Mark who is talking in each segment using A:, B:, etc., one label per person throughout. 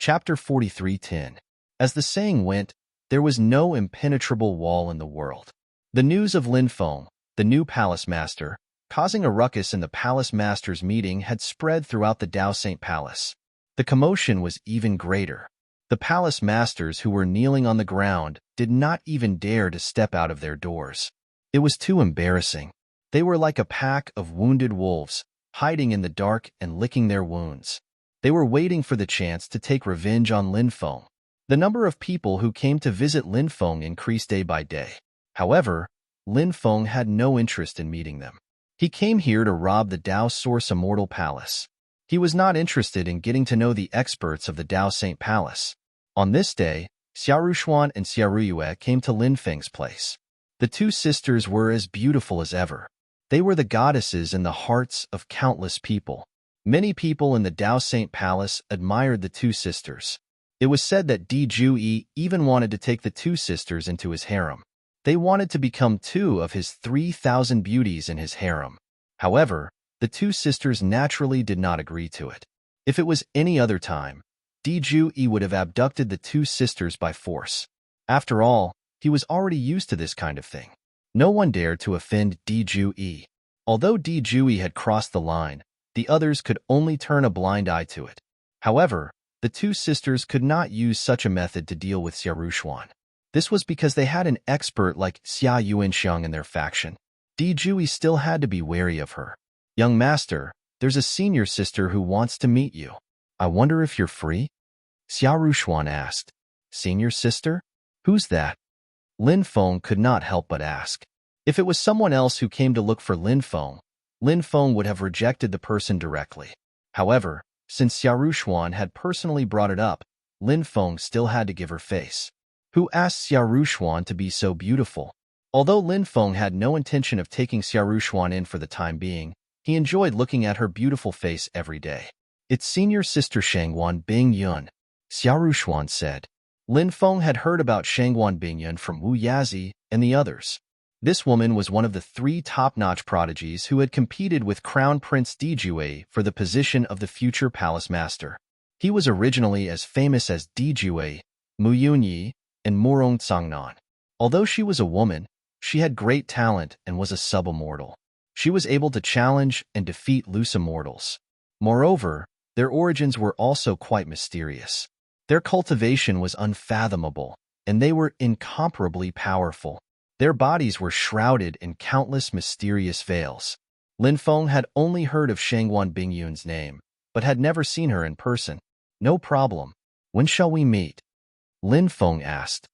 A: Chapter 43:10. As the saying went, there was no impenetrable wall in the world. The news of Lin Feng, the new palace master, causing a ruckus in the palace master's meeting had spread throughout the Dao Saint Palace. The commotion was even greater. The palace masters who were kneeling on the ground did not even dare to step out of their doors. It was too embarrassing. They were like a pack of wounded wolves, hiding in the dark and licking their wounds. They were waiting for the chance to take revenge on Lin Feng. The number of people who came to visit Lin Feng increased day by day. However, Lin Feng had no interest in meeting them. He came here to rob the Dao Source Immortal Palace. He was not interested in getting to know the experts of the Dao Saint Palace. On this day, Xiaorushuan and Xiaoruyue came to Lin Feng's place. The two sisters were as beautiful as ever. They were the goddesses in the hearts of countless people. Many people in the Dao Saint Palace admired the two sisters. It was said that Di Jui even wanted to take the two sisters into his harem. They wanted to become two of his 3,000 beauties in his harem. However, the two sisters naturally did not agree to it. If it was any other time, Di Jui would have abducted the two sisters by force. After all, he was already used to this kind of thing. No one dared to offend Di Jui. Although Di Jui had crossed the line, the others could only turn a blind eye to it. However, the two sisters could not use such a method to deal with Xiaorushuan. This was because they had an expert like Xia Yuanxiang in their faction. Di Jui still had to be wary of her. "Young master, there's a senior sister who wants to meet you. I wonder if you're free?" Xiaorushuan asked. "Senior sister? Who's that?" Lin Feng could not help but ask. If it was someone else who came to look for Lin Feng would have rejected the person directly. However, since Xiaorushuan had personally brought it up, Lin Feng still had to give her face. Who asked Xiaorushuan to be so beautiful? Although Lin Feng had no intention of taking Xiaorushuan in for the time being, he enjoyed looking at her beautiful face every day. "It's senior sister Shangguan Bingyun," Xiaorushuan said. Lin Feng had heard about Shangguan Bingyun from Wu Yazi and the others. This woman was one of the 3 top-notch prodigies who had competed with Crown Prince Di Jue for the position of the future palace master. He was originally as famous as Di Jue, Mu Yunyi, and Murong Cangnan. Although she was a woman, she had great talent and was a sub-immortal. She was able to challenge and defeat loose immortals. Moreover, their origins were also quite mysterious. Their cultivation was unfathomable, and they were incomparably powerful. Their bodies were shrouded in countless mysterious veils. Lin Feng had only heard of Shangguan Bingyun's name, but had never seen her in person. "No problem. When shall we meet?" Lin Feng asked.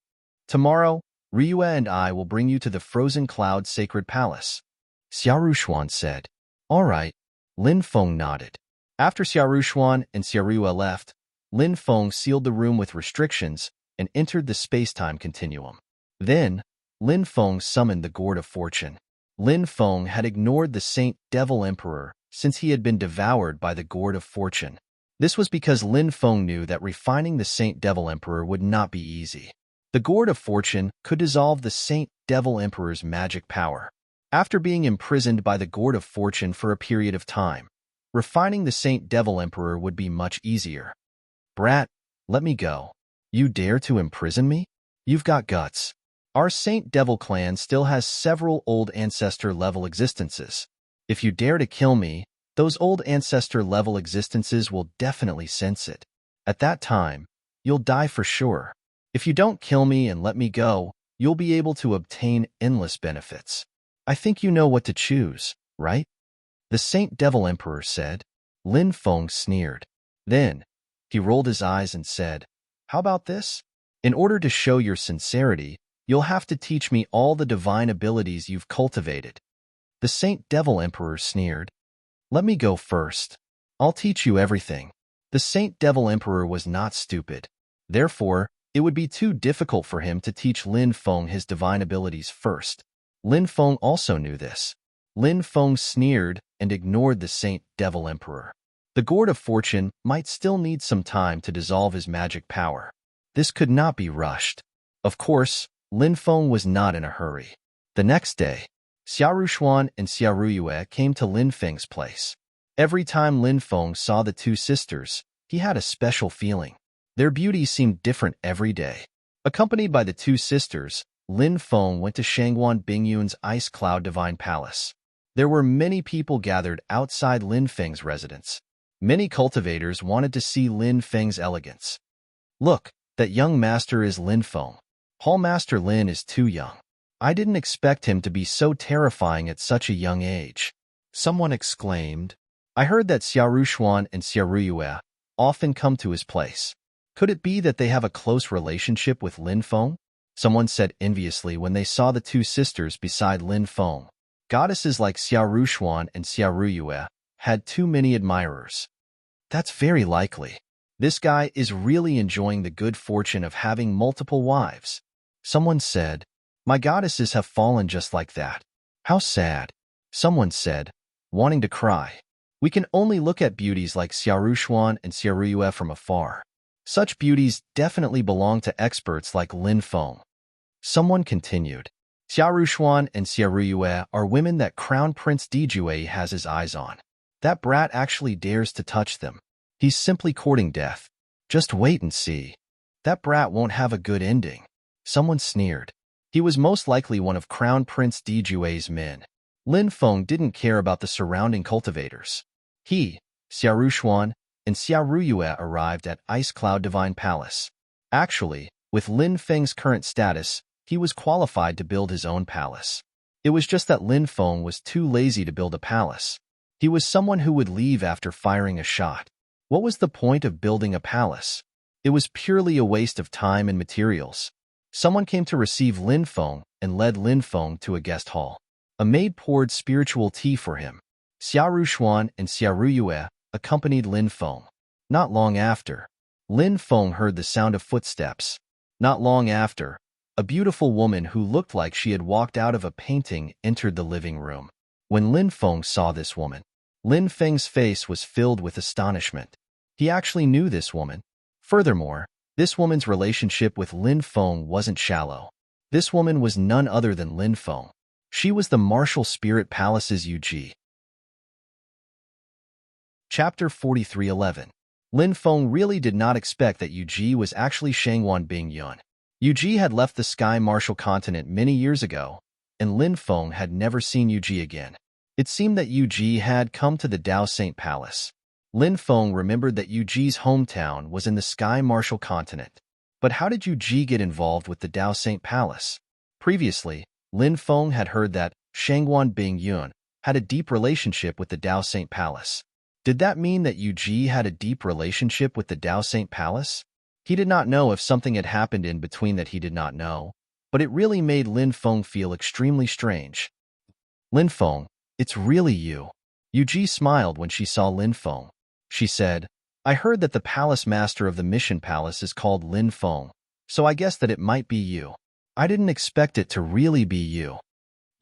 A: "Tomorrow, Ryue and I will bring you to the Frozen Cloud Sacred Palace," Xiaorushuan said. "All right." Lin Feng nodded. After Xiaorushuan and Xiaoruyue left, Lin Feng sealed the room with restrictions and entered the space-time continuum. Then, Lin Feng summoned the Gourd of Fortune. Lin Feng had ignored the Saint Devil Emperor since he had been devoured by the Gourd of Fortune. This was because Lin Feng knew that refining the Saint Devil Emperor would not be easy. The Gourd of Fortune could dissolve the Saint Devil Emperor's magic power. After being imprisoned by the Gourd of Fortune for a period of time, refining the Saint Devil Emperor would be much easier. "Brat, let me go. You dare to imprison me? You've got guts. Our Saint Devil clan still has several old ancestor-level existences. If you dare to kill me, those old ancestor-level existences will definitely sense it. At that time, you'll die for sure. If you don't kill me and let me go, you'll be able to obtain endless benefits. I think you know what to choose, right?" the Saint Devil Emperor said. Lin Feng sneered. Then, he rolled his eyes and said, "How about this? In order to show your sincerity, you'll have to teach me all the divine abilities you've cultivated." The Saint Devil Emperor sneered. "Let me go first. I'll teach you everything." The Saint Devil Emperor was not stupid. Therefore, it would be too difficult for him to teach Lin Feng his divine abilities first. Lin Feng also knew this. Lin Feng sneered and ignored the Saint Devil Emperor. The Gourd of Fortune might still need some time to dissolve his magic power. This could not be rushed. Of course, Lin Feng was not in a hurry. The next day, Xiaorushuan and Xiaoruyue came to Lin Feng's place. Every time Lin Feng saw the two sisters, he had a special feeling. Their beauty seemed different every day. Accompanied by the two sisters, Lin Feng went to Shangguan Bingyun's Ice Cloud Divine Palace. There were many people gathered outside Lin Feng's residence. Many cultivators wanted to see Lin Feng's elegance. Look, that young master is Lin Feng. Hall Master Lin is too young. I didn't expect him to be so terrifying at such a young age. Someone exclaimed. I heard that Xiaorushuan and Xiaoruyue often come to his place. Could it be that they have a close relationship with Lin Feng? Someone said enviously when they saw the two sisters beside Lin Feng. Goddesses like Xiaorushuan and Xiaoruyue had too many admirers. That's very likely. This guy is really enjoying the good fortune of having multiple wives. Someone said, my goddesses have fallen just like that. How sad. Someone said, wanting to cry. We can only look at beauties like Xiaorushuan and Xiaoruyue from afar. Such beauties definitely belong to experts like Lin Feng. Someone continued. Xiaorushuan and Xiaoruyue are women that Crown Prince Dijue has his eyes on. That brat actually dares to touch them. He's simply courting death. Just wait and see. That brat won't have a good ending. Someone sneered. He was most likely one of Crown Prince Dijue's men. Lin Feng didn't care about the surrounding cultivators. He, Xiaorushuan, and Xiaoruyue arrived at Ice Cloud Divine Palace. Actually, with Lin Feng's current status, he was qualified to build his own palace. It was just that Lin Feng was too lazy to build a palace. He was someone who would leave after firing a shot. What was the point of building a palace? It was purely a waste of time and materials. Someone came to receive Lin Feng and led Lin Feng to a guest hall. A maid poured spiritual tea for him. Xiaorushuan and Xiaoruyue accompanied Lin Feng. Not long after, Lin Feng heard the sound of footsteps. Not long after, a beautiful woman who looked like she had walked out of a painting entered the living room. When Lin Feng saw this woman, Lin Feng's face was filled with astonishment. He actually knew this woman. Furthermore, this woman's relationship with Lin Feng wasn't shallow. This woman was none other than Lin Feng. She was the Martial Spirit Palace's Yuji. Chapter 43:11. Lin Feng really did not expect that Yuji was actually Shangguan Bingyun. Yuji had left the Sky Martial continent many years ago, and Lin Feng had never seen Yuji again. It seemed that Yuji had come to the Dao Saint Palace. Lin Feng remembered that Yuji's hometown was in the Sky Martial continent. But how did Yuji get involved with the Dao Saint Palace? Previously, Lin Feng had heard that Shangguan Bingyun had a deep relationship with the Dao Saint Palace. Did that mean that Yuji had a deep relationship with the Dao Saint Palace? He did not know if something had happened in between that he did not know, but it really made Lin Feng feel extremely strange. Lin Feng, it's really you. Yuji smiled when she saw Lin Feng. She said, I heard that the palace master of the Mission Palace is called Lin Feng, so I guess that it might be you. I didn't expect it to really be you.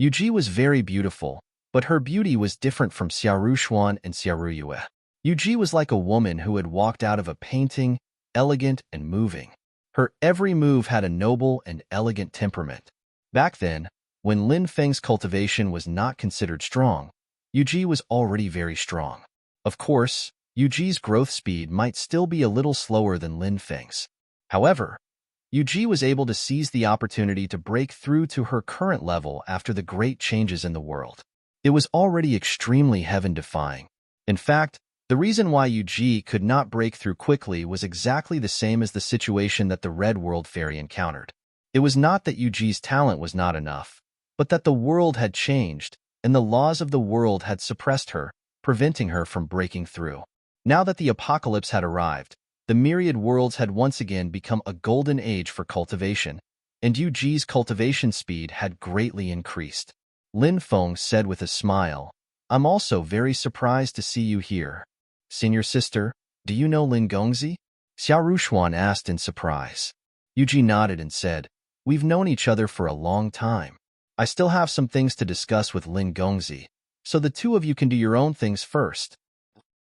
A: Yuji was very beautiful, but her beauty was different from Xiaorushuan and Xiaoruyue. Yuji was like a woman who had walked out of a painting, elegant and moving. Her every move had a noble and elegant temperament. Back then, when Lin Feng's cultivation was not considered strong, Yuji was already very strong. Of course, Yuji's growth speed might still be a little slower than Lin Feng's. However, Yuji was able to seize the opportunity to break through to her current level after the great changes in the world. It was already extremely heaven-defying. In fact, the reason why Yuji could not break through quickly was exactly the same as the situation that the Red World Fairy encountered. It was not that Yuji's talent was not enough, but that the world had changed, and the laws of the world had suppressed her, preventing her from breaking through. Now that the apocalypse had arrived, the myriad worlds had once again become a golden age for cultivation, and Yuji's cultivation speed had greatly increased. Lin Feng said with a smile, I'm also very surprised to see you here. Senior sister, do you know Lin Gongzi? Xiaorushuan asked in surprise. Yuji nodded and said, We've known each other for a long time. I still have some things to discuss with Lin Gongzi, so the two of you can do your own things first.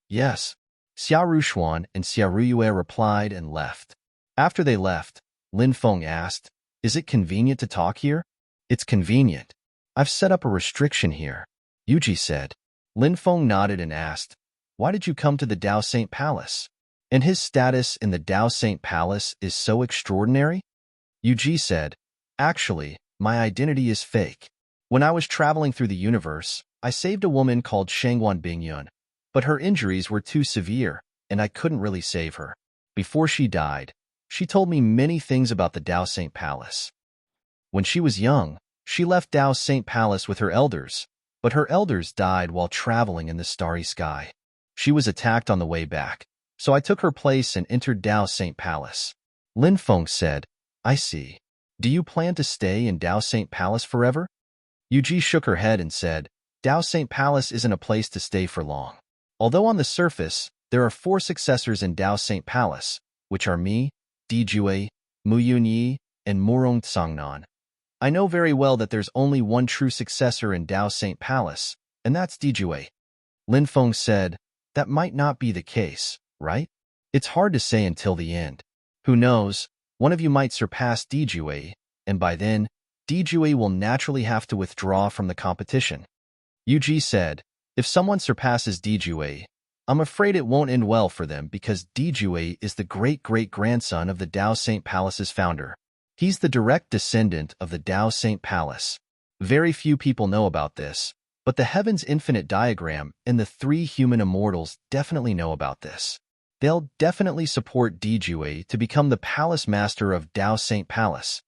A: Yes. Xiaorushuan and Xiaoruyue replied and left. After they left, Lin Feng asked, Is it convenient to talk here? It's convenient. I've set up a restriction here, Yuji said. Lin Feng nodded and asked, Why did you come to the Dao Saint Palace? And his status in the Tao Saint Palace is so extraordinary? Yuji said, actually, my identity is fake. When I was traveling through the universe, I saved a woman called Shangguan Bingyun, but her injuries were too severe, and I couldn't really save her. Before she died, she told me many things about the Tao Saint Palace. When she was young, she left Tao Saint Palace with her elders, but her elders died while traveling in the starry sky. She was attacked on the way back, so I took her place and entered Tao Saint Palace. Lin Feng said, I see. Do you plan to stay in Tao Saint Palace forever? Yuji shook her head and said, Tao Saint Palace isn't a place to stay for long. Although on the surface, there are 4 successors in Tao Saint Palace, which are me, Di Jue, Mu Yunyi, and Murong Tsangnan. I know very well that there's only one true successor in Tao Saint Palace, and that's Di Jue. Lin Feng said, that might not be the case, right? It's hard to say until the end. Who knows, one of you might surpass Di Jue, and by then, Di Jue will naturally have to withdraw from the competition. Yuji said, if someone surpasses Di Jue, I'm afraid it won't end well for them because Di Jue is the great-great-grandson of the Tao Saint Palace's founder. He's the direct descendant of the Tao Saint Palace. Very few people know about this, but the Heaven's Infinite Diagram and the 3 human immortals definitely know about this. They'll definitely support Di Jue to become the Palace Master of Tao Saint Palace.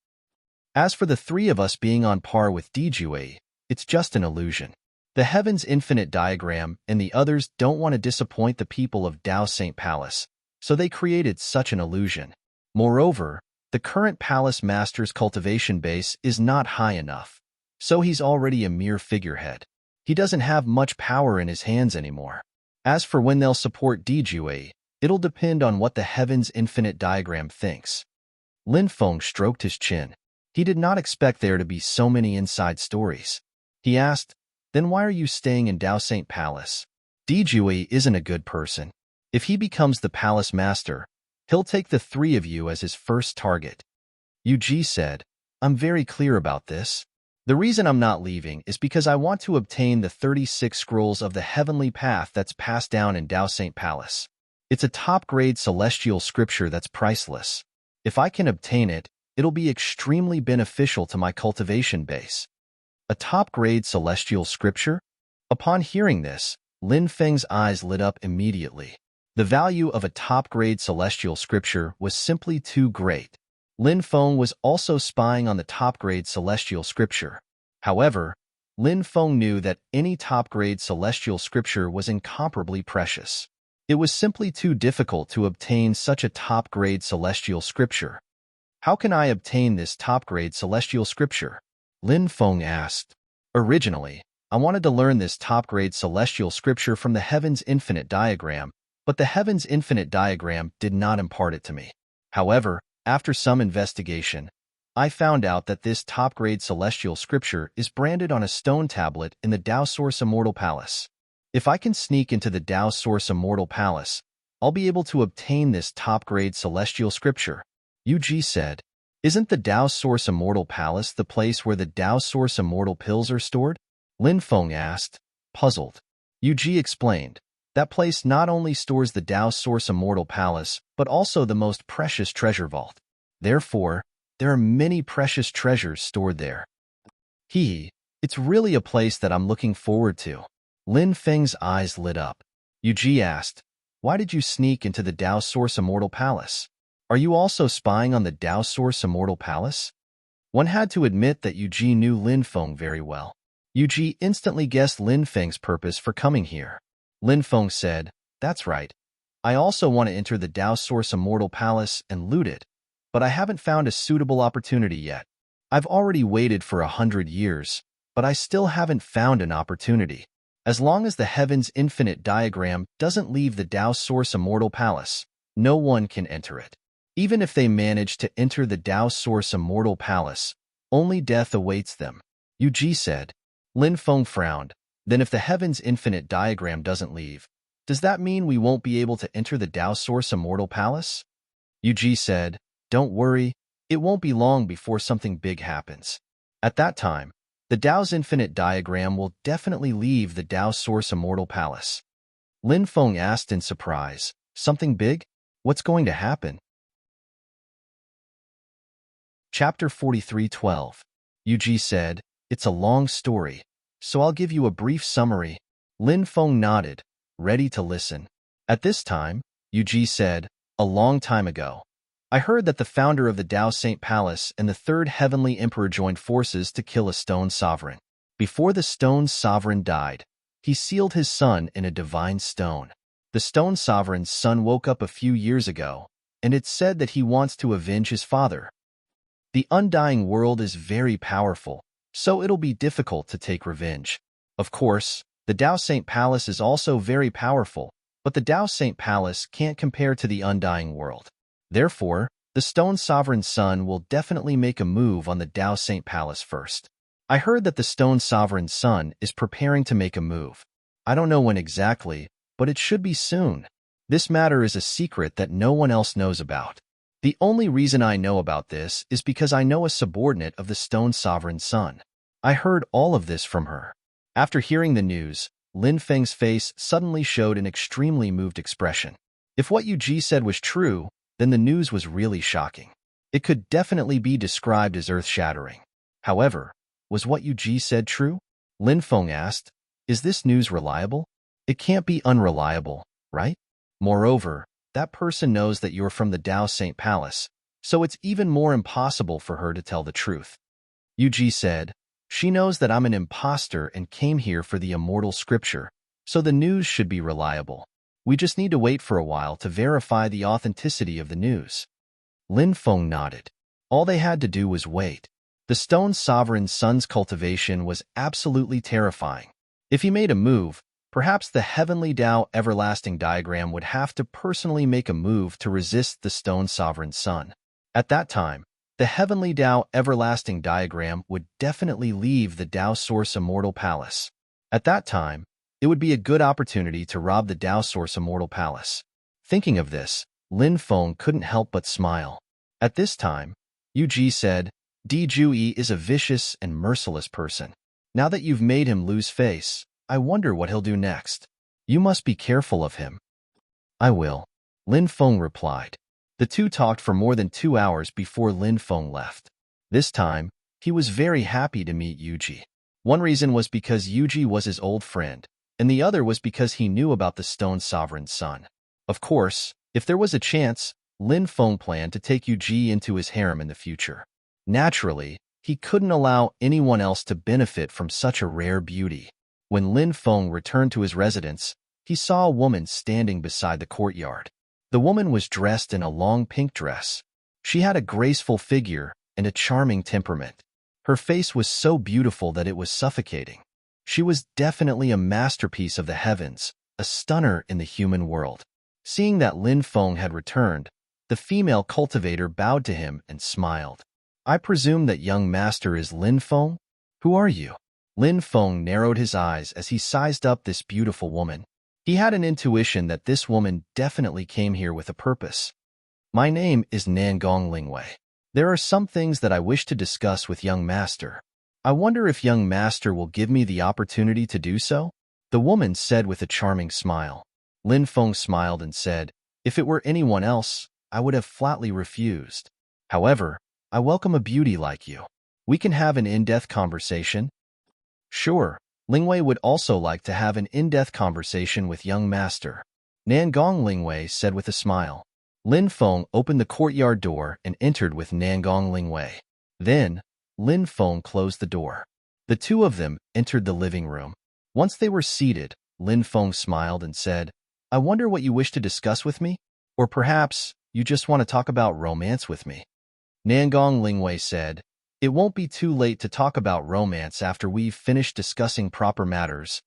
A: As for the 3 of us being on par with Di Jue, it's just an illusion. The Heaven's Infinite Diagram and the others don't want to disappoint the people of Tao Saint Palace, so they created such an illusion. Moreover, the current Palace Master's cultivation base is not high enough, so he's already a mere figurehead. He doesn't have much power in his hands anymore. As for when they'll support Di Jue, it'll depend on what the Heaven's Infinite Diagram thinks. Lin Feng stroked his chin. He did not expect there to be so many inside stories. He asked, then why are you staying in Tao Saint Palace? Di Jue isn't a good person. If he becomes the Palace Master, he'll take the 3 of you as his first target. Yuji said, I'm very clear about this. The reason I'm not leaving is because I want to obtain the 36 scrolls of the heavenly path that's passed down in Tao Saint Palace. It's a top-grade celestial scripture that's priceless. If I can obtain it, it'll be extremely beneficial to my cultivation base. A top-grade celestial scripture? Upon hearing this, Lin Feng's eyes lit up immediately. The value of a top-grade celestial scripture was simply too great. Lin Feng was also spying on the top-grade celestial scripture. However, Lin Feng knew that any top-grade celestial scripture was incomparably precious. It was simply too difficult to obtain such a top-grade celestial scripture. How can I obtain this top-grade celestial scripture? Lin Feng asked. Originally, I wanted to learn this top-grade celestial scripture from the Heaven's Infinite Diagram, but the Heaven's Infinite Diagram did not impart it to me. However, after some investigation, I found out that this top-grade celestial scripture is branded on a stone tablet in the Tao Source Immortal Palace. If I can sneak into the Tao Source Immortal Palace, I'll be able to obtain this top-grade celestial scripture. Yuji said, isn't the Tao Source Immortal Palace the place where the Tao Source Immortal Pills are stored? Lin Feng asked, puzzled. Yuji explained, that place not only stores the Tao Source Immortal Palace, but also the most precious treasure vault. Therefore, there are many precious treasures stored there. It's really a place that I'm looking forward to. Lin Feng's eyes lit up. Yuji asked, why did you sneak into the Tao Source Immortal Palace? Are you also spying on the Tao Source Immortal Palace? One had to admit that Yuji knew Lin Feng very well. Yuji instantly guessed Lin Feng's purpose for coming here. Lin Feng said, that's right. I also want to enter the Tao Source Immortal Palace and loot it, but I haven't found a suitable opportunity yet. I've already waited for 100 years, but I still haven't found an opportunity. As long as the Heaven's Infinite Diagram doesn't leave the Tao Source Immortal Palace, no one can enter it. Even if they manage to enter the Tao Source Immortal Palace, only death awaits them. Yuji said. Lin Feng frowned. Then if the Heaven's Infinite Diagram doesn't leave, does that mean we won't be able to enter the Tao Source Immortal Palace? Yuji said, don't worry, it won't be long before something big happens. At that time, the Tao's Infinite Diagram will definitely leave the Tao Source Immortal Palace. Lin Feng asked in surprise, something big? What's going to happen? Chapter 43:12. Yuji said, "It's a long story, so I'll give you a brief summary." Lin Feng nodded, ready to listen. At this time, Yuji said, "A long time ago, I heard that the founder of the Dao Saint Palace and the third heavenly emperor joined forces to kill a stone sovereign. Before the stone sovereign died, he sealed his son in a divine stone. The stone sovereign's son woke up a few years ago, and it's said that he wants to avenge his father. The undying world is very powerful, so it'll be difficult to take revenge. Of course, the Dao Saint Palace is also very powerful, but the Dao Saint Palace can't compare to the undying world. Therefore, the Stone Sovereign's son will definitely make a move on the Dao Saint Palace first. I heard that the Stone Sovereign's son is preparing to make a move. I don't know when exactly, but it should be soon. This matter is a secret that no one else knows about. The only reason I know about this is because I know a subordinate of the Stone Sovereign's son. I heard all of this from her." After hearing the news, Lin Feng's face suddenly showed an extremely moved expression. If what Yuji said was true, then the news was really shocking. It could definitely be described as earth-shattering. However, was what Yuji said true? Lin Feng asked, "Is this news reliable? It can't be unreliable, right? Moreover, that person knows that you're from the Dao Saint Palace, so it's even more impossible for her to tell the truth." Yuji said, "She knows that I'm an imposter and came here for the immortal scripture, so the news should be reliable. We just need to wait for a while to verify the authenticity of the news." Lin Feng nodded. All they had to do was wait. The Stone Sovereign's son's cultivation was absolutely terrifying. If he made a move, perhaps the Heavenly Dao Everlasting Diagram would have to personally make a move to resist the Stone Sovereign's son. At that time, the Heavenly Dao Everlasting Diagram would definitely leave the Dao Source Immortal Palace. At that time, it would be a good opportunity to rob the Dao Source Immortal Palace. Thinking of this, Lin Feng couldn't help but smile. At this time, Yuji said, "Di Jui is a vicious and merciless person. Now that you've made him lose face, I wonder what he'll do next. You must be careful of him." "I will," Lin Feng replied. The two talked for more than 2 hours before Lin Feng left. This time, he was very happy to meet Yuji. One reason was because Yuji was his old friend, and the other was because he knew about the Stone Sovereign's son. Of course, if there was a chance, Lin Feng planned to take Yuji into his harem in the future. Naturally, he couldn't allow anyone else to benefit from such a rare beauty. When Lin Feng returned to his residence, he saw a woman standing beside the courtyard. The woman was dressed in a long pink dress. She had a graceful figure and a charming temperament. Her face was so beautiful that it was suffocating. She was definitely a masterpiece of the heavens, a stunner in the human world. Seeing that Lin Feng had returned, the female cultivator bowed to him and smiled. "I presume that young master is Lin Feng? Who are you?" Lin Feng narrowed his eyes as he sized up this beautiful woman. He had an intuition that this woman definitely came here with a purpose. "My name is Nangong Lingwei. There are some things that I wish to discuss with young master. I wonder if young master will give me the opportunity to do so?" the woman said with a charming smile. Lin Feng smiled and said, "If it were anyone else, I would have flatly refused. However, I welcome a beauty like you. We can have an in-depth conversation." "Sure." Lingwei would also like to have an in-depth conversation with young master. Nangong Lingwei said with a smile. Lin Feng opened the courtyard door and entered with Nangong Lingwei. Then, Lin Feng closed the door. The two of them entered the living room. Once they were seated, Lin Feng smiled and said, "I wonder what you wish to discuss with me? Or perhaps you just want to talk about romance with me?" Nangong Lingwei said, "It won't be too late to talk about romance after we've finished discussing proper matters."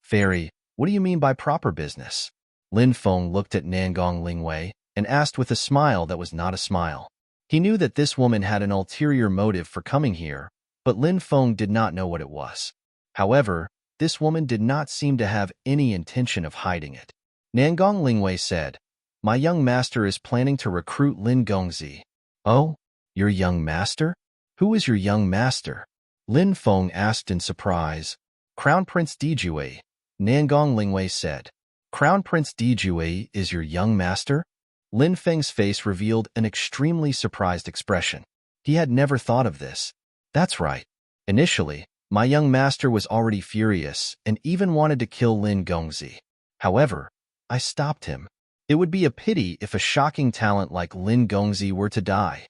A: "Fairy, what do you mean by proper business?" Lin Feng looked at Nangong Lingwei and asked with a smile that was not a smile. He knew that this woman had an ulterior motive for coming here, but Lin Feng did not know what it was. However, this woman did not seem to have any intention of hiding it. Nangong Lingwei said, "My young master is planning to recruit Lin Gongzi." "Oh, your young master? Who is your young master?" Lin Feng asked in surprise. "Crown Prince Dijue," Nangong Lingwei said. "Crown Prince Dijue is your young master?" Lin Feng's face revealed an extremely surprised expression. He had never thought of this. That's right. Initially, my young master was already furious and even wanted to kill Lin Gongzi. However, I stopped him. It would be a pity if a shocking talent like Lin Gongzi were to die.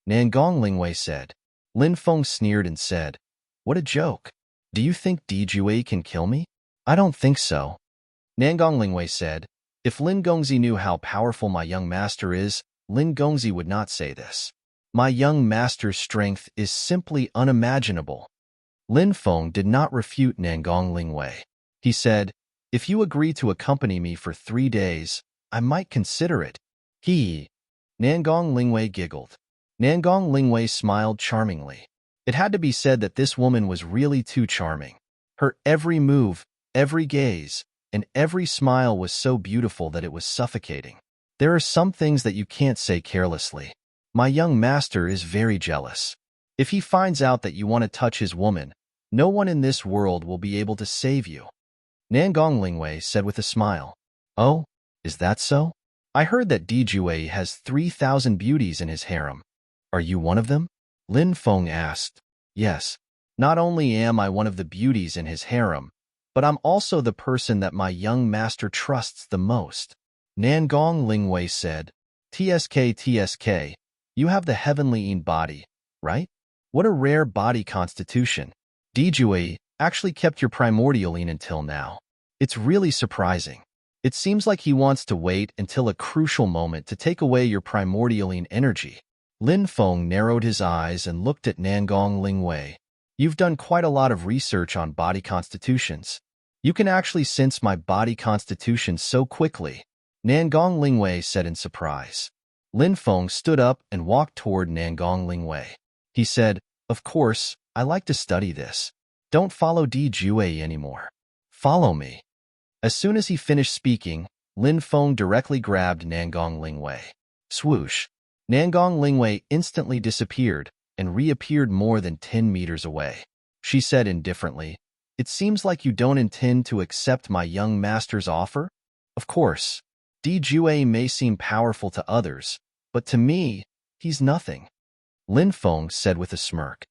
A: Nangong Lingwei said. Lin Feng sneered and said, "What a joke. Do you think Di Jue can kill me?" "I don't think so." Nangong Lingwei said, "If Lin Gongzi knew how powerful my young master is, Lin Gongzi would not say this. My young master's strength is simply unimaginable." Lin Feng did not refute Nangong Lingwei. He said, "If you agree to accompany me for 3 days, I might consider it." Nangong Lingwei giggled. Nangong Lingwei smiled charmingly. It had to be said that this woman was really too charming. Her every move, every gaze, and every smile was so beautiful that it was suffocating. There are some things that you can't say carelessly. My young master is very jealous. If he finds out that you want to touch his woman, no one in this world will be able to save you. Nangong Lingwei said with a smile. "Oh, is that so? I heard that Di Jue has 3,000 beauties in his harem. Are you one of them?" Lin Feng asked. "Yes. Not only am I one of the beauties in his harem, but I'm also the person that my young master trusts the most." Nangong Lingwei said, TSK, you have the heavenly Yin body, right? What a rare body constitution. Di Jue actually kept your primordial Yin until now. It's really surprising. It seems like he wants to wait until a crucial moment to take away your primordial Yin energy. Lin Feng narrowed his eyes and looked at Nangong Lingwei. "You've done quite a lot of research on body constitutions. You can actually sense my body constitution so quickly," Nangong Lingwei said in surprise. Lin Feng stood up and walked toward Nangong Lingwei. He said, "Of course, I like to study this. Don't follow Di Jue anymore. Follow me." As soon as he finished speaking, Lin Feng directly grabbed Nangong Lingwei. Swoosh! Nangong Lingwei instantly disappeared and reappeared more than 10 meters away. She said indifferently, "It seems like you don't intend to accept my young master's offer? Of course, Di Jue may seem powerful to others, but to me, he's nothing." Lin Feng said with a smirk.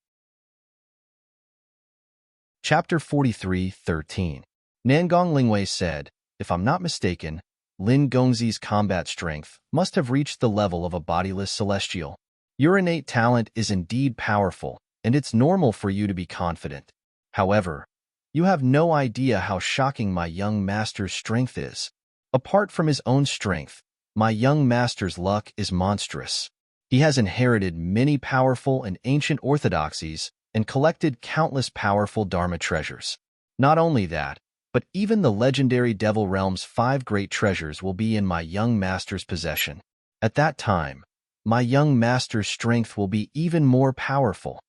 A: Chapter 43:13. Nangong Lingwei said, "If I'm not mistaken, Lin Gongzi's combat strength must have reached the level of a bodiless celestial. Your innate talent is indeed powerful, and it's normal for you to be confident. However, you have no idea how shocking my young master's strength is. Apart from his own strength, my young master's luck is monstrous. He has inherited many powerful and ancient orthodoxies and collected countless powerful Dharma treasures. Not only that, but even the legendary Devil Realm's 5 great treasures will be in my young master's possession. At that time, my young master's strength will be even more powerful."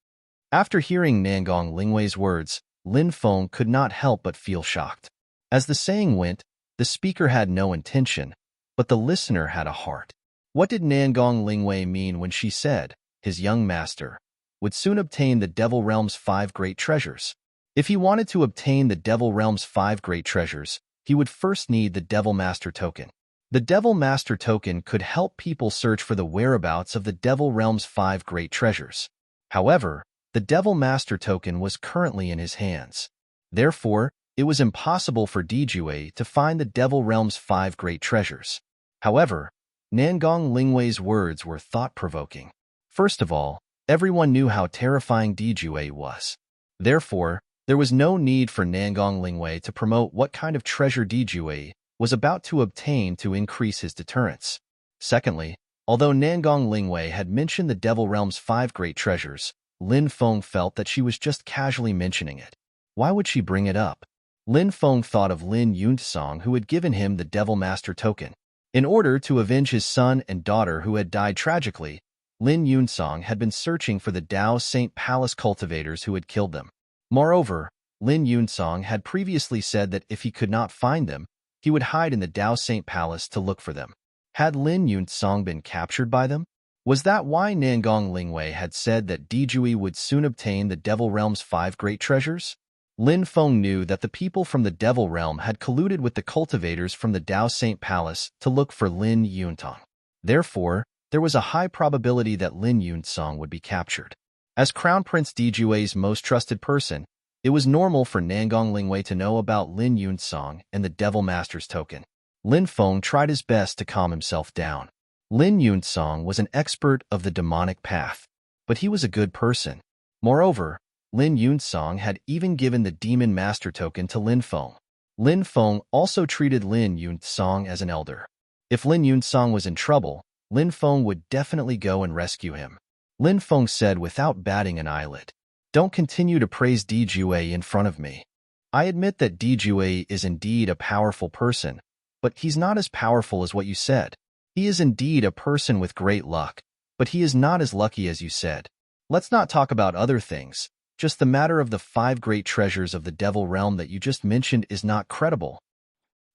A: After hearing Nangong Lingwei's words, Lin Feng could not help but feel shocked. As the saying went, the speaker had no intention, but the listener had a heart. What did Nangong Lingwei mean when she said, his young master would soon obtain the Devil Realm's 5 great treasures? If he wanted to obtain the Devil Realm's 5 great treasures, he would first need the Devil Master Token. The Devil Master Token could help people search for the whereabouts of the Devil Realm's 5 great treasures. However, the Devil Master Token was currently in his hands. Therefore, it was impossible for Di Jue to find the Devil Realm's 5 great treasures. However, Nangong Lingwei's words were thought-provoking. First of all, everyone knew how terrifying Di Jue was. Therefore, there was no need for Nangong Lingwei to promote what kind of treasure Di Jue was about to obtain to increase his deterrence. Secondly, although Nangong Lingwei had mentioned the Devil Realm's 5 great treasures, Lin Feng felt that she was just casually mentioning it. Why would she bring it up? Lin Feng thought of Lin Yunsong, who had given him the Devil Master Token. In order to avenge his son and daughter who had died tragically, Lin Yunsong had been searching for the Dao Saint Palace cultivators who had killed them. Moreover, Lin Yunsong had previously said that if he could not find them, he would hide in the Dao Saint Palace to look for them. Had Lin Yunsong been captured by them? Was that why Nangong Lingwei had said that Di Jue would soon obtain the Devil Realm's 5 great treasures? Lin Feng knew that the people from the Devil Realm had colluded with the cultivators from the Dao Saint Palace to look for Lin Yuntong. Therefore, there was a high probability that Lin Yunsong would be captured. As Crown Prince Dijue's most trusted person, it was normal for Nangong Lingwei to know about Lin Yunsong and the Devil Master's token. Lin Feng tried his best to calm himself down. Lin Yunsong was an expert of the demonic path, but he was a good person. Moreover, Lin Yunsong had even given the Demon Master token to Lin Feng. Lin Feng also treated Lin Yunsong as an elder. If Lin Yunsong was in trouble, Lin Feng would definitely go and rescue him. Lin Feng said without batting an eyelid, "Don't continue to praise Dijue in front of me. I admit that Dijue is indeed a powerful person, but he's not as powerful as what you said. He is indeed a person with great luck, but he is not as lucky as you said. Let's not talk about other things. Just the matter of the 5 great treasures of the Devil Realm that you just mentioned is not credible.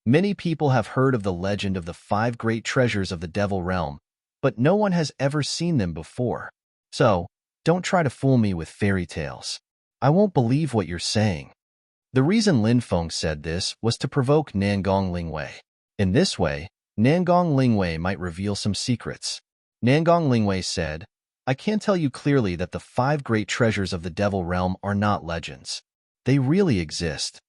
A: Many people have heard of the legend of the 5 great treasures of the Devil Realm, but no one has ever seen them before. So, don't try to fool me with fairy tales. I won't believe what you're saying." The reason Lin Feng said this was to provoke Nangong Lingwei. In this way, Nangong Lingwei might reveal some secrets. Nangong Lingwei said, "I can tell you clearly that the 5 great treasures of the Devil Realm are not legends. They really exist.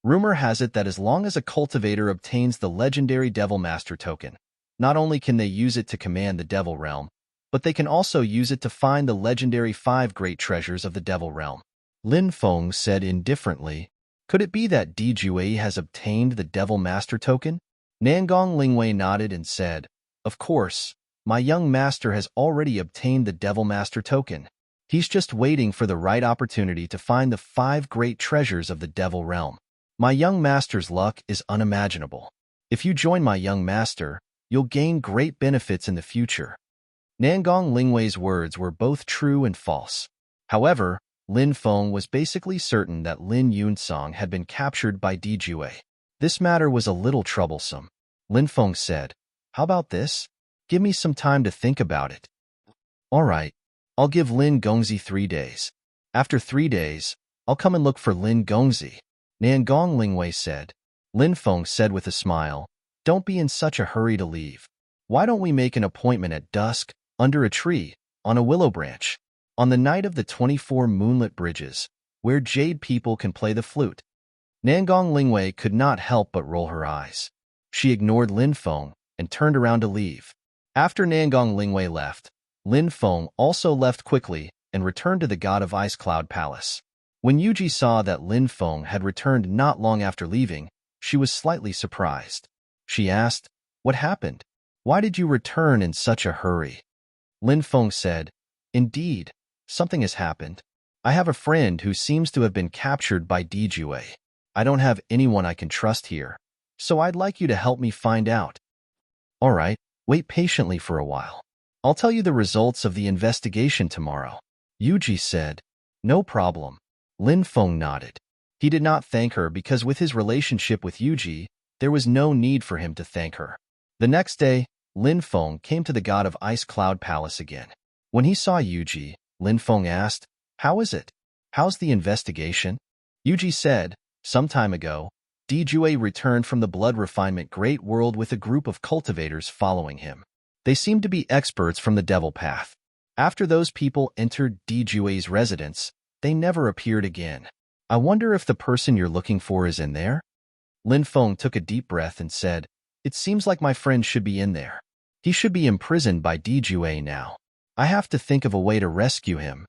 A: Rumor has it that as long as a cultivator obtains the legendary Devil Master token, not only can they use it to command the Devil Realm, but they can also use it to find the legendary 5 great treasures of the Devil Realm." Lin Feng said indifferently, "Could it be that Dijue has obtained the Devil Master token?" Nangong Lingwei nodded and said, "Of course, my young master has already obtained the Devil Master token. He's just waiting for the right opportunity to find the 5 great treasures of the Devil Realm. My young master's luck is unimaginable. If you join my young master, you'll gain great benefits in the future." Nangong Lingwei's words were both true and false. However, Lin Feng was basically certain that Lin Yunsong had been captured by Dijue. This matter was a little troublesome. Lin Feng said, "How about this? Give me some time to think about it." "All right, I'll give Lin Gongzi 3 days. After 3 days, I'll come and look for Lin Gongzi," Nangong Lingwei said. Lin Feng said with a smile, "Don't be in such a hurry to leave. Why don't we make an appointment at dusk, under a tree, on a willow branch, on the night of the 24 moonlit bridges, where jade people can play the flute?" Nangong Lingwei could not help but roll her eyes. She ignored Lin Feng and turned around to leave. After Nangong Lingwei left, Lin Feng also left quickly and returned to the God of Ice Cloud Palace. When Yuji saw that Lin Feng had returned not long after leaving, she was slightly surprised. She asked, "What happened? Why did you return in such a hurry?" Lin Feng said, "Indeed, something has happened. I have a friend who seems to have been captured by Dijue. I don't have anyone I can trust here, so I'd like you to help me find out." "All right, wait patiently for a while. I'll tell you the results of the investigation tomorrow," Yuji said. "No problem." Lin Feng nodded. He did not thank her because with his relationship with Yuji, there was no need for him to thank her. The next day, Lin Feng came to the God of Ice Cloud Palace again. When he saw Yuji, Lin Feng asked, "How is it? How's the investigation?" Yuji said, "Some time ago, Dijue returned from the Blood Refinement Great World with a group of cultivators following him. They seemed to be experts from the Devil Path. After those people entered Dijue's residence, they never appeared again. I wonder if the person you're looking for is in there?" Lin Feng took a deep breath and said, "It seems like my friend should be in there. He should be imprisoned by Dijue now. I have to think of a way to rescue him."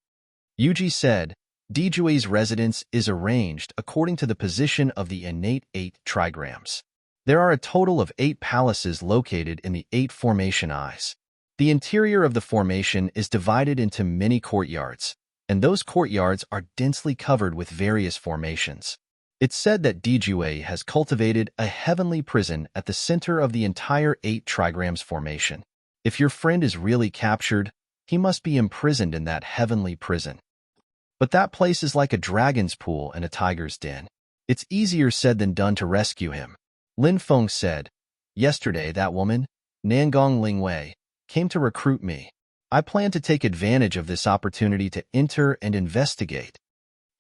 A: Yuji said, "Dijue's residence is arranged according to the position of the innate 8 trigrams. There are a total of 8 palaces located in the 8 formation eyes. The interior of the formation is divided into many courtyards, and those courtyards are densely covered with various formations. It's said that Dijue has cultivated a heavenly prison at the center of the entire 8 trigrams formation. If your friend is really captured, he must be imprisoned in that heavenly prison. But that place is like a dragon's pool and a tiger's den. It's easier said than done to rescue him." Lin Feng said, "Yesterday that woman, Nangong Lingwei, came to recruit me. I plan to take advantage of this opportunity to enter and investigate."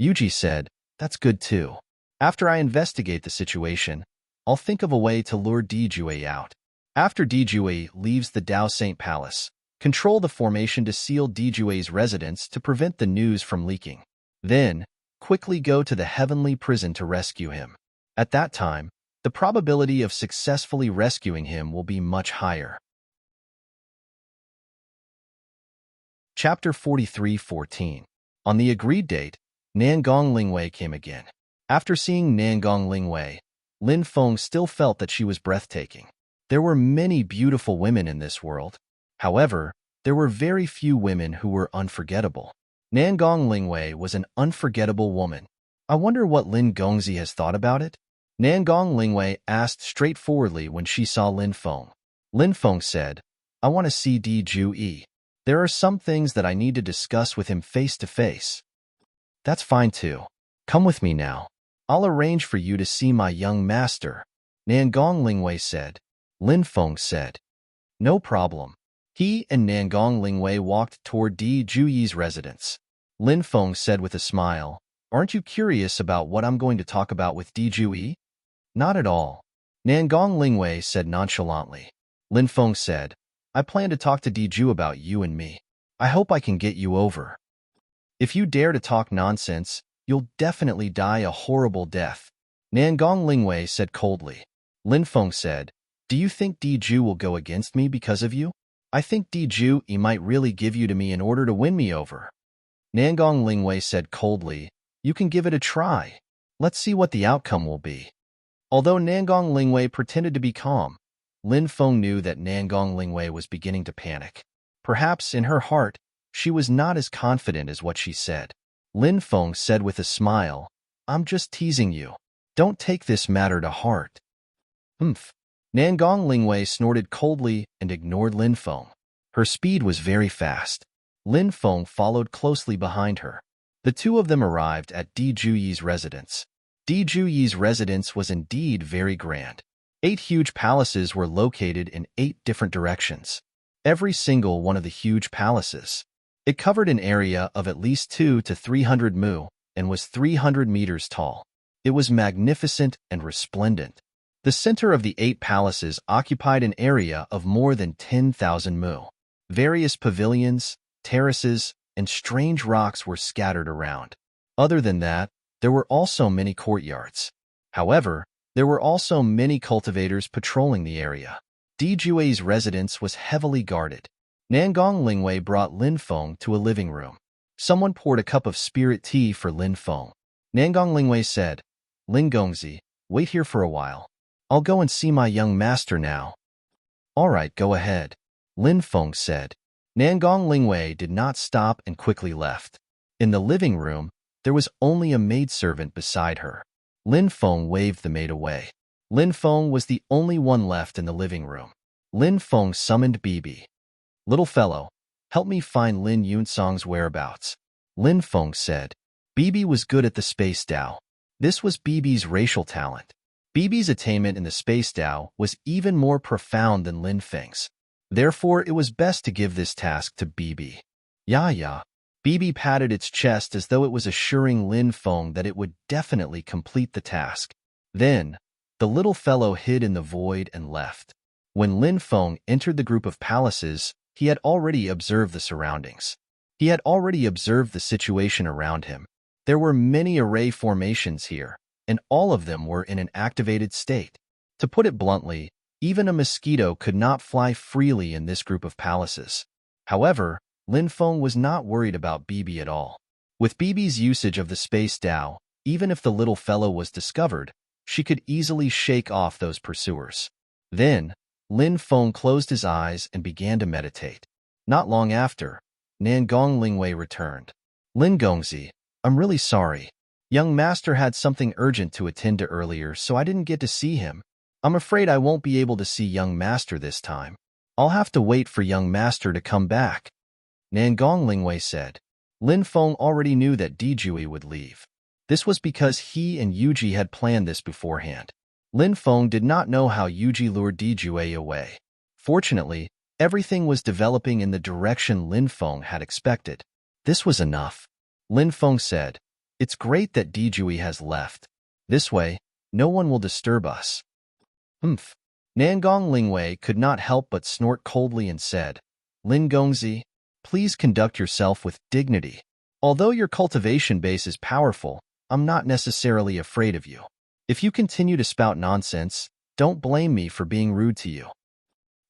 A: Yuji said, "That's good too. After I investigate the situation, I'll think of a way to lure Dijue out." After Dijue leaves the Dao Saint Palace, control the formation to seal Dijue's residence to prevent the news from leaking. Then, quickly go to the heavenly prison to rescue him. At that time, the probability of successfully rescuing him will be much higher. Chapter 43:14. On the agreed date, Nangong Lingwei came again. After seeing Nangong Lingwei, Lin Feng still felt that she was breathtaking. There were many beautiful women in this world. However, there were very few women who were unforgettable. Nangong Lingwei was an unforgettable woman. I wonder what Lin Gongzi has thought about it? Nangong Lingwei asked straightforwardly when she saw Lin Feng. Lin Feng said, I want to see Di Ju. There are some things that I need to discuss with him face to face. That's fine too. Come with me now. I'll arrange for you to see my young master, Nangong Lingwei said. Lin Feng said, no problem. He and Nangong Lingwei walked toward Di Juyi's residence. Lin Feng said with a smile, aren't you curious about what I'm going to talk about with Di Juyi? Not at all. Nangong Lingwei said nonchalantly. Lin Feng said, I plan to talk to Di Ju about you and me. I hope I can get you over. If you dare to talk nonsense, you'll definitely die a horrible death. Nangong Lingwei said coldly. Lin Feng said, do you think Di Ju will go against me because of you? I think Di Ju might really give you to me in order to win me over. Nangong Lingwei said coldly, you can give it a try. Let's see what the outcome will be. Although Nangong Lingwei pretended to be calm, Lin Feng knew that Nangong Lingwei was beginning to panic. Perhaps in her heart, she was not as confident as what she said. Lin Feng said with a smile, I'm just teasing you. Don't take this matter to heart. Humph. Nangong Lingwei snorted coldly and ignored Lin Feng. Her speed was very fast. Lin Feng followed closely behind her. The two of them arrived at Di Juyi's residence. Di Juyi's residence was indeed very grand. 8 huge palaces were located in 8 different directions. Every single one of the huge palaces. It covered an area of at least 2 to 300 mu and was 300 meters tall. It was magnificent and resplendent. The center of the 8 palaces occupied an area of more than 10,000 mu. Various pavilions, terraces, and strange rocks were scattered around. Other than that, there were also many courtyards. However, there were also many cultivators patrolling the area. Di Jui's residence was heavily guarded. Nangong Lingwei brought Lin Feng to a living room. Someone poured a cup of spirit tea for Lin Feng. Nangong Lingwei said, Lin Gongzi, wait here for a while. I'll go and see my young master now. All right, go ahead, Lin Feng said. Nangong Lingwei did not stop and quickly left. In the living room, there was only a maidservant beside her. Lin Feng waved the maid away. Lin Feng was the only one left in the living room. Lin Feng summoned Bibi. Little fellow, help me find Lin Yunsong's whereabouts, Lin Feng said. Bibi was good at the space Dao. This was Bibi's racial talent. Bibi's attainment in the space Dao was even more profound than Lin Feng's. Therefore, it was best to give this task to Bibi. Ya. Bibi patted its chest as though it was assuring Lin Feng that it would definitely complete the task. Then, the little fellow hid in the void and left. When Lin Feng entered the group of palaces, he had already observed the surroundings. He had already observed the situation around him. There were many array formations here, and all of them were in an activated state. To put it bluntly, even a mosquito could not fly freely in this group of palaces. However, Lin Feng was not worried about Bibi at all. With Bibi's usage of the space Dao, even if the little fellow was discovered, she could easily shake off those pursuers. Then, Lin Feng closed his eyes and began to meditate. Not long after, Nangong Lingwei returned. Lin Gongzi, I'm really sorry. Young master had something urgent to attend to earlier, so I didn't get to see him. I'm afraid I won't be able to see young master this time. I'll have to wait for young master to come back, Nangong Lingwei said. Lin Feng already knew that Di Jui would leave. This was because he and Yuji had planned this beforehand. Lin Feng did not know how Yuji lured Di Jui away. Fortunately, everything was developing in the direction Lin Feng had expected. This was enough. Lin Feng said, It's great that Di Jui has left. This way, no one will disturb us. Humph. Nangong Lingwei could not help but snort coldly and said, Lin Gongzi, please conduct yourself with dignity. Although your cultivation base is powerful, I'm not necessarily afraid of you. If you continue to spout nonsense, don't blame me for being rude to you.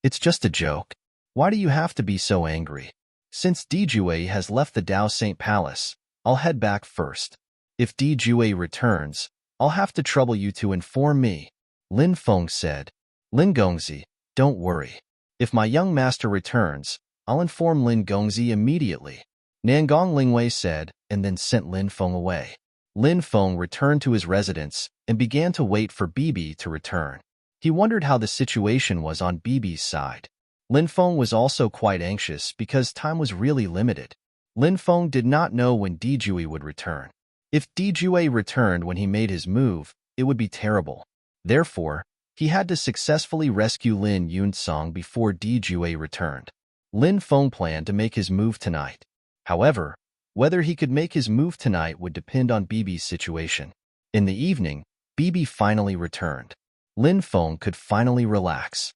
A: It's just a joke. Why do you have to be so angry? Since Dijue has left the Dao Saint Palace, I'll head back first. If Dijue returns, I'll have to trouble you to inform me. Lin Feng said. Lin Gongzi, don't worry. If my young master returns, I'll inform Lin Gongzi immediately. Nangong Lingwei said, and then sent Lin Feng away. Lin Feng returned to his residence and began to wait for Bibi to return. He wondered how the situation was on Bibi's side. Lin Feng was also quite anxious because time was really limited. Lin Feng did not know when Dijue would return. If Dijue returned when he made his move, it would be terrible. Therefore, he had to successfully rescue Lin Yunsong before Dijue returned. Lin Feng planned to make his move tonight. However, whether he could make his move tonight would depend on Bibi's situation. In the evening, Bibi finally returned. Lin Feng could finally relax.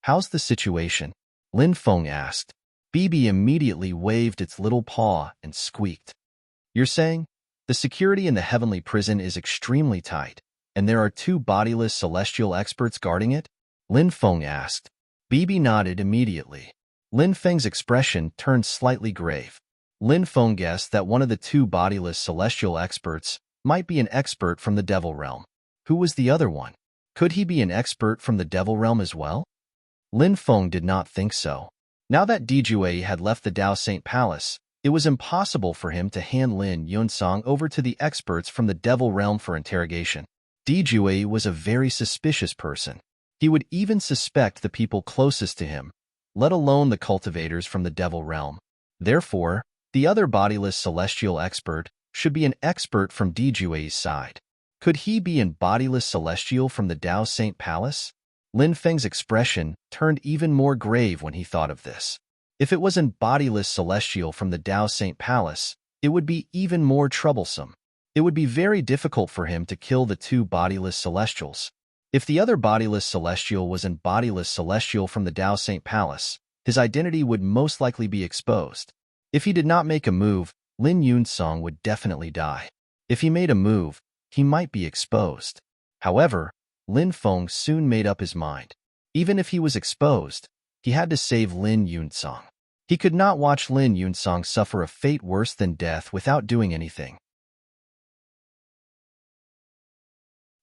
A: How's the situation? Lin Feng asked. Bibi immediately waved its little paw and squeaked. You're saying? The security in the heavenly prison is extremely tight, and there are 2 bodiless celestial experts guarding it? Lin Feng asked. Bibi nodded immediately. Lin Feng's expression turned slightly grave. Lin Feng guessed that one of the 2 bodiless celestial experts might be an expert from the Devil Realm. Who was the other one? Could he be an expert from the Devil Realm as well? Lin Feng did not think so. Now that Dijue had left the Dao Saint Palace, it was impossible for him to hand Lin Yunsong over to the experts from the Devil Realm for interrogation. Dijue was a very suspicious person. He would even suspect the people closest to him, let alone the cultivators from the Devil Realm. Therefore, the other bodiless celestial expert should be an expert from Dijue's side. Could he be an bodiless celestial from the Dao Saint Palace? Lin Feng's expression turned even more grave when he thought of this. If it was an bodiless celestial from the Dao Saint Palace, it would be even more troublesome. It would be very difficult for him to kill the 2 bodiless celestials. If the other bodiless celestial was an bodiless celestial from the Dao Saint Palace, his identity would most likely be exposed. If he did not make a move, Lin Yunsong would definitely die. If he made a move, he might be exposed. However, Lin Feng soon made up his mind. Even if he was exposed, he had to save Lin Yunsong. He could not watch Lin Yunsong suffer a fate worse than death without doing anything.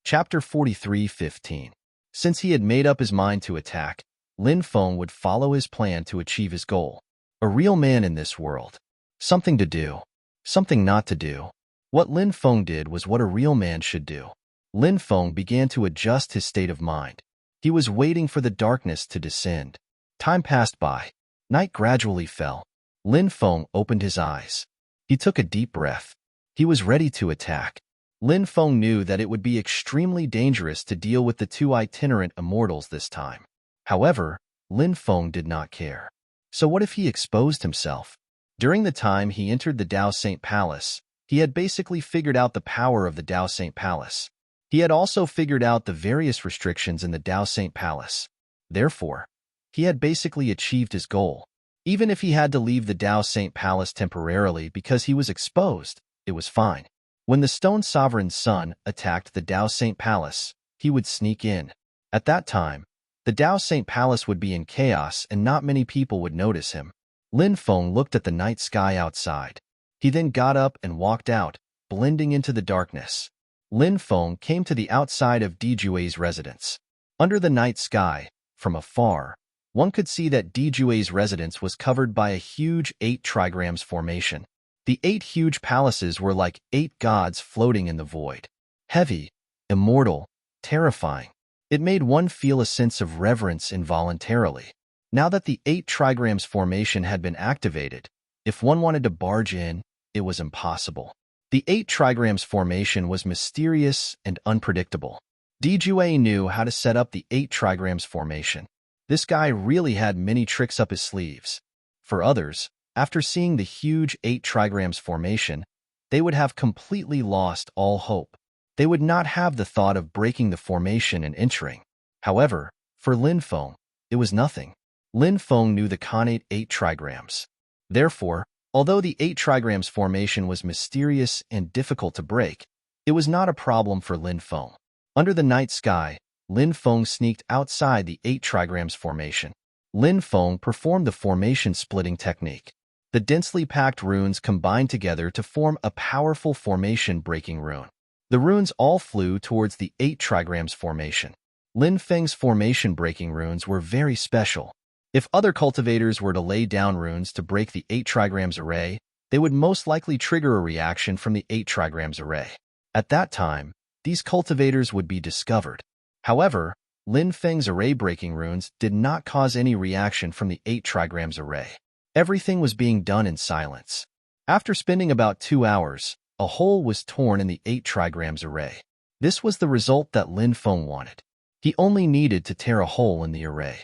A: Chapter 43:15. Since he had made up his mind to attack, Lin Feng would follow his plan to achieve his goal. A real man in this world. Something to do. Something not to do. What Lin Feng did was what a real man should do. Lin Feng began to adjust his state of mind. He was waiting for the darkness to descend. Time passed by. Night gradually fell. Lin Feng opened his eyes. He took a deep breath. He was ready to attack. Lin Feng knew that it would be extremely dangerous to deal with the 2 itinerant immortals this time. However, Lin Feng did not care. So what if he exposed himself? During the time he entered the Dao Saint Palace, he had basically figured out the power of the Dao Saint Palace. He had also figured out the various restrictions in the Dao Saint Palace. Therefore, he had basically achieved his goal. Even if he had to leave the Dao Saint Palace temporarily because he was exposed, it was fine. When the Stone Sovereign's son attacked the Dao Saint Palace, he would sneak in. At that time, the Dao Saint Palace would be in chaos and not many people would notice him. Lin Feng looked at the night sky outside. He then got up and walked out, blending into the darkness. Lin Feng came to the outside of Dijue's residence. Under the night sky, from afar, one could see that Dijue's residence was covered by a huge 8 trigrams formation. The 8 huge palaces were like 8 gods floating in the void. Heavy, immortal, terrifying. It made one feel a sense of reverence involuntarily. Now that the 8 trigrams formation had been activated, if one wanted to barge in, it was impossible. The 8 trigrams formation was mysterious and unpredictable. Dijue knew how to set up the 8 trigrams formation. This guy really had many tricks up his sleeves. For others, after seeing the huge 8 trigrams formation, they would have completely lost all hope. They would not have the thought of breaking the formation and entering. However, For Lin Feng, it was nothing. Lin Feng knew the connate 8 trigrams. Therefore, although the 8 trigrams formation was mysterious and difficult to break, it was not a problem for Lin Feng. Under the night sky, Lin Feng sneaked outside the 8 trigrams formation. Lin Feng performed the formation splitting technique. The densely packed runes combined together to form a powerful formation breaking rune. The runes all flew towards the 8 trigrams formation. Lin Feng's formation breaking runes were very special. If other cultivators were to lay down runes to break the 8 trigrams array, they would most likely trigger a reaction from the 8 trigrams array. At that time, these cultivators would be discovered. However, Lin Feng's array-breaking runes did not cause any reaction from the 8 trigrams array. Everything was being done in silence. After spending about 2 hours, a hole was torn in the 8 trigrams array. This was the result that Lin Feng wanted. He only needed to tear a hole in the array.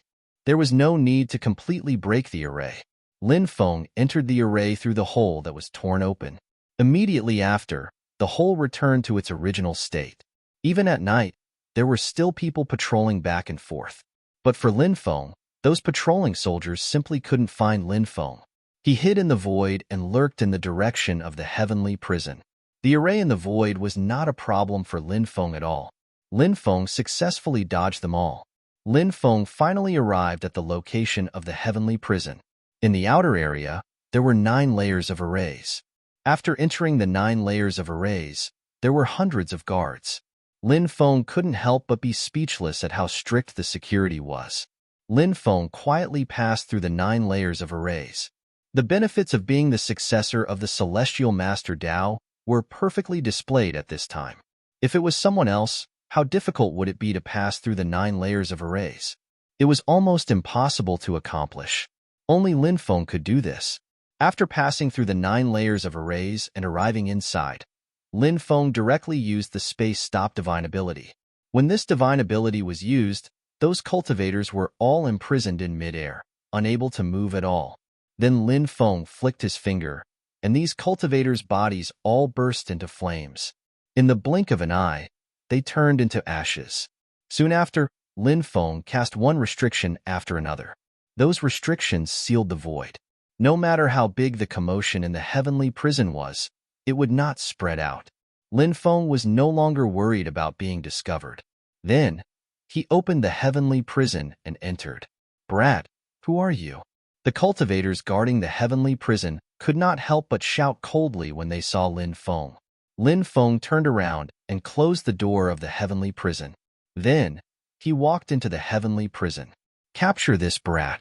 A: There was no need to completely break the array. Lin Feng entered the array through the hole that was torn open. Immediately after, the hole returned to its original state. Even at night, there were still people patrolling back and forth. But for Lin Feng, those patrolling soldiers simply couldn't find Lin Feng. He hid in the void and lurked in the direction of the heavenly prison. The array in the void was not a problem for Lin Feng at all. Lin Feng successfully dodged them all. Lin Feng finally arrived at the location of the heavenly prison. In the outer area, there were 9 layers of arrays. After entering the 9 layers of arrays, there were hundreds of guards. Lin Feng couldn't help but be speechless at how strict the security was. Lin Feng quietly passed through the 9 layers of arrays. The benefits of being the successor of the Celestial Master Dao were perfectly displayed at this time. If it was someone else, how difficult would it be to pass through the 9 layers of arrays? It was almost impossible to accomplish. Only Lin Feng could do this. After passing through the 9 layers of arrays and arriving inside, Lin Feng directly used the Space Stop Divine ability. When this divine ability was used, those cultivators were all imprisoned in midair, unable to move at all. Then Lin Feng flicked his finger, and these cultivators' bodies all burst into flames. In the blink of an eye, they turned into ashes. Soon after, Lin Feng cast one restriction after another. Those restrictions sealed the void. No matter how big the commotion in the heavenly prison was, it would not spread out. Lin Feng was no longer worried about being discovered. Then, he opened the heavenly prison and entered. "Brat, who are you?" The cultivators guarding the heavenly prison could not help but shout coldly when they saw Lin Feng. Lin Feng turned around and closed the door of the heavenly prison. Then, he walked into the heavenly prison. "Capture this brat."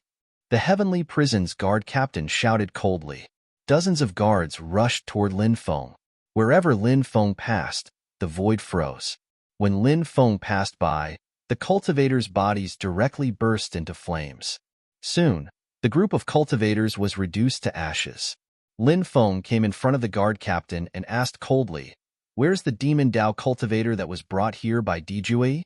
A: The heavenly prison's guard captain shouted coldly. Dozens of guards rushed toward Lin Feng. Wherever Lin Feng passed, the void froze. When Lin Feng passed by, the cultivators' bodies directly burst into flames. Soon, the group of cultivators was reduced to ashes. Lin Feng came in front of the guard captain and asked coldly, "Where's the demon Dao cultivator that was brought here by Dijue?"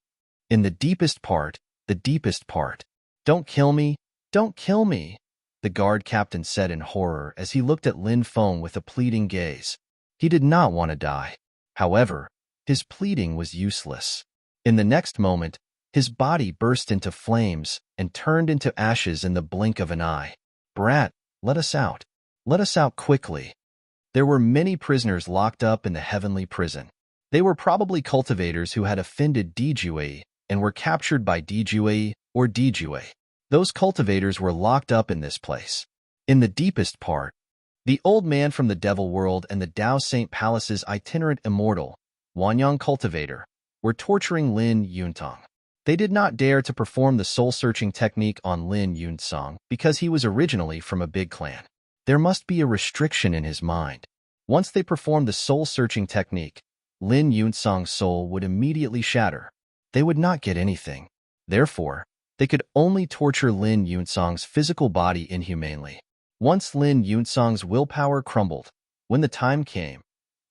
A: "In the deepest part, the deepest part." "Don't kill me, don't kill me," the guard captain said in horror as he looked at Lin Feng with a pleading gaze. He did not want to die. However, his pleading was useless. In the next moment, his body burst into flames and turned into ashes in the blink of an eye. "Brat, let us out. Let us out quickly." There were many prisoners locked up in the heavenly prison. They were probably cultivators who had offended Dijue and were captured by Dijue or Dijue. Those cultivators were locked up in this place. In the deepest part, the old man from the Devil World and the Dao Saint Palace's itinerant immortal, Wanyang cultivator, were torturing Lin Yuntong. They did not dare to perform the soul-searching technique on Lin Yunsong because he was originally from a big clan. There must be a restriction in his mind. Once they performed the soul-searching technique, Lin Yunsong's soul would immediately shatter. They would not get anything. Therefore, they could only torture Lin Yunsong's physical body inhumanely. Once Lin Yunsong's willpower crumbled, when the time came,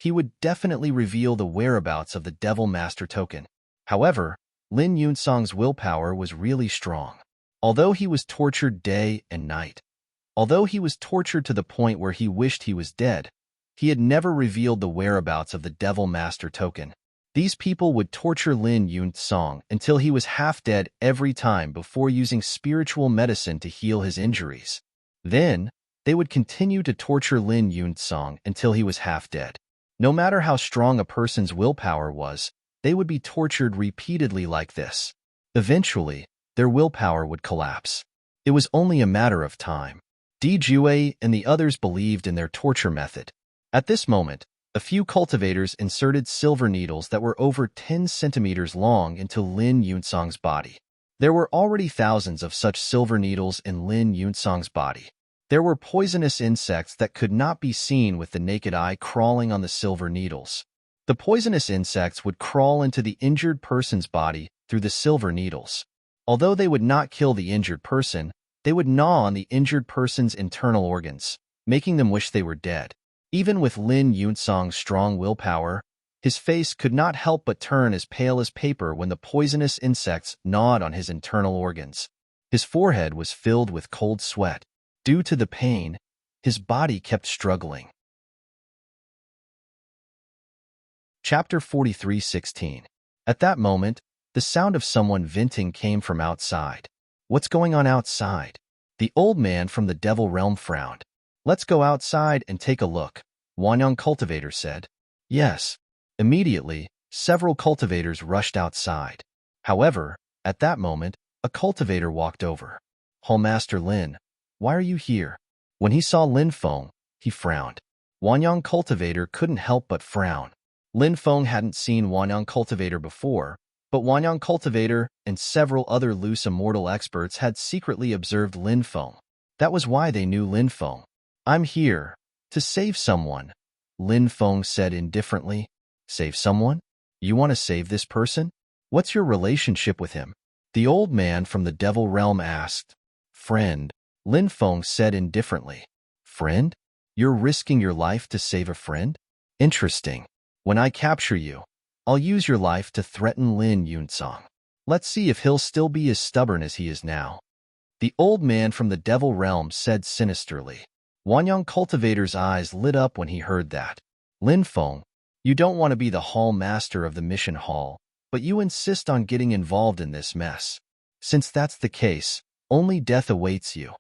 A: he would definitely reveal the whereabouts of the Devil Master token. However, Lin Yunsong's willpower was really strong. Although he was tortured day and night, although he was tortured to the point where he wished he was dead, he had never revealed the whereabouts of the Devil Master token. These people would torture Lin Yunsong until he was half dead every time before using spiritual medicine to heal his injuries. Then, they would continue to torture Lin Yunsong until he was half dead. No matter how strong a person's willpower was, they would be tortured repeatedly like this. Eventually, their willpower would collapse. It was only a matter of time. Di Jue and the others believed in their torture method. At this moment, a few cultivators inserted silver needles that were over 10 centimeters long into Lin Yunsong's body. There were already thousands of such silver needles in Lin Yunsong's body. There were poisonous insects that could not be seen with the naked eye crawling on the silver needles. The poisonous insects would crawl into the injured person's body through the silver needles. Although they would not kill the injured person, they would gnaw on the injured person's internal organs, making them wish they were dead. Even with Lin Yunsong's strong willpower, his face could not help but turn as pale as paper when the poisonous insects gnawed on his internal organs. His forehead was filled with cold sweat. Due to the pain, his body kept struggling. Chapter 43:16. At that moment, the sound of someone venting came from outside. What's going on outside? The old man from the Devil Realm frowned. Let's go outside and take a look, Wanyang cultivator said. Yes. Immediately, several cultivators rushed outside. However, at that moment, a cultivator walked over. Hallmaster Lin, why are you here? When he saw Lin Feng, he frowned. Wanyang cultivator couldn't help but frown. Lin Feng hadn't seen Wanyang cultivator before, but Wanyang cultivator and several other loose immortal experts had secretly observed Lin Feng. That was why they knew Lin Feng. I'm here to save someone, Lin Feng said indifferently. Save someone? You want to save this person? What's your relationship with him? The old man from the Devil Realm asked. Friend, Lin Feng said indifferently. Friend? You're risking your life to save a friend? Interesting. When I capture you, I'll use your life to threaten Lin Yunsong. Let's see if he'll still be as stubborn as he is now. The old man from the Devil Realm said sinisterly. Wanyang cultivator's eyes lit up when he heard that. Lin Feng, you don't want to be the hall master of the mission hall, but you insist on getting involved in this mess. Since that's the case, only death awaits you.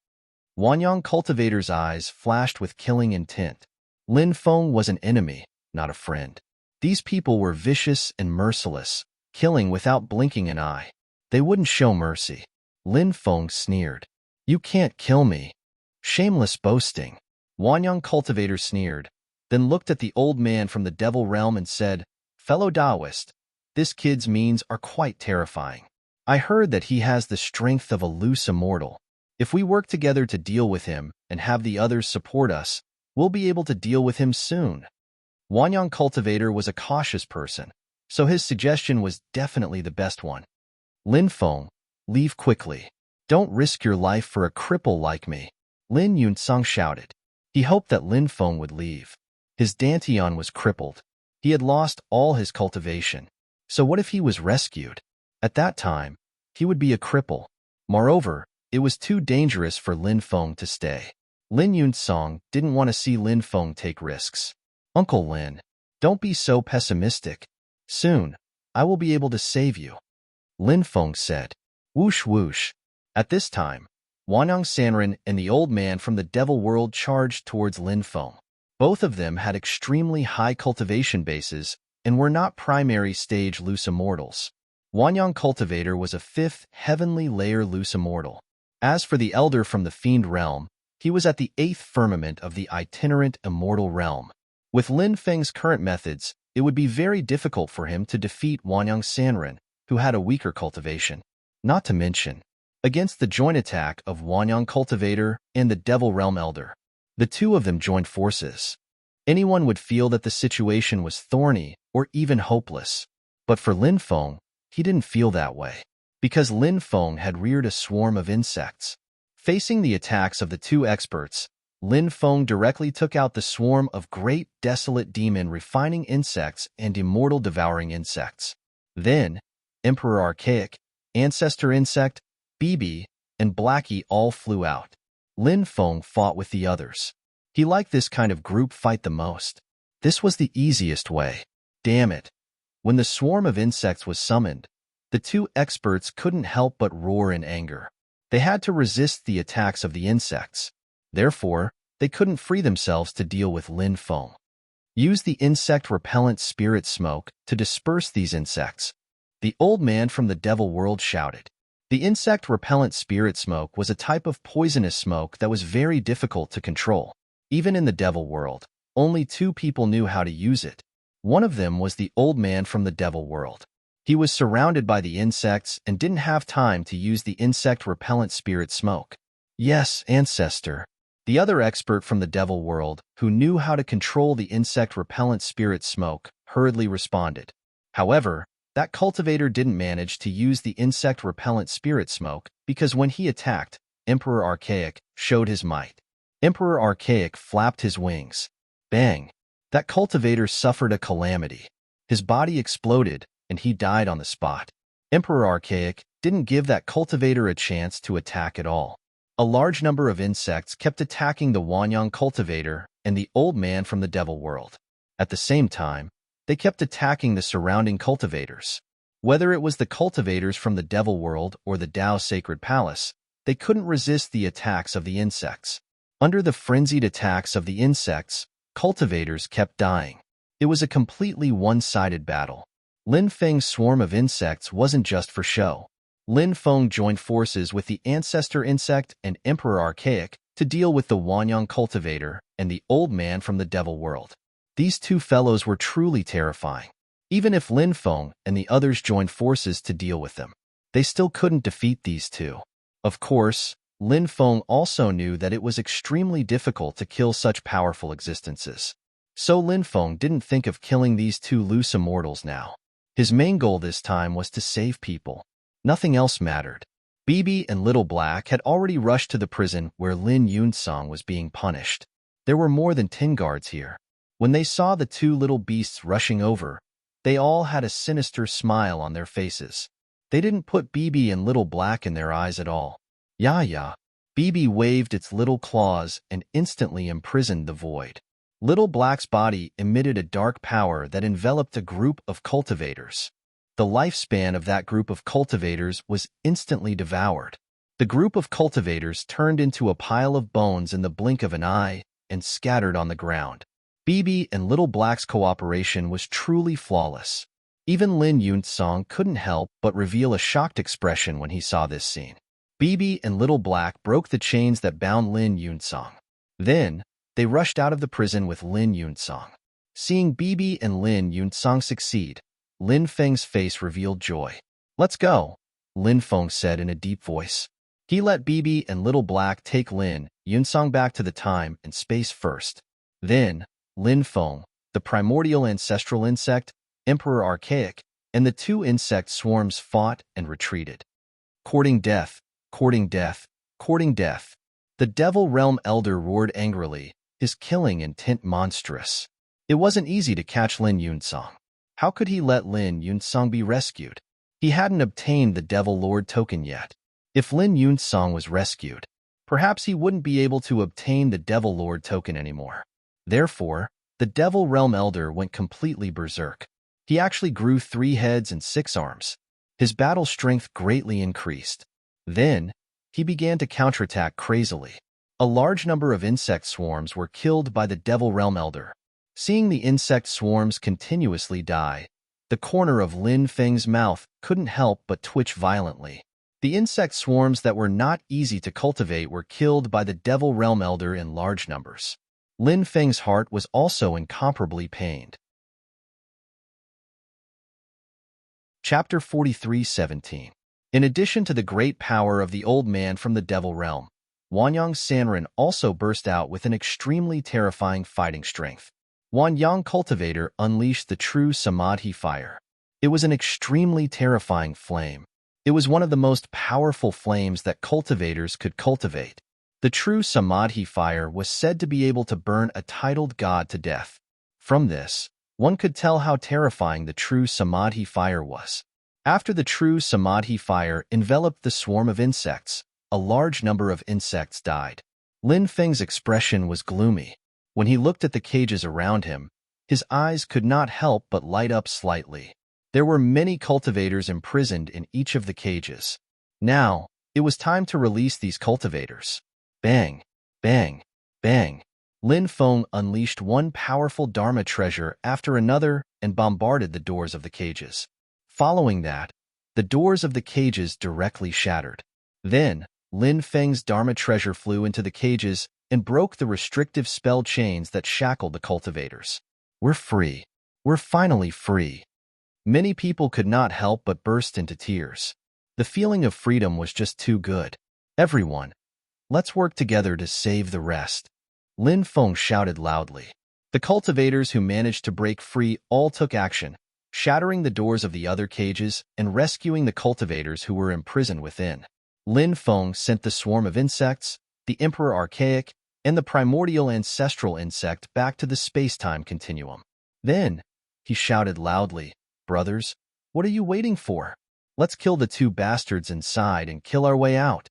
A: Wanyang cultivator's eyes flashed with killing intent. Lin Feng was an enemy, not a friend. These people were vicious and merciless, killing without blinking an eye. They wouldn't show mercy. Lin Feng sneered. You can't kill me. Shameless boasting. Wanyang cultivator sneered, then looked at the old man from the Devil Realm and said, Fellow Taoist, this kid's means are quite terrifying. I heard that he has the strength of a loose immortal. If we work together to deal with him and have the others support us, we'll be able to deal with him soon. Wanyang cultivator was a cautious person, so his suggestion was definitely the best one. Lin Feng, leave quickly. Don't risk your life for a cripple like me. Lin Yunsong shouted. He hoped that Lin Feng would leave. His Dantian was crippled. He had lost all his cultivation. So what if he was rescued? At that time, he would be a cripple. Moreover, it was too dangerous for Lin Feng to stay. Lin Yunsong didn't want to see Lin Feng take risks. Uncle Lin, don't be so pessimistic. Soon, I will be able to save you. Lin Feng said. Whoosh whoosh. At this time, Wanyang Sanren and the old man from the Devil World charged towards Lin Feng. Both of them had extremely high cultivation bases and were not primary stage loose immortals. Wanyang cultivator was a 5th heavenly layer loose immortal. As for the elder from the Fiend realm, he was at the 8th firmament of the itinerant immortal realm. With Lin Feng's current methods, it would be very difficult for him to defeat Wanyang Sanren, who had a weaker cultivation. Not to mention, against the joint attack of Wanyang cultivator and the Devil Realm elder. The two of them joined forces. Anyone would feel that the situation was thorny or even hopeless. But for Lin Feng, he didn't feel that way, because Lin Feng had reared a swarm of insects. Facing the attacks of the two experts, Lin Feng directly took out the swarm of great desolate demon refining insects and immortal devouring insects. Then, Emperor Archaic, Ancestor Insect, BB, and Blackie all flew out. Lin Feng fought with the others. He liked this kind of group fight the most. This was the easiest way. Damn it. When the swarm of insects was summoned, the two experts couldn't help but roar in anger. They had to resist the attacks of the insects. Therefore, they couldn't free themselves to deal with Lin Feng. Use the insect repellent spirit smoke to disperse these insects, the old man from the devil world shouted. The insect repellent spirit smoke was a type of poisonous smoke that was very difficult to control. Even in the devil world, only two people knew how to use it. One of them was the old man from the devil world. He was surrounded by the insects and didn't have time to use the insect repellent spirit smoke. Yes, ancestor. The other expert from the devil world, who knew how to control the insect repellent spirit smoke, hurriedly responded. However, that cultivator didn't manage to use the insect repellent spirit smoke because when he attacked, Emperor Archaic showed his might. Emperor Archaic flapped his wings. Bang! That cultivator suffered a calamity. His body exploded, and he died on the spot. Emperor Archaic didn't give that cultivator a chance to attack at all. A large number of insects kept attacking the Wanyang cultivator and the old man from the devil world. At the same time, they kept attacking the surrounding cultivators. Whether it was the cultivators from the devil world or the Tao Sacred Palace, they couldn't resist the attacks of the insects. Under the frenzied attacks of the insects, cultivators kept dying. It was a completely one-sided battle. Lin Feng's swarm of insects wasn't just for show. Lin Feng joined forces with the Ancestor Insect and Emperor Archaic to deal with the Wanyang cultivator and the old man from the devil world. These two fellows were truly terrifying. Even if Lin Feng and the others joined forces to deal with them, they still couldn't defeat these two. Of course, Lin Feng also knew that it was extremely difficult to kill such powerful existences. So Lin Feng didn't think of killing these two loose immortals now. His main goal this time was to save people. Nothing else mattered. Bibi and Little Black had already rushed to the prison where Lin Yunsong was being punished. There were more than 10 guards here. When they saw the two little beasts rushing over, they all had a sinister smile on their faces. They didn't put Bibi and Little Black in their eyes at all. Ya. Bibi waved its little claws and instantly imprisoned the void. Little Black's body emitted a dark power that enveloped a group of cultivators. The lifespan of that group of cultivators was instantly devoured. The group of cultivators turned into a pile of bones in the blink of an eye and scattered on the ground. Bibi and Little Black's cooperation was truly flawless. Even Lin Yunsong couldn't help but reveal a shocked expression when he saw this scene. Bibi and Little Black broke the chains that bound Lin Yunsong. Then, they rushed out of the prison with Lin Yunsong. Seeing Bibi and Lin Yunsong succeed, Lin Feng's face revealed joy. "Let's go," Lin Feng said in a deep voice. He let Bibi and Little Black take Lin Yunsong back to the time and space first. Then, Lin Feng, the primordial ancestral insect, Emperor Archaic, and the two insect swarms fought and retreated. Courting death, courting death, courting death. The Devil Realm Elder roared angrily, his killing intent monstrous. It wasn't easy to catch Lin Yunsong. How could he let Lin Yunsong be rescued? He hadn't obtained the Devil Lord token yet. If Lin Yunsong was rescued, perhaps he wouldn't be able to obtain the Devil Lord token anymore. Therefore, the Devil Realm Elder went completely berserk. He actually grew 3 heads and 6 arms. His battle strength greatly increased. Then, he began to counterattack crazily. A large number of insect swarms were killed by the Devil Realm Elder. Seeing the insect swarms continuously die, the corner of Lin Feng's mouth couldn't help but twitch violently. The insect swarms that were not easy to cultivate were killed by the Devil Realm Elder in large numbers. Lin Feng's heart was also incomparably pained. Chapter 43:17. In addition to the great power of the old man from the Devil Realm, Wanyang Sanren also burst out with an extremely terrifying fighting strength. Wanyang Cultivator unleashed the true Samadhi fire. It was an extremely terrifying flame. It was one of the most powerful flames that cultivators could cultivate. The true Samadhi fire was said to be able to burn a titled god to death. From this, one could tell how terrifying the true Samadhi fire was. After the true Samadhi fire enveloped the swarm of insects, a large number of insects died. Lin Feng's expression was gloomy. When he looked at the cages around him, his eyes could not help but light up slightly. There were many cultivators imprisoned in each of the cages. Now, it was time to release these cultivators. Bang, bang, bang. Lin Feng unleashed one powerful Dharma treasure after another and bombarded the doors of the cages. Following that, the doors of the cages directly shattered. Then, Lin Feng's Dharma treasure flew into the cages and broke the restrictive spell chains that shackled the cultivators. We're free. We're finally free. Many people could not help but burst into tears. The feeling of freedom was just too good. Everyone, let's work together to save the rest. Lin Feng shouted loudly. The cultivators who managed to break free all took action, shattering the doors of the other cages and rescuing the cultivators who were imprisoned within. Lin Feng sent the swarm of insects, the Emperor Archaic, and the primordial ancestral insect back to the space-time continuum. Then, he shouted loudly, "Brothers, what are you waiting for? Let's kill the two bastards inside and kill our way out.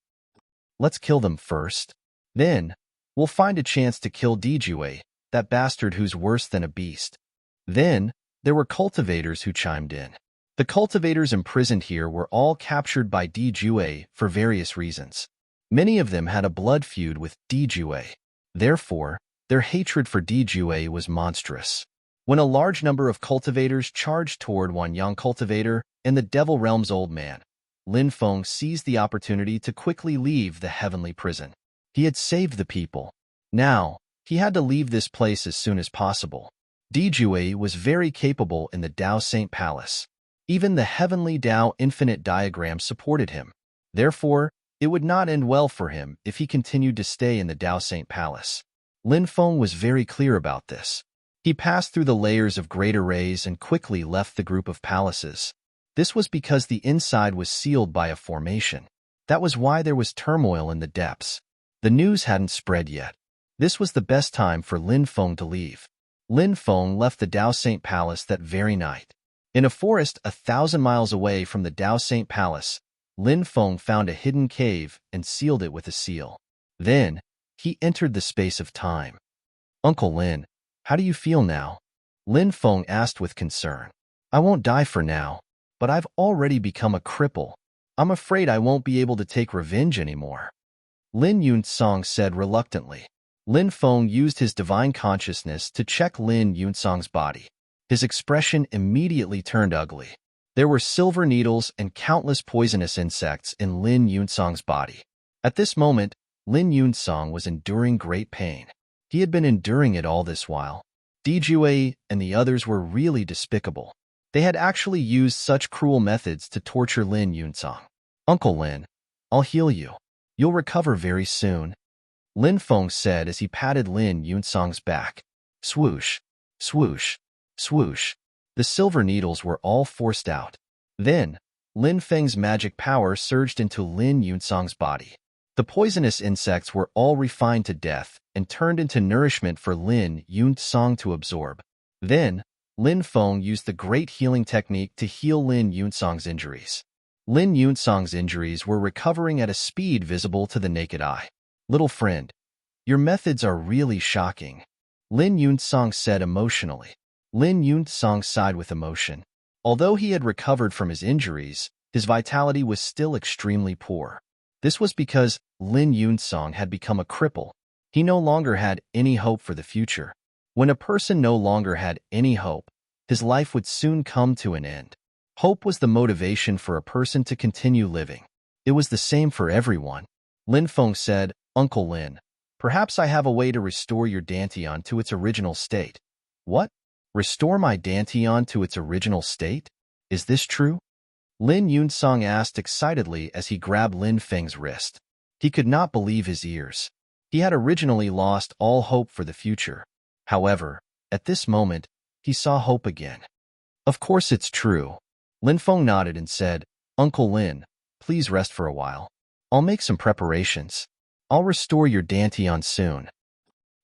A: Let's kill them first. Then, we'll find a chance to kill Dijue, that bastard who's worse than a beast." Then, there were cultivators who chimed in. The cultivators imprisoned here were all captured by Dijue for various reasons. Many of them had a blood feud with Dijue. Therefore, their hatred for Dijue was monstrous. When a large number of cultivators charged toward one young cultivator and the Devil Realm's old man, Lin Feng seized the opportunity to quickly leave the heavenly prison. He had saved the people. Now, he had to leave this place as soon as possible. Dijue was very capable in the Dao Saint Palace. Even the heavenly Dao Infinite diagram supported him. Therefore, it would not end well for him if he continued to stay in the Dao Saint Palace. Lin Feng was very clear about this. He passed through the layers of great arrays and quickly left the group of palaces. This was because the inside was sealed by a formation. That was why there was turmoil in the depths. The news hadn't spread yet. This was the best time for Lin Feng to leave. Lin Feng left the Dao Saint Palace that very night. In a forest 1,000 miles away from the Dao Saint Palace, Lin Feng found a hidden cave and sealed it with a seal. Then, he entered the space of time. "Uncle Lin, how do you feel now?" Lin Feng asked with concern. "I won't die for now, but I've already become a cripple. I'm afraid I won't be able to take revenge anymore." Lin Yunsong said reluctantly. Lin Feng used his divine consciousness to check Lin Yunsong's body. His expression immediately turned ugly. There were silver needles and countless poisonous insects in Lin Yunsong's body. At this moment, Lin Yunsong was enduring great pain. He had been enduring it all this while. Dijue and the others were really despicable. They had actually used such cruel methods to torture Lin Yunsong. "Uncle Lin, I'll heal you. You'll recover very soon," Lin Feng said as he patted Lin Yunsong's back. Swoosh, swoosh, swoosh. The silver needles were all forced out. Then, Lin Feng's magic power surged into Lin Yunsong's body. The poisonous insects were all refined to death and turned into nourishment for Lin Yunsong to absorb. Then, Lin Feng used the great healing technique to heal Lin Yunsong's injuries. Lin Yunsong's injuries were recovering at a speed visible to the naked eye. "Little friend, your methods are really shocking," Lin Yunsong said emotionally. Lin Yunsong sighed with emotion. Although he had recovered from his injuries, his vitality was still extremely poor. This was because Lin Yunsong had become a cripple. He no longer had any hope for the future. When a person no longer had any hope, his life would soon come to an end. Hope was the motivation for a person to continue living. It was the same for everyone. Lin Feng said, "Uncle Lin, perhaps I have a way to restore your Dantian to its original state." "What? Restore my Dantian to its original state? Is this true?" Lin Yunsong asked excitedly as he grabbed Lin Feng's wrist. He could not believe his ears. He had originally lost all hope for the future. However, at this moment, he saw hope again. "Of course it's true." Lin Feng nodded and said, "Uncle Lin, please rest for a while. I'll make some preparations. I'll restore your Dantian soon."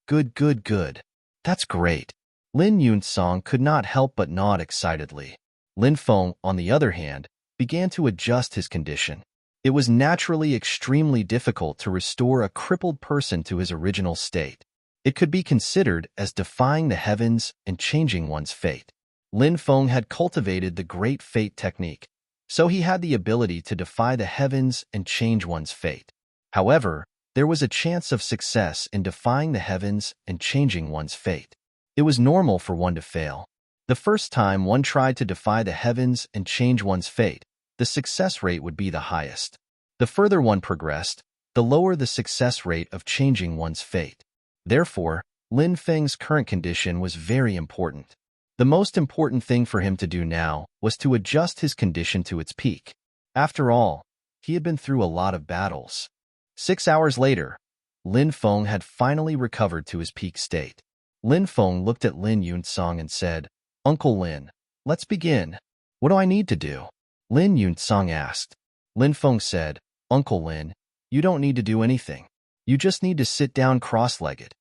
A: Good, good, good. That's great." Lin Yunsong could not help but nod excitedly. Lin Feng, on the other hand, began to adjust his condition. It was naturally extremely difficult to restore a crippled person to his original state. It could be considered as defying the heavens and changing one's fate. Lin Feng had cultivated the Great Fate technique, so he had the ability to defy the heavens and change one's fate. However, there was a chance of success in defying the heavens and changing one's fate. It was normal for one to fail. The first time one tried to defy the heavens and change one's fate, the success rate would be the highest. The further one progressed, the lower the success rate of changing one's fate. Therefore, Lin Feng's current condition was very important. The most important thing for him to do now was to adjust his condition to its peak. After all, he had been through a lot of battles. 6 hours later, Lin Feng had finally recovered to his peak state. Lin Feng looked at Lin Yunsong and said, "Uncle Lin, let's begin. What do I need to do?" Lin Yunsong asked. Lin Feng said, "Uncle Lin, you don't need to do anything. You just need to sit down cross-legged."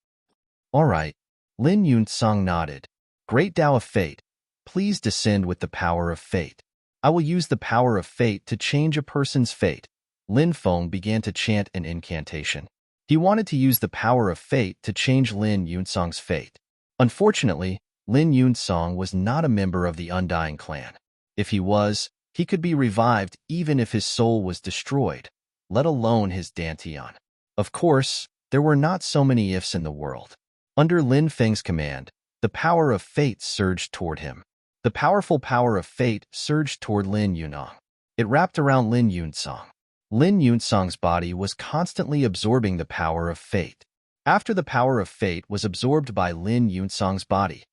A: "All right." Lin Yunsong nodded. "Great Tao of Fate, please descend with the power of fate. I will use the power of fate to change a person's fate." Lin Feng began to chant an incantation. He wanted to use the power of fate to change Lin Yunsong's fate. Unfortunately, Lin Yunsong was not a member of the Undying clan. If he was, he could be revived even if his soul was destroyed, let alone his dantian. Of course, there were not so many ifs in the world. Under Lin Feng's command, the power of fate surged toward him. The powerful power of fate surged toward Lin Yunong. It wrapped around Lin Yunsong. Lin Yunsong's body was constantly absorbing the power of fate. After the power of fate was absorbed by Lin Yunsong's body,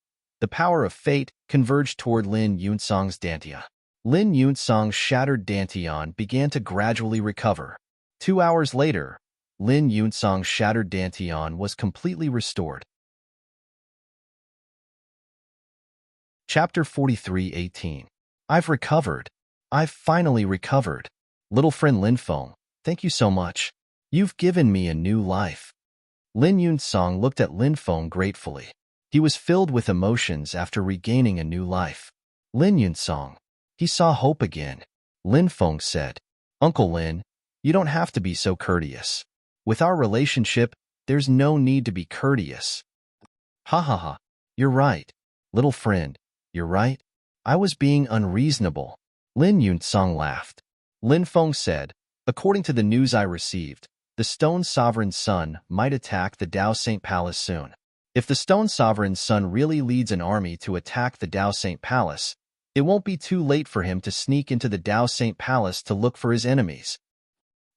A: the power of fate converged toward Lin Yunsong's dantian. Lin Yunsong's shattered dantian began to gradually recover. 2 hours later, Lin Yunsong's shattered dantian was completely restored. Chapter 43:18. I've recovered. I've finally recovered. Little friend Lin Feng, thank you so much. You've given me a new life. Lin Yunsong looked at Lin Feng gratefully. He was filled with emotions after regaining a new life. Lin Yunsong. He saw hope again. Lin Feng said, "Uncle Lin, you don't have to be so courteous. With our relationship, there's no need to be courteous." "Ha ha ha. You're right. Little friend, you're right. I was being unreasonable." Lin Yunsong laughed. Lin Feng said, "According to the news I received, the Stone Sovereign's son might attack the Dao Saint Palace soon. If the Stone Sovereign's son really leads an army to attack the Dao Saint Palace, it won't be too late for him to sneak into the Dao Saint Palace to look for his enemies."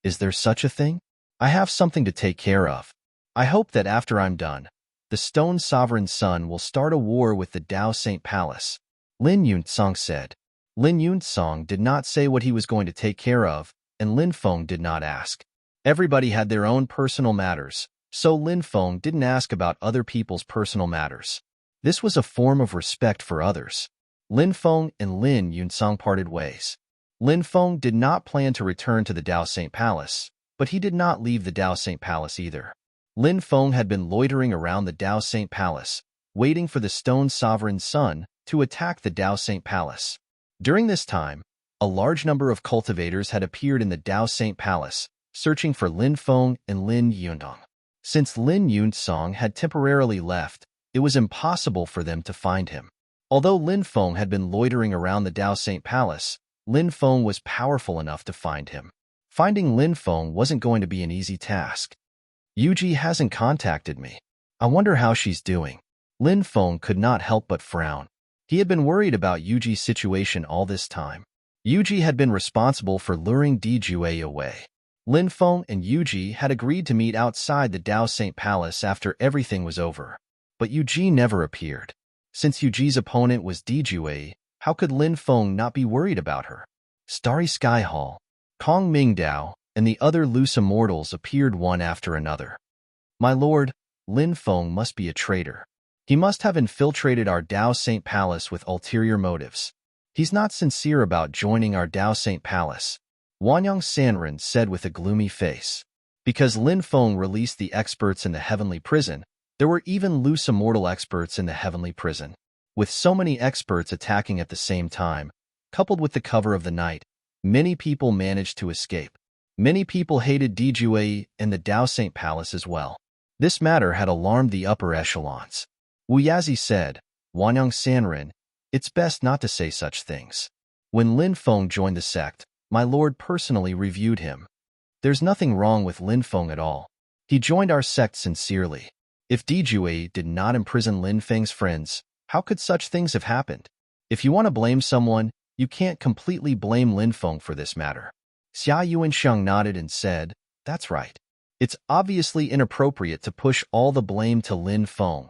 A: "Is there such a thing? I have something to take care of. I hope that after I'm done, the Stone Sovereign's son will start a war with the Dao Saint Palace," Lin Yunsong said. Lin Yunsong did not say what he was going to take care of, and Lin Feng did not ask. Everybody had their own personal matters, so Lin Feng didn't ask about other people's personal matters. This was a form of respect for others. Lin Feng and Lin Yunsong parted ways. Lin Feng did not plan to return to the Dao Saint Palace, but he did not leave the Dao Saint Palace either. Lin Feng had been loitering around the Dao Saint Palace, waiting for the Stone Sovereign's son to attack the Dao Saint Palace. During this time, a large number of cultivators had appeared in the Dao Saint Palace, searching for Lin Feng and Lin Yundong. Since Lin Yunsong had temporarily left, it was impossible for them to find him. Although Lin Feng had been loitering around the Dao Saint Palace, Lin Feng was powerful enough to find him. Finding Lin Feng wasn't going to be an easy task. "Yuji hasn't contacted me. I wonder how she's doing." Lin Feng could not help but frown. He had been worried about Yuji's situation all this time. Yuji had been responsible for luring Dijue away. Lin Feng and Yuji had agreed to meet outside the Dao Saint Palace after everything was over. But Yuji never appeared. Since Yuji's opponent was Dijue, how could Lin Feng not be worried about her? Starry Sky Hall. Kong Mingdao and the other loose immortals appeared one after another. "My lord, Lin Feng must be a traitor. He must have infiltrated our Dao Saint Palace with ulterior motives. He's not sincere about joining our Dao Saint Palace," Wanyang Sanren said with a gloomy face. Because Lin Feng released the experts in the heavenly prison, there were even loose immortal experts in the heavenly prison. With so many experts attacking at the same time, coupled with the cover of the night, many people managed to escape. Many people hated Dijue and the Dao Saint Palace as well. This matter had alarmed the upper echelons. Wu Yazi said, "Wanyang Sanren, It's best not to say such things. When Lin Feng joined the sect, my lord personally reviewed him. There's nothing wrong with Lin Feng at all. He joined our sect sincerely. If Dijue did not imprison Lin Feng's friends, how could such things have happened? If you want to blame someone, you can't completely blame Lin Feng for this matter. Xia Yuanxiang nodded and said, "That's right. It's obviously inappropriate to push all the blame to Lin Feng."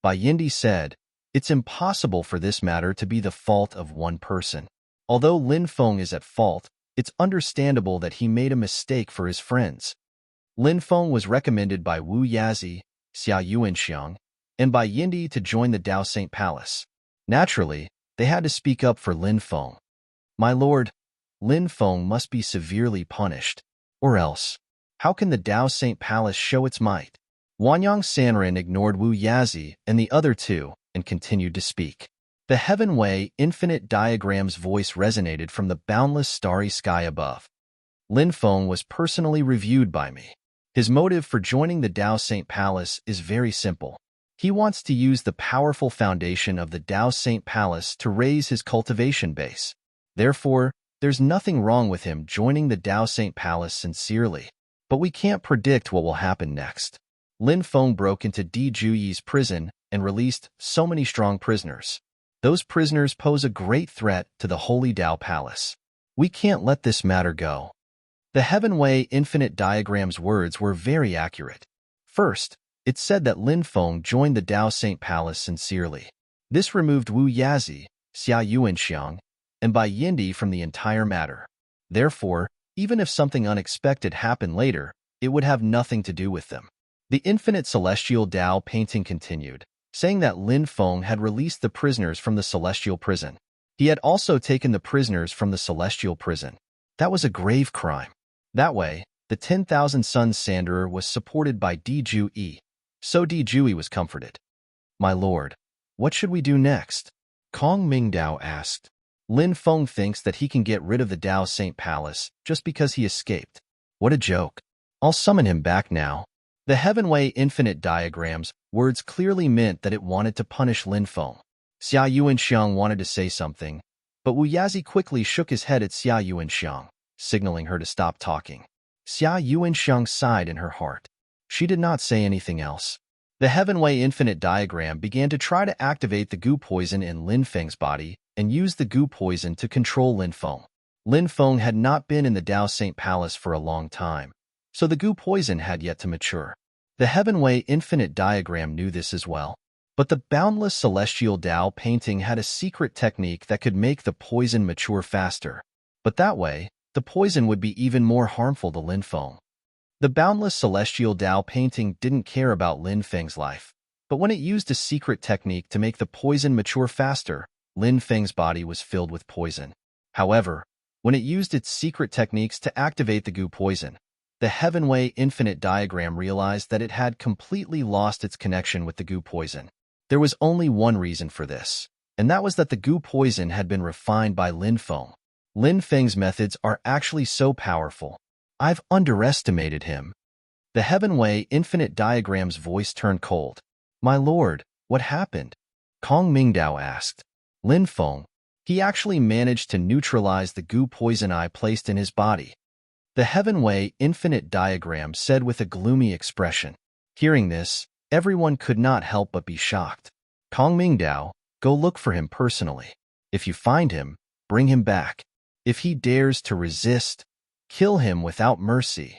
A: Bai Yindi said, "It's impossible for this matter to be the fault of one person. Although Lin Feng is at fault, it's understandable that he made a mistake for his friends." Lin Feng was recommended by Wu Yazi, Xia Yuanxiang, and Bai Yindi to join the Dao Saint Palace. Naturally, they had to speak up for Lin Feng. "My lord, Lin Feng must be severely punished. Or else, how can the Dao Saint Palace show its might?" Wanyang Sanren ignored Wu Yazi and the other two and continued to speak. The Heavenway Infinite Diagram's voice resonated from the boundless starry sky above. "Lin Feng was personally reviewed by me. His motive for joining the Dao Saint Palace is very simple. He wants to use the powerful foundation of the Dao Saint Palace to raise his cultivation base. Therefore, there's nothing wrong with him joining the Dao Saint Palace sincerely. But we can't predict what will happen next." Lin Feng broke into Di Juyi's prison and released so many strong prisoners. Those prisoners pose a great threat to the Holy Dao Palace. We can't let this matter go. The Heavenway Infinite Diagram's words were very accurate. First, it said that Lin Feng joined the Dao Saint Palace sincerely. This removed Wu Yazi, Xia Yuanxiang, and Bai Yindi from the entire matter. Therefore, even if something unexpected happened later, it would have nothing to do with them. The Infinite Celestial Dao painting continued, saying that Lin Feng had released the prisoners from the Celestial Prison. He had also taken the prisoners from the Celestial Prison. That was a grave crime. That way, the 10,000 Suns Sanderer was supported by Di Jui, so Di Jui was comforted. "My lord, what should we do next?" Kong Mingdao asked. "Lin Feng thinks that he can get rid of the Dao Saint Palace just because he escaped. What a joke. I'll summon him back now." The Heavenway Infinite Diagram's words clearly meant that it wanted to punish Lin Feng. Xia Yuanxiang wanted to say something, but Wu Yazi quickly shook his head at Xia Yuanxiang, signaling her to stop talking. Xia Yuanxiang sighed in her heart. She did not say anything else. The Heavenway Infinite Diagram began to try to activate the goo poison in Lin Feng's body and use the goo poison to control Lin Feng. Lin Feng had not been in the Dao Saint Palace for a long time, so the goo poison had yet to mature. The Heavenway Infinite Diagram knew this as well. But the boundless celestial Dao painting had a secret technique that could make the poison mature faster. But that way, the poison would be even more harmful to Lin Feng. The boundless celestial Dao painting didn't care about Lin Feng's life. But when it used a secret technique to make the poison mature faster, Lin Feng's body was filled with poison. However, when it used its secret techniques to activate the goo poison, the Heavenway Infinite Diagram realized that it had completely lost its connection with the goo poison. There was only one reason for this, and that was that the goo poison had been refined by Lin Feng. Lin Feng's methods are actually so powerful. I've underestimated him. The Heavenway Infinite Diagram's voice turned cold. "My lord, what happened?" Kong Mingdao asked. "Lin Feng, he actually managed to neutralize the goo poison I placed in his body." The Heavenway Infinite Diagram said with a gloomy expression. Hearing this, everyone could not help but be shocked. "Kong Mingdao, go look for him personally. If you find him, bring him back. If he dares to resist, kill him without mercy."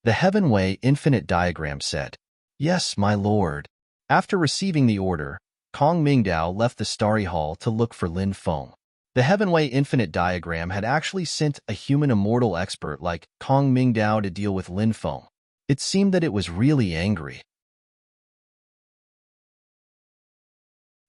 A: The Heavenway Infinite Diagram said. "Yes, my lord." After receiving the order, Kong Mingdao left the Starry Hall to look for Lin Feng. The Heavenway Infinite Diagram had actually sent a human immortal expert like Kong Mingdao to deal with Lin Feng. It seemed that it was really angry.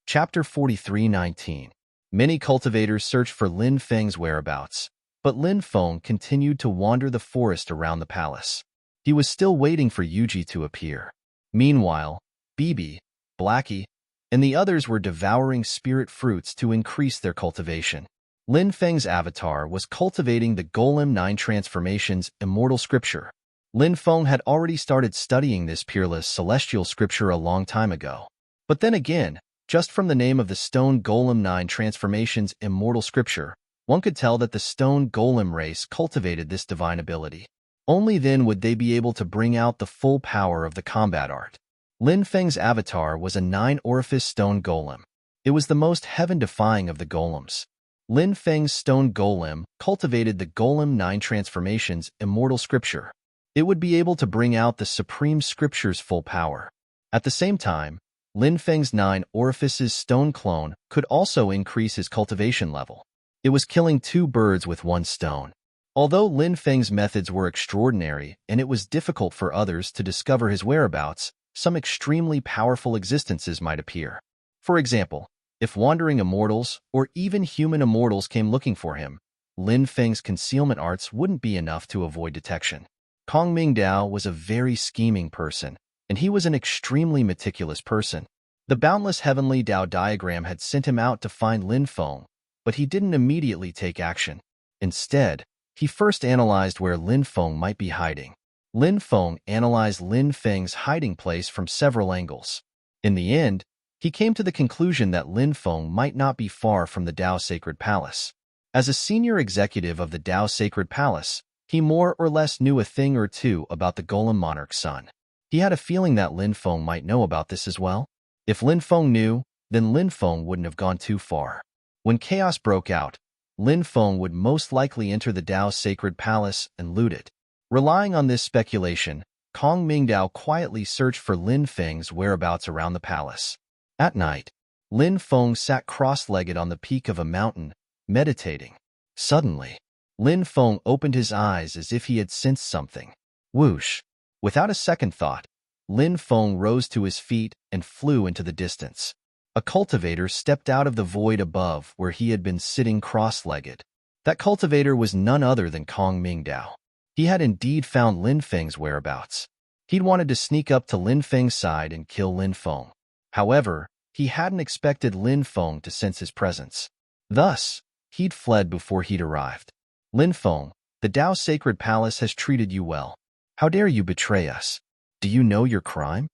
A: Chapter 43:19. Many cultivators searched for Lin Feng's whereabouts, but Lin Feng continued to wander the forest around the palace. He was still waiting for Yuji to appear. Meanwhile, Bibi, Blackie, and the others were devouring spirit fruits to increase their cultivation. Lin Feng's avatar was cultivating the Golem 9 Transformations Immortal Scripture. Lin Feng had already started studying this peerless celestial scripture a long time ago. But then again, Just from the name of the stone golem 9 transformations immortal scripture, one could tell that the stone golem race cultivated this divine ability. Only then would they be able to bring out the full power of the combat art. Lin Feng's avatar was a 9-orifice stone golem. It was the most heaven-defying of the golems. Lin Feng's stone golem cultivated the golem 9 transformations immortal scripture. It would be able to bring out the supreme scripture's full power. At the same time, Lin Feng's 9 orifices stone clone could also increase his cultivation level. It was killing 2 birds with 1 stone. Although Lin Feng's methods were extraordinary and it was difficult for others to discover his whereabouts, some extremely powerful existences might appear. For example, if wandering immortals or even human immortals came looking for him, Lin Feng's concealment arts wouldn't be enough to avoid detection. Kong Mingdao was a very scheming person, and he was an extremely meticulous person. The boundless heavenly Dao diagram had sent him out to find Lin Feng, but he didn't immediately take action. Instead, he first analyzed where Lin Feng might be hiding. Lin Feng analyzed Lin Feng's hiding place from several angles. In the end, he came to the conclusion that Lin Feng might not be far from the Dao Sacred Palace. As a senior executive of the Dao Sacred Palace, he more or less knew a thing or two about the Golem Monarch's son. He had a feeling that Lin Feng might know about this as well. If Lin Feng knew, then Lin Feng wouldn't have gone too far. When chaos broke out, Lin Feng would most likely enter the Dao Sacred Palace and loot it. Relying on this speculation, Kong Mingdao quietly searched for Lin Feng's whereabouts around the palace. At night, Lin Feng sat cross-legged on the peak of a mountain, meditating. Suddenly, Lin Feng opened his eyes as if he had sensed something. Whoosh! Without a second thought, Lin Feng rose to his feet and flew into the distance. A cultivator stepped out of the void above where he had been sitting cross-legged. That cultivator was none other than Kong Mingdao. He had indeed found Lin Feng's whereabouts. He'd wanted to sneak up to Lin Feng's side and kill Lin Feng. However, he hadn't expected Lin Feng to sense his presence. Thus, he'd fled before he'd arrived. Lin Feng, the Dao Sacred Palace has treated you well. How dare you betray us? Do you know your crime?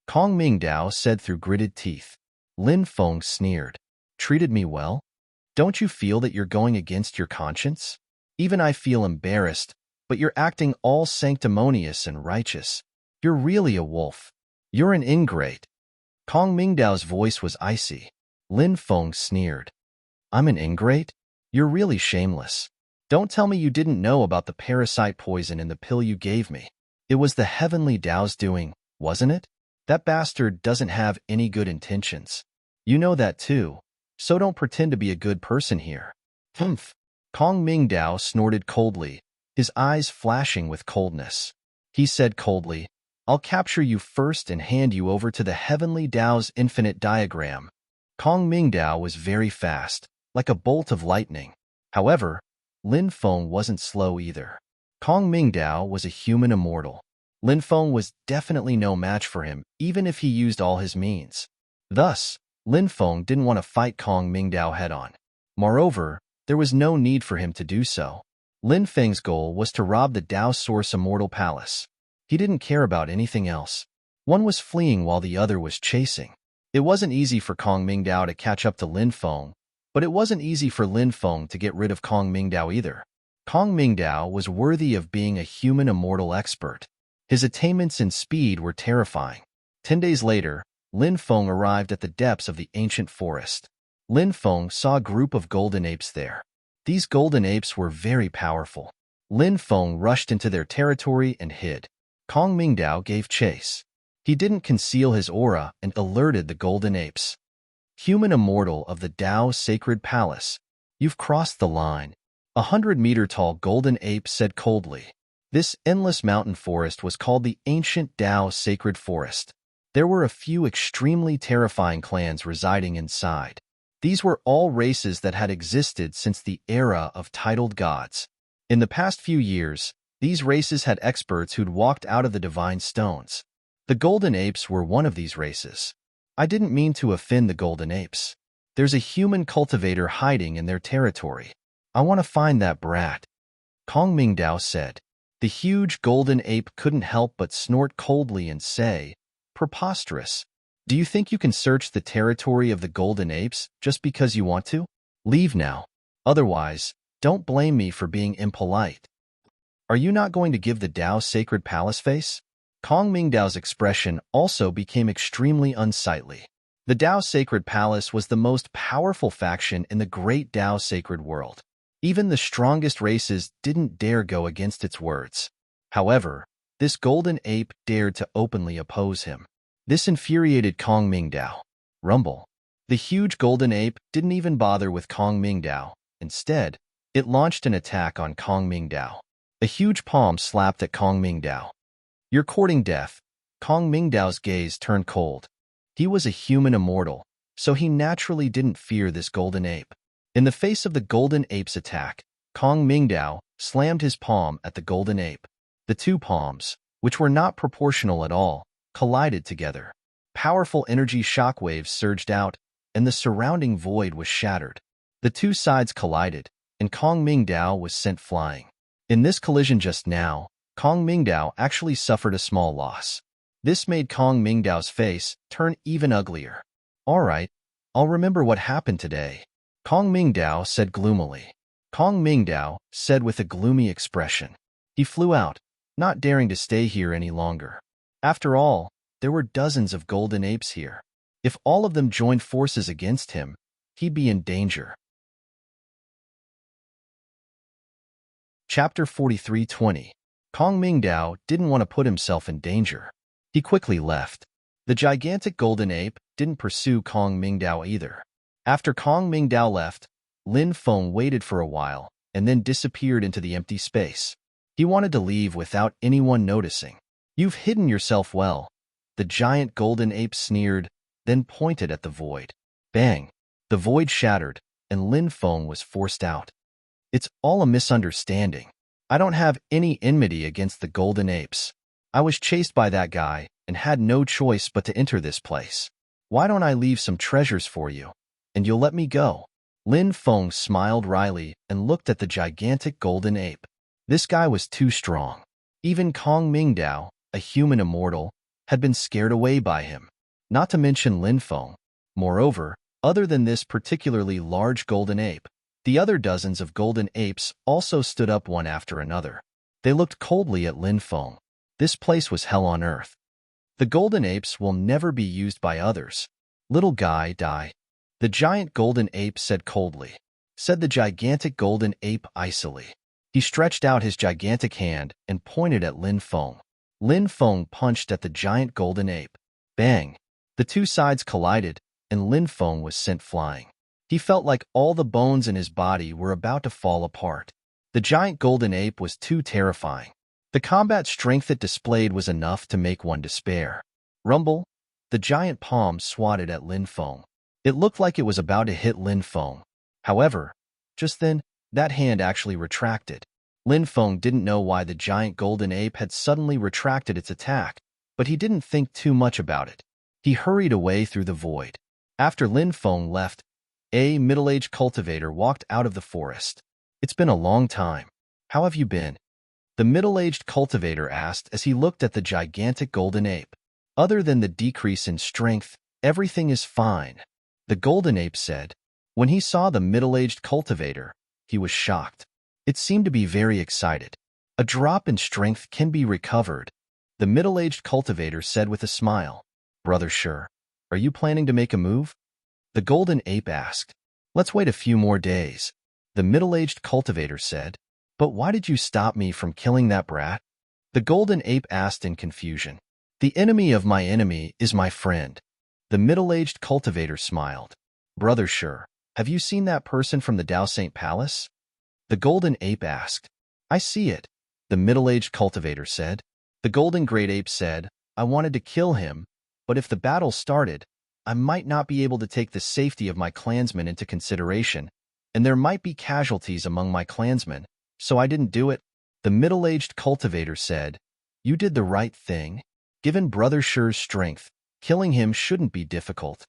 A: Kong Mingdao said through gritted teeth. Lin Feng sneered. Treated me well? Don't you feel that you're going against your conscience? Even I feel embarrassed, but you're acting all sanctimonious and righteous. You're really a wolf. You're an ingrate. Kong Mingdao's voice was icy. Lin Feng sneered. I'm an ingrate? You're really shameless. Don't tell me you didn't know about the parasite poison in the pill you gave me. It was the heavenly Dao's doing, wasn't it? That bastard doesn't have any good intentions. You know that too, so don't pretend to be a good person here. Humph. Kong Mingdao snorted coldly, his eyes flashing with coldness. He said coldly, I'll capture you first and hand you over to the heavenly Dao's infinite diagram. Kong Mingdao was very fast, like a bolt of lightning. However, Lin Feng wasn't slow either. Kong Mingdao was a human immortal. Lin Feng was definitely no match for him, even if he used all his means. Thus, Lin Feng didn't want to fight Kong Mingdao head-on. Moreover, there was no need for him to do so. Lin Feng's goal was to rob the Dao Source Immortal Palace. He didn't care about anything else. One was fleeing while the other was chasing. It wasn't easy for Kong Mingdao to catch up to Lin Feng, but it wasn't easy for Lin Feng to get rid of Kong Mingdao either. Kong Mingdao was worthy of being a human immortal expert. His attainments in speed were terrifying. 10 days later, Lin Feng arrived at the depths of the ancient forest. Lin Feng saw a group of golden apes there. These golden apes were very powerful. Lin Feng rushed into their territory and hid. Kong Mingdao gave chase. He didn't conceal his aura and alerted the golden apes. Human immortal of the Dao Sacred Palace, you've crossed the line. 100-meter-tall golden ape said coldly. This endless mountain forest was called the ancient Dao Sacred Forest. There were a few extremely terrifying clans residing inside. These were all races that had existed since the era of titled gods. In the past few years, these races had experts who'd walked out of the divine stones. The golden apes were one of these races. I didn't mean to offend the golden apes. There's a human cultivator hiding in their territory. I want to find that brat. Kong Mingdao said. The huge golden ape couldn't help but snort coldly and say, preposterous. Do you think you can search the territory of the golden apes just because you want to? Leave now. Otherwise, don't blame me for being impolite. Are you not going to give the Dao sacred palace face? Kong Mingdao's expression also became extremely unsightly. The Dao sacred palace was the most powerful faction in the great Dao sacred world. Even the strongest races didn't dare go against its words. However, this golden ape dared to openly oppose him. This infuriated Kong Mingdao. Rumble. The huge golden ape didn't even bother with Kong Mingdao. Instead, it launched an attack on Kong Mingdao. A huge palm slapped at Kong Mingdao. You're courting death. Kong Mingdao's gaze turned cold. He was a human immortal, so he naturally didn't fear this golden ape. In the face of the golden ape's attack, Kong Mingdao slammed his palm at the golden ape. The two palms, which were not proportional at all, collided together. Powerful energy shockwaves surged out, and the surrounding void was shattered. The two sides collided, and Kong Mingdao was sent flying. In this collision just now, Kong Mingdao actually suffered a small loss. This made Kong Mingdao's face turn even uglier. All right, I'll remember what happened today, Kong Mingdao said gloomily. Kong Mingdao said with a gloomy expression. He flew out, not daring to stay here any longer. After all, there were dozens of golden apes here. If all of them joined forces against him, he'd be in danger. Chapter 43:20. Kong Mingdao didn't want to put himself in danger. He quickly left. The gigantic golden ape didn't pursue Kong Mingdao either. After Kong Mingdao left, Lin Feng waited for a while and then disappeared into the empty space. He wanted to leave without anyone noticing. You've hidden yourself well, the giant golden ape sneered, then pointed at the void. Bang! The void shattered, and Lin Feng was forced out. It's all a misunderstanding. I don't have any enmity against the golden apes. I was chased by that guy and had no choice but to enter this place. Why don't I leave some treasures for you, and you'll let me go? Lin Feng smiled wryly and looked at the gigantic golden ape. This guy was too strong. Even Kong Mingdao, a human immortal, had been scared away by him. Not to mention Lin Feng. Moreover, other than this particularly large golden ape, the other dozens of golden apes also stood up one after another. They looked coldly at Lin Feng. This place was hell on earth. The golden apes will never be used by others. Little guy, die. The giant golden ape said coldly. Said the gigantic golden ape icily. He stretched out his gigantic hand and pointed at Lin Feng. Lin Feng punched at the giant golden ape. Bang! The two sides collided, and Lin Feng was sent flying. He felt like all the bones in his body were about to fall apart. The giant golden ape was too terrifying. The combat strength it displayed was enough to make one despair. Rumble! The giant palm swatted at Lin Feng. It looked like it was about to hit Lin Feng. However, just then, that hand actually retracted. Lin Feng didn't know why the giant golden ape had suddenly retracted its attack, but he didn't think too much about it. He hurried away through the void. After Lin Feng left, a middle-aged cultivator walked out of the forest. It's been a long time. How have you been? The middle-aged cultivator asked as he looked at the gigantic golden ape. Other than the decrease in strength, everything is fine, the golden ape said. When he saw the middle-aged cultivator, he was shocked. It seemed to be very excited. A drop in strength can be recovered, the middle-aged cultivator said with a smile. Brother Sure, are you planning to make a move? The golden ape asked. Let's wait a few more days, the middle-aged cultivator said. But why did you stop me from killing that brat? The golden ape asked in confusion. The enemy of my enemy is my friend. The middle-aged cultivator smiled. Brother Sure, have you seen that person from the Dao Saint Palace? The golden ape asked. I see it, the middle-aged cultivator said. The golden great ape said, I wanted to kill him, but if the battle started, I might not be able to take the safety of my clansmen into consideration, and there might be casualties among my clansmen, so I didn't do it. The middle-aged cultivator said, You did the right thing. Given Brother Sure's strength, killing him shouldn't be difficult.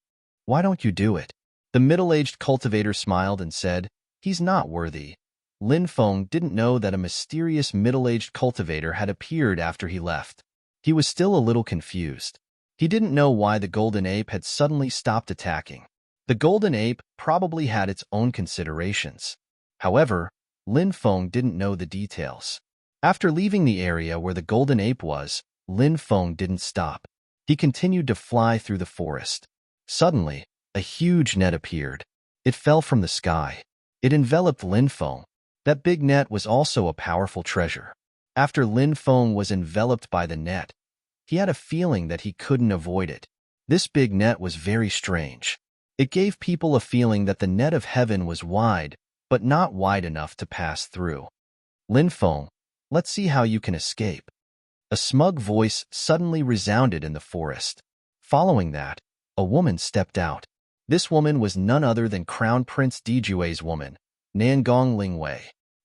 A: Why don't you do it? The middle-aged cultivator smiled and said, He's not worthy. Lin Feng didn't know that a mysterious middle-aged cultivator had appeared after he left. He was still a little confused. He didn't know why the golden ape had suddenly stopped attacking. The golden ape probably had its own considerations. However, Lin Feng didn't know the details. After leaving the area where the golden ape was, Lin Feng didn't stop. He continued to fly through the forest. Suddenly, a huge net appeared. It fell from the sky. It enveloped Lin Feng. That big net was also a powerful treasure. After Lin Feng was enveloped by the net, he had a feeling that he couldn't avoid it. This big net was very strange. It gave people a feeling that the net of heaven was wide, but not wide enough to pass through. Lin Feng, let's see how you can escape. A smug voice suddenly resounded in the forest. Following that, a woman stepped out. This woman was none other than Crown Prince Dijue's woman, Nangong Lingwei.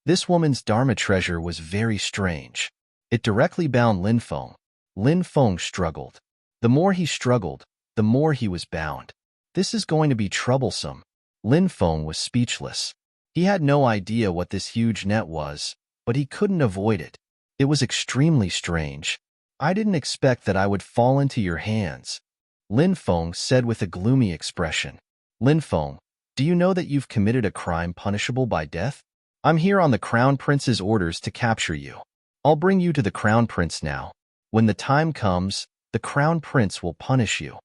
A: This woman's Dharma treasure was very strange. It directly bound Lin Feng. Lin Feng struggled. The more he struggled, the more he was bound. This is going to be troublesome. Lin Feng was speechless. He had no idea what this huge net was, but he couldn't avoid it. It was extremely strange. I didn't expect that I would fall into your hands, Lin Feng said with a gloomy expression. Lin Feng, do you know that you've committed a crime punishable by death? I'm here on the Crown Prince's orders to capture you. I'll bring you to the Crown Prince now. When the time comes, the Crown Prince will punish you,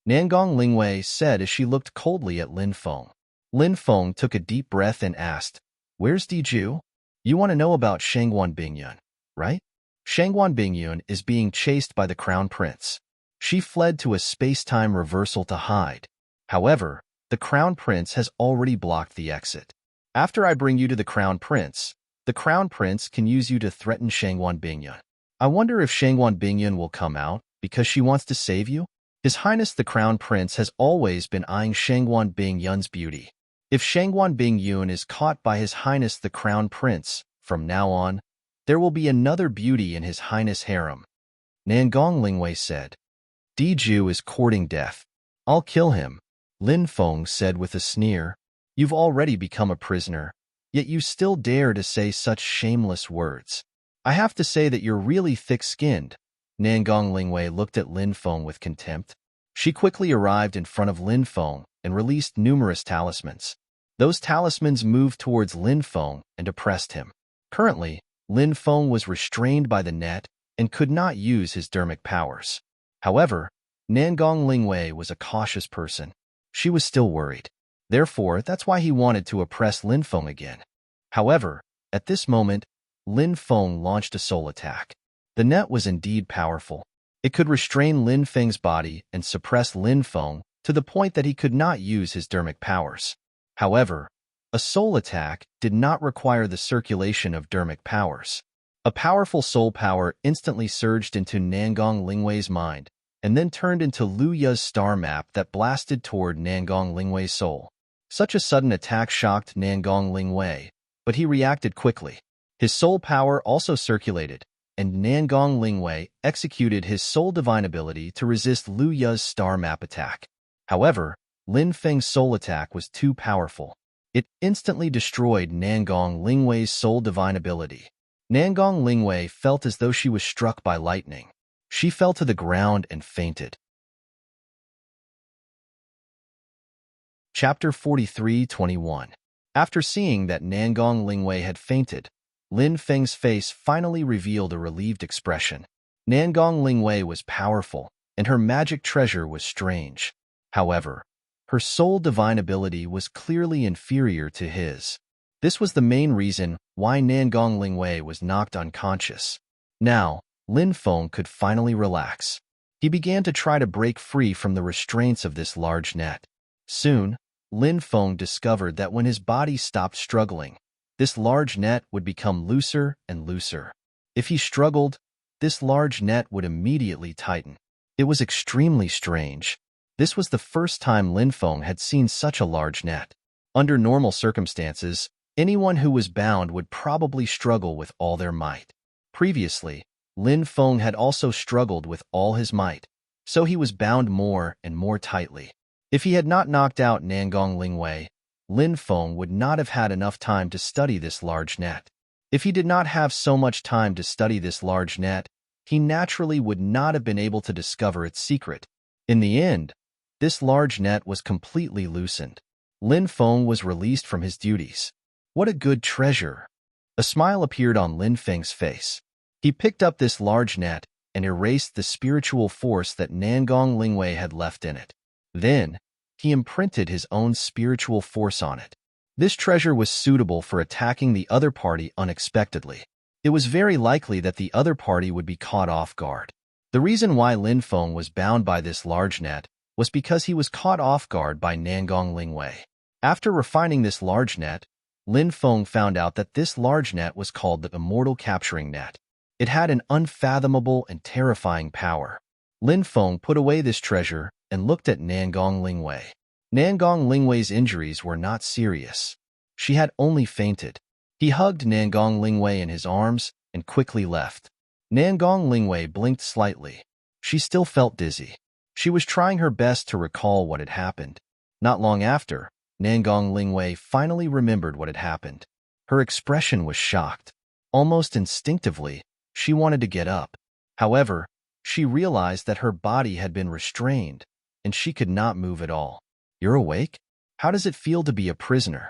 A: Nangong Lingwei said as she looked coldly at Lin Feng. Lin Feng took a deep breath and asked, Where's Diju? You want to know about Shangguan Bingyun, right? Shangguan Bingyun is being chased by the Crown Prince. She fled to a space-time reversal to hide. However, the Crown Prince has already blocked the exit. After I bring you to the Crown Prince can use you to threaten Shangguan Bingyun. I wonder if Shangguan Bingyun will come out because she wants to save you? His Highness the Crown Prince has always been eyeing Shangguan Bingyun's beauty. If Shangguan Bingyun is caught by His Highness the Crown Prince, from now on, there will be another beauty in His Highness' harem, Nangong Lingwei said. Diju is courting death. I'll kill him, Lin Feng said with a sneer. You've already become a prisoner, yet you still dare to say such shameless words. I have to say that you're really thick-skinned. Nangong Lingwei looked at Lin Feng with contempt. She quickly arrived in front of Lin Feng and released numerous talismans. Those talismans moved towards Lin Feng and oppressed him. Currently, Lin Feng was restrained by the net and could not use his dermic powers. However, Nangong Lingwei was a cautious person. She was still worried. Therefore, that's why he wanted to oppress Lin Feng again. However, at this moment, Lin Feng launched a soul attack. The net was indeed powerful. It could restrain Lin Feng's body and suppress Lin Feng to the point that he could not use his dermic powers. However, a soul attack did not require the circulation of dermic powers. A powerful soul power instantly surged into Nangong Lingwei's mind and then turned into Lu Ya's star map that blasted toward Nangong Lingwei's soul. Such a sudden attack shocked Nangong Lingwei, but he reacted quickly. His soul power also circulated, and Nangong Lingwei executed his soul divine ability to resist Lu Ya's star map attack. However, Lin Feng's soul attack was too powerful. It instantly destroyed Nangong Lingwei's soul divine ability. Nangong Lingwei felt as though she was struck by lightning. She fell to the ground and fainted. Chapter 43:21. After seeing that Nangong Lingwei had fainted, Lin Feng's face finally revealed a relieved expression. Nangong Lingwei was powerful, and her magic treasure was strange. However, her soul divine ability was clearly inferior to his. This was the main reason why Nangong Lingwei was knocked unconscious. Now, Lin Feng could finally relax. He began to try to break free from the restraints of this large net. Soon, Lin Feng discovered that when his body stopped struggling, this large net would become looser and looser. If he struggled, this large net would immediately tighten. It was extremely strange. This was the first time Lin Feng had seen such a large net. Under normal circumstances, anyone who was bound would probably struggle with all their might. Previously, Lin Feng had also struggled with all his might, so he was bound more and more tightly. If he had not knocked out Nangong Lingwei, Lin Feng would not have had enough time to study this large net. If he did not have so much time to study this large net, he naturally would not have been able to discover its secret. In the end, this large net was completely loosened. Lin Feng was released from his duties. What a good treasure! A smile appeared on Lin Feng's face. He picked up this large net and erased the spiritual force that Nangong Lingwei had left in it. Then, he imprinted his own spiritual force on it. This treasure was suitable for attacking the other party unexpectedly. It was very likely that the other party would be caught off guard. The reason why Lin Feng was bound by this large net was because he was caught off guard by Nangong Lingwei. After refining this large net, Lin Feng found out that this large net was called the Immortal Capturing Net. It had an unfathomable and terrifying power. Lin Feng put away this treasure and looked at Nangong Lingwei. Nangong Lingwei's injuries were not serious. She had only fainted. He hugged Nangong Lingwei in his arms and quickly left. Nangong Lingwei blinked slightly. She still felt dizzy. She was trying her best to recall what had happened. Not long after, Nangong Lingwei finally remembered what had happened. Her expression was shocked. Almost instinctively, she wanted to get up. However, she realized that her body had been restrained, and she could not move at all. "You're awake? How does it feel to be a prisoner?"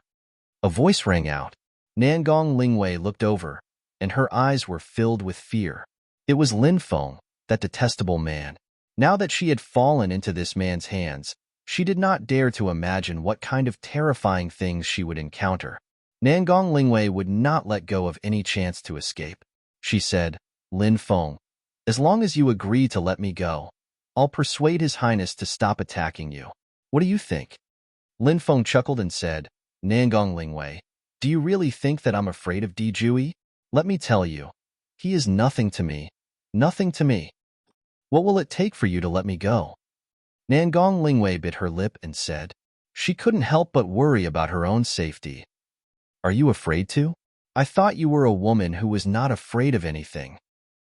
A: A voice rang out. Nangong Lingwei looked over, and her eyes were filled with fear. It was Lin Feng, that detestable man. Now that she had fallen into this man's hands, she did not dare to imagine what kind of terrifying things she would encounter. Nangong Lingwei would not let go of any chance to escape. She said, "Lin Feng, as long as you agree to let me go, I'll persuade His Highness to stop attacking you. What do you think?" Lin Feng chuckled and said, "Nangong Lingwei, do you really think that I'm afraid of Di Jui? Let me tell you, he is nothing to me. Nothing to me. What will it take for you to let me go?" Nangong Lingwei bit her lip and said, she couldn't help but worry about her own safety. "Are you afraid to? I thought you were a woman who was not afraid of anything,"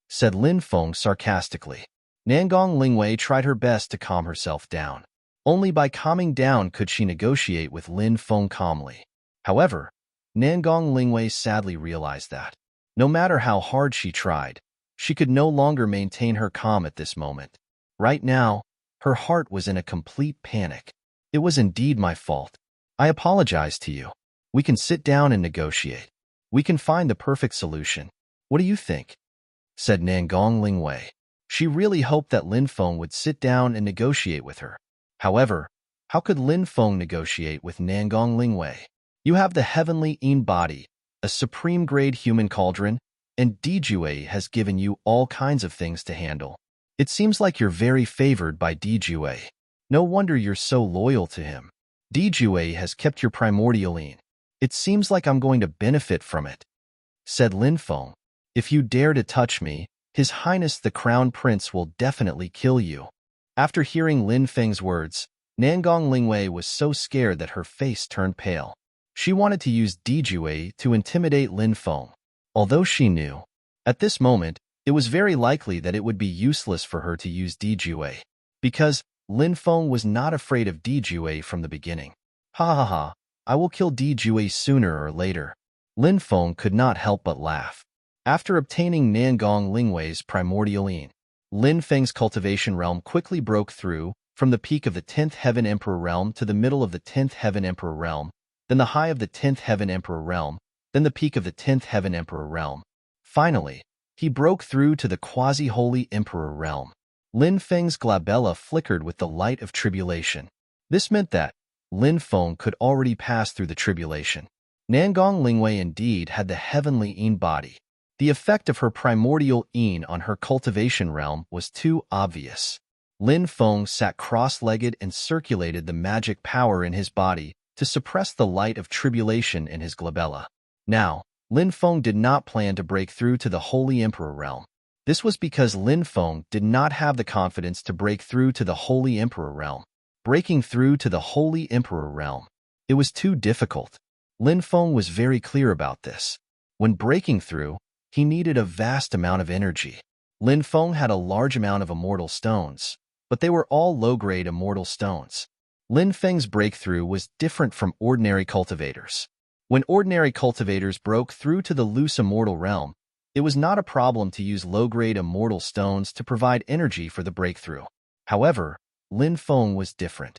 A: said Lin Feng sarcastically. Nangong Lingwei tried her best to calm herself down. Only by calming down could she negotiate with Lin Feng calmly. However, Nangong Lingwei sadly realized that, no matter how hard she tried, she could no longer maintain her calm at this moment. Right now, her heart was in a complete panic. "It was indeed my fault. I apologize to you. We can sit down and negotiate. We can find the perfect solution. What do you think?" said Nangong Lingwei. She really hoped that Lin Feng would sit down and negotiate with her. However, how could Lin Feng negotiate with Nangong Lingwei? You have the heavenly Yin body, a supreme-grade human cauldron, and Di Jui has given you all kinds of things to handle. It seems like you're very favored by Di Jui. No wonder you're so loyal to him. Di Jui has kept your primordial Yin. It seems like I'm going to benefit from it," said Lin Feng. "If you dare to touch me, His Highness the Crown Prince will definitely kill you." After hearing Lin Feng's words, Nangong Lingwei was so scared that her face turned pale. She wanted to use Di Jui to intimidate Lin Feng. Although she knew, at this moment, it was very likely that it would be useless for her to use Di Jui, because Lin Feng was not afraid of Di Jui from the beginning. "Ha ha ha, I will kill Di Jui sooner or later." Lin Feng could not help but laugh. After obtaining Nangong Lingwei's primordial Yin, Lin Feng's cultivation realm quickly broke through from the peak of the 10th Heaven Emperor realm to the middle of the 10th Heaven Emperor realm, then the high of the 10th Heaven Emperor realm, then the peak of the 10th Heaven Emperor realm. Finally, he broke through to the quasi-holy Emperor realm. Lin Feng's glabella flickered with the light of tribulation. This meant that Lin Feng could already pass through the tribulation. Nangong Lingwei indeed had the heavenly Yin body. The effect of her primordial Yin on her cultivation realm was too obvious. Lin Feng sat cross-legged and circulated the magic power in his body to suppress the light of tribulation in his glabella. Now, Lin Feng did not plan to break through to the Holy Emperor realm. This was because Lin Feng did not have the confidence to break through to the Holy Emperor realm. Breaking through to the Holy Emperor realm, it was too difficult. Lin Feng was very clear about this. When breaking through, he needed a vast amount of energy. Lin Feng had a large amount of immortal stones, but they were all low-grade immortal stones. Lin Feng's breakthrough was different from ordinary cultivators. When ordinary cultivators broke through to the loose immortal realm, It was not a problem to use low-grade immortal stones to provide energy for the breakthrough. However, Lin Feng was different.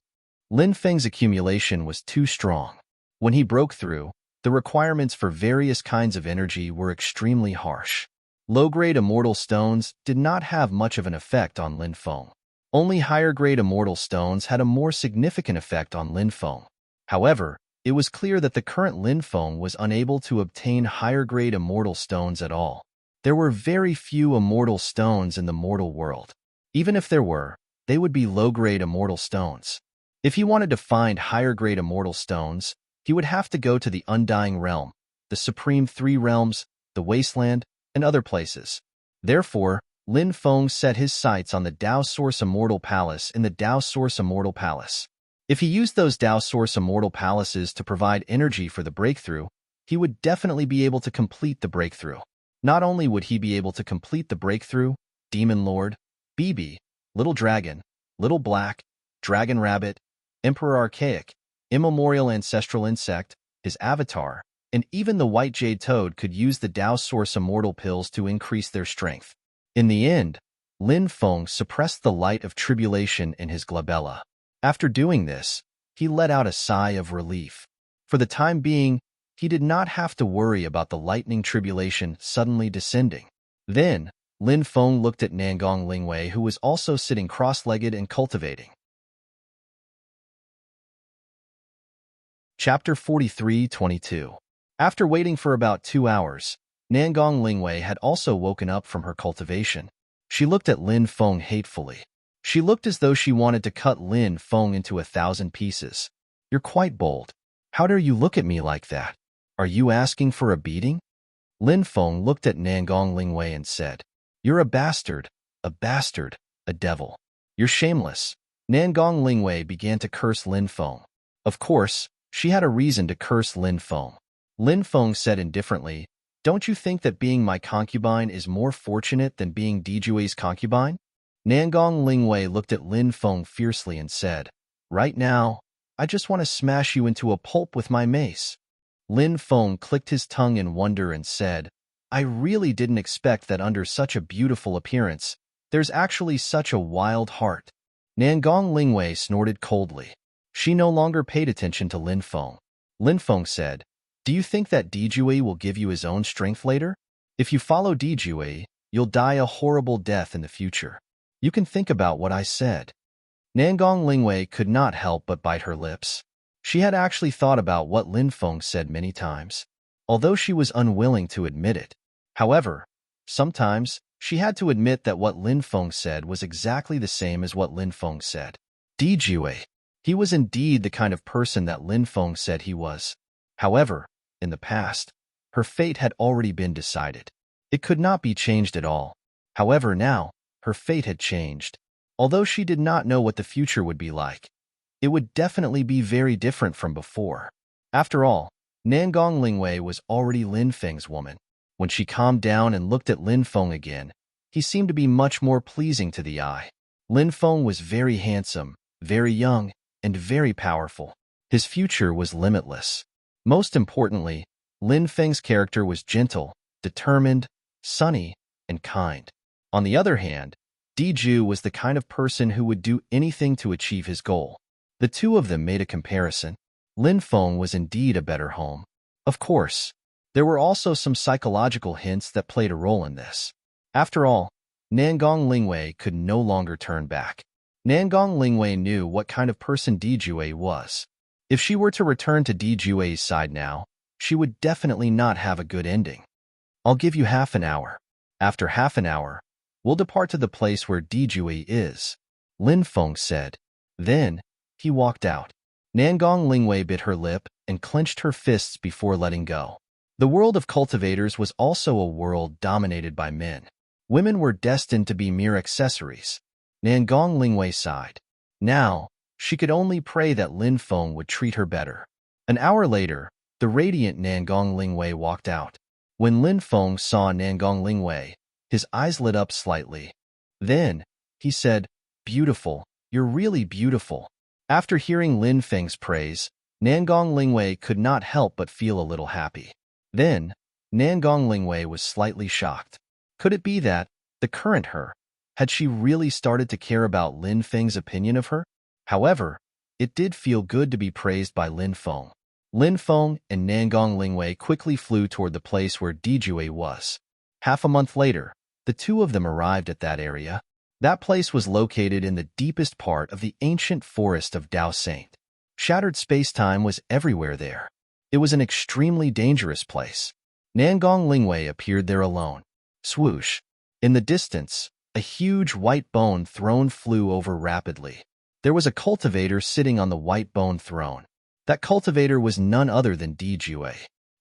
A: Lin Feng's accumulation was too strong. When he broke through, the requirements for various kinds of energy were extremely harsh. Low-grade immortal stones did not have much of an effect on Lin Feng. Only higher-grade immortal stones had a more significant effect on Lin Feng. However, it was clear that the current Lin Feng was unable to obtain higher-grade immortal stones at all. There were very few immortal stones in the mortal world. Even if there were, they would be low-grade immortal stones. If he wanted to find higher-grade immortal stones, he would have to go to the Undying Realm, the Supreme Three Realms, the Wasteland, and other places. Therefore, Lin Feng set his sights on the Dao Source Immortal Palace in the Dao Source Immortal Palace. If he used those Dao Source Immortal Palaces to provide energy for the breakthrough, he would definitely be able to complete the breakthrough. Not only would he be able to complete the breakthrough, Demon Lord, BB, Little Dragon, Little Black, Dragon Rabbit, Emperor Archaic, Immemorial Ancestral Insect, his avatar, and even the White Jade Toad could use the Dao Source Immortal Pills to increase their strength. In the end, Lin Feng suppressed the light of tribulation in his glabella. After doing this, he let out a sigh of relief. For the time being, he did not have to worry about the lightning tribulation suddenly descending. Then, Lin Feng looked at Nangong Lingwei, who was also sitting cross-legged and cultivating. Chapter 43-22. After waiting for about 2 hours, Nangong Lingwei had also woken up from her cultivation. She looked at Lin Feng hatefully. She looked as though she wanted to cut Lin Feng into 1,000 pieces. "You're quite bold. How dare you look at me like that? Are you asking for a beating?" Lin Feng looked at Nangong Lingwei and said, "You're a bastard, a devil. You're shameless." Nangong Lingwei began to curse Lin Feng. Of course, she had a reason to curse Lin Feng. Lin Feng said indifferently, "Don't you think that being my concubine is more fortunate than being Dijui's concubine?" Nangong Lingwei looked at Lin Feng fiercely and said, "Right now, I just want to smash you into a pulp with my mace." Lin Feng clicked his tongue in wonder and said, "I really didn't expect that under such a beautiful appearance, there's actually such a wild heart." Nangong Lingwei snorted coldly. She no longer paid attention to Lin Feng. Lin Feng said, "Do you think that Dijui will give you his own strength later? If you follow Dijui, you'll die a horrible death in the future. You can think about what I said." Nangong Lingwei could not help but bite her lips. She had actually thought about what Lin Feng said many times, although she was unwilling to admit it. However, sometimes she had to admit that what Lin Feng said was exactly the same as what Lin Feng said. Dijui. He was indeed the kind of person that Lin Feng said he was. However, in the past, her fate had already been decided. It could not be changed at all. However, now, her fate had changed. Although she did not know what the future would be like, it would definitely be very different from before. After all, Nangong Lingwei was already Lin Feng's woman. When she calmed down and looked at Lin Feng again, he seemed to be much more pleasing to the eye. Lin Feng was very handsome, very young, and very powerful. His future was limitless. Most importantly, Lin Feng's character was gentle, determined, sunny, and kind. On the other hand, Diju was the kind of person who would do anything to achieve his goal. The two of them made a comparison. Lin Feng was indeed a better home. Of course, there were also some psychological hints that played a role in this. After all, Nangong Lingwei could no longer turn back. Nangong Lingwei knew what kind of person Dijue was. If she were to return to Dijue's side now, she would definitely not have a good ending. "I'll give you half an hour. After half an hour, we'll depart to the place where Dijue is," Lin Feng said. Then, he walked out. Nangong Lingwei bit her lip and clenched her fists before letting go. The world of cultivators was also a world dominated by men. Women were destined to be mere accessories. Nangong Lingwei sighed. Now, she could only pray that Lin Feng would treat her better. An hour later, the radiant Nangong Lingwei walked out. When Lin Feng saw Nangong Lingwei, his eyes lit up slightly. Then, he said, "Beautiful, you're really beautiful." After hearing Lin Feng's praise, Nangong Lingwei could not help but feel a little happy. Then, Nangong Lingwei was slightly shocked. Could it be that, the current her, had she really started to care about Lin Feng's opinion of her? However, it did feel good to be praised by Lin Feng. Lin Feng and Nangong Lingwei quickly flew toward the place where Dijue was. Half a month later, the two of them arrived at that area. That place was located in the deepest part of the ancient forest of Dao Saint. Shattered space-time was everywhere there. It was an extremely dangerous place. Nangong Lingwei appeared there alone. Swoosh. In the distance, a huge white bone throne flew over rapidly. There was a cultivator sitting on the white bone throne. That cultivator was none other than Dijue.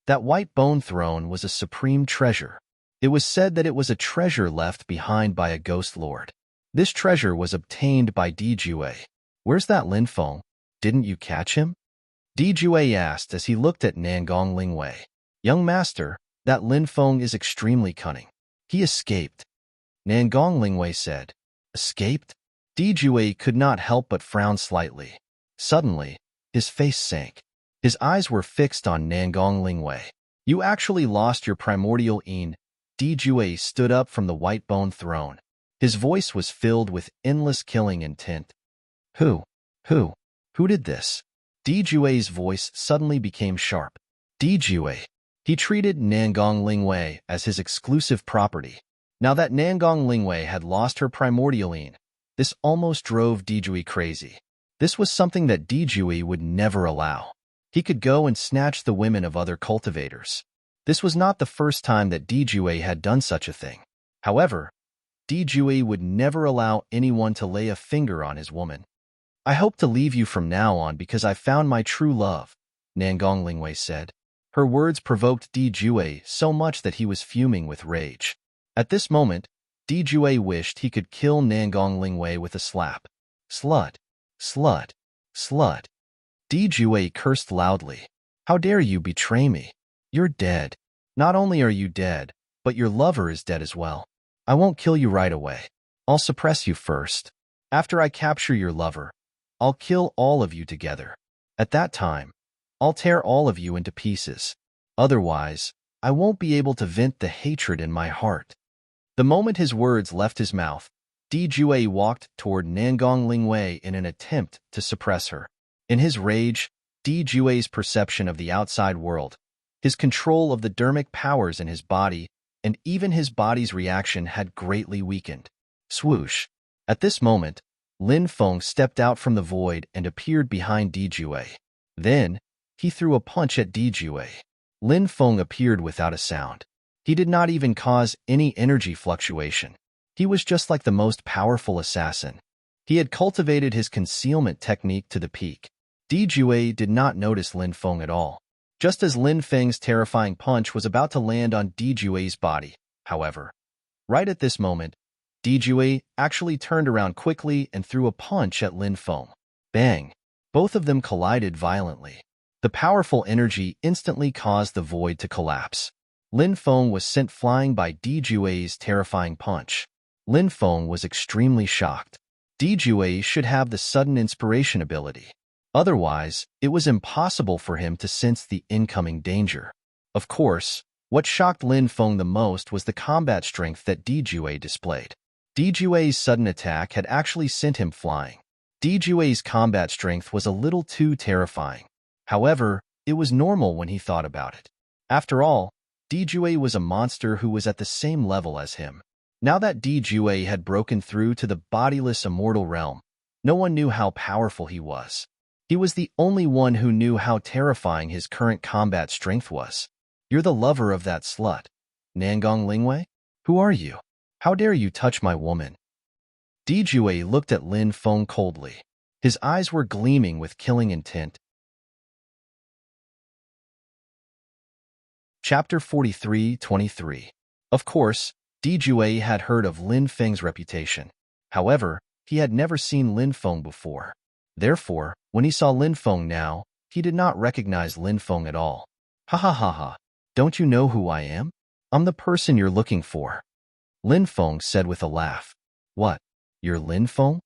A: That white bone throne was a supreme treasure. It was said that it was a treasure left behind by a ghost lord. This treasure was obtained by Dijue. Where's that Lin Feng? Didn't you catch him? Dijue asked as he looked at Nangong Lingwei. Young master, that Lin Feng is extremely cunning. He escaped. Nangong Lingwei said. Escaped? Dijue could not help but frown slightly. Suddenly, his face sank. His eyes were fixed on Nangong Lingwei. You actually lost your primordial Yin. Dijue stood up from the white bone throne. His voice was filled with endless killing intent. Who did this? Dijue's voice suddenly became sharp. Dijue. He treated Nangong Lingwei as his exclusive property. Now that Nangong Lingwei had lost her primordial Yin, this almost drove Dijue crazy. This was something that Dijue would never allow. He could go and snatch the women of other cultivators. This was not the first time that Dijue had done such a thing. However, Dijue would never allow anyone to lay a finger on his woman. I hope to leave you from now on because I found my true love, Nangong Lingwei said. Her words provoked Dijue so much that he was fuming with rage. At this moment, Dijue wished he could kill Nangong Lingwei with a slap. Slut! Slut! Slut! Dijue cursed loudly. How dare you betray me? You're dead. Not only are you dead, but your lover is dead as well. I won't kill you right away. I'll suppress you first. After I capture your lover, I'll kill all of you together. At that time, I'll tear all of you into pieces. Otherwise, I won't be able to vent the hatred in my heart. The moment his words left his mouth, Dijue walked toward Nangong Lingwei in an attempt to suppress her. In his rage, Dijue's perception of the outside world, his control of the dermic powers in his body, and even his body's reaction had greatly weakened. Swoosh! At this moment, Lin Feng stepped out from the void and appeared behind Dijue. Then, he threw a punch at Dijue. Lin Feng appeared without a sound. He did not even cause any energy fluctuation. He was just like the most powerful assassin. He had cultivated his concealment technique to the peak. Dijue did not notice Lin Feng at all. Just as Lin Feng's terrifying punch was about to land on Dijue's body, however, right at this moment, Dijue actually turned around quickly and threw a punch at Lin Feng. Bang! Both of them collided violently. The powerful energy instantly caused the void to collapse. Lin Feng was sent flying by Dijue's terrifying punch. Lin Feng was extremely shocked. Dijue should have the sudden inspiration ability. Otherwise, it was impossible for him to sense the incoming danger. Of course, what shocked Lin Feng the most was the combat strength that Dijue displayed. Dijue's sudden attack had actually sent him flying. Dijue's combat strength was a little too terrifying. However, it was normal when he thought about it. After all, Dijue was a monster who was at the same level as him. Now that Dijue had broken through to the bodiless immortal realm, no one knew how powerful he was. He was the only one who knew how terrifying his current combat strength was. You're the lover of that slut, Nangong Lingwei? Who are you? How dare you touch my woman? Dijue looked at Lin Feng coldly. His eyes were gleaming with killing intent. Chapter 43-23. Of course, Dijue had heard of Lin Feng's reputation. However, he had never seen Lin Feng before. Therefore, when he saw Lin Feng now, he did not recognize Lin Feng at all. Ha ha ha ha. Don't you know who I am? I'm the person you're looking for. Lin Feng said with a laugh. What? You're Lin Feng?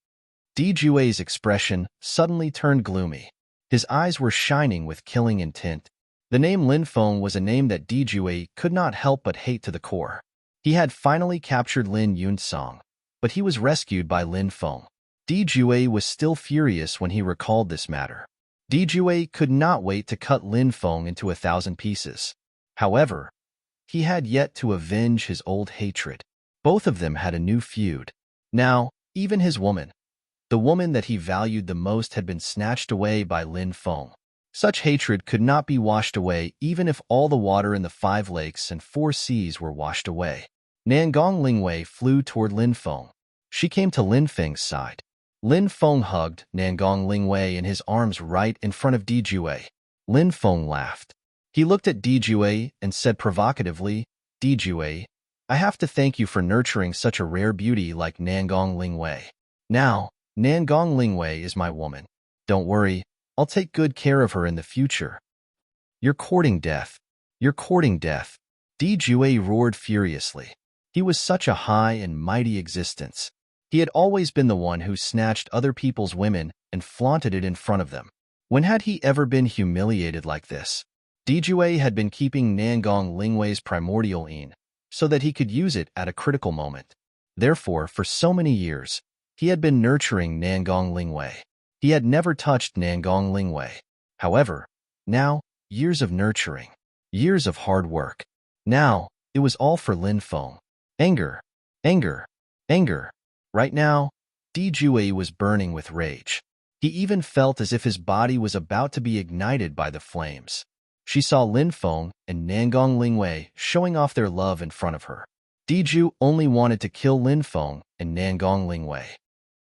A: Dijue's expression suddenly turned gloomy. His eyes were shining with killing intent. The name Lin Feng was a name that Di Jue could not help but hate to the core. He had finally captured Lin Yunsong, but he was rescued by Lin Feng. Di Jue was still furious when he recalled this matter. Di Jue could not wait to cut Lin Feng into 1,000 pieces. However, he had yet to avenge his old hatred. Both of them had a new feud. Now, even his woman, the woman that he valued the most, had been snatched away by Lin Feng. Such hatred could not be washed away even if all the water in the 5 lakes and 4 seas were washed away. Nangong Lingwei flew toward Lin Feng. She came to Lin Feng's side. Lin Feng hugged Nangong Lingwei in his arms right in front of Di Jue. Lin Feng laughed. He looked at Di Jue and said provocatively, "Di Jue, I have to thank you for nurturing such a rare beauty like Nangong Lingwei. Now, Nangong Lingwei is my woman. Don't worry, I'll take good care of her in the future." "You're courting death. You're courting death." Di Jue roared furiously. He was such a high and mighty existence. He had always been the one who snatched other people's women and flaunted it in front of them. When had he ever been humiliated like this? Di Jue had been keeping Nangong Lingwei's primordial yin so that he could use it at a critical moment. Therefore, for so many years, he had been nurturing Nangong Lingwei. He had never touched Nangong Lingwei. However, now, years of nurturing, years of hard work. Now, it was all for Lin Feng. Anger, anger, anger. Right now, Di Jue was burning with rage. He even felt as if his body was about to be ignited by the flames. She saw Lin Feng and Nangong Lingwei showing off their love in front of her. Di Jue only wanted to kill Lin Feng and Nangong Lingwei.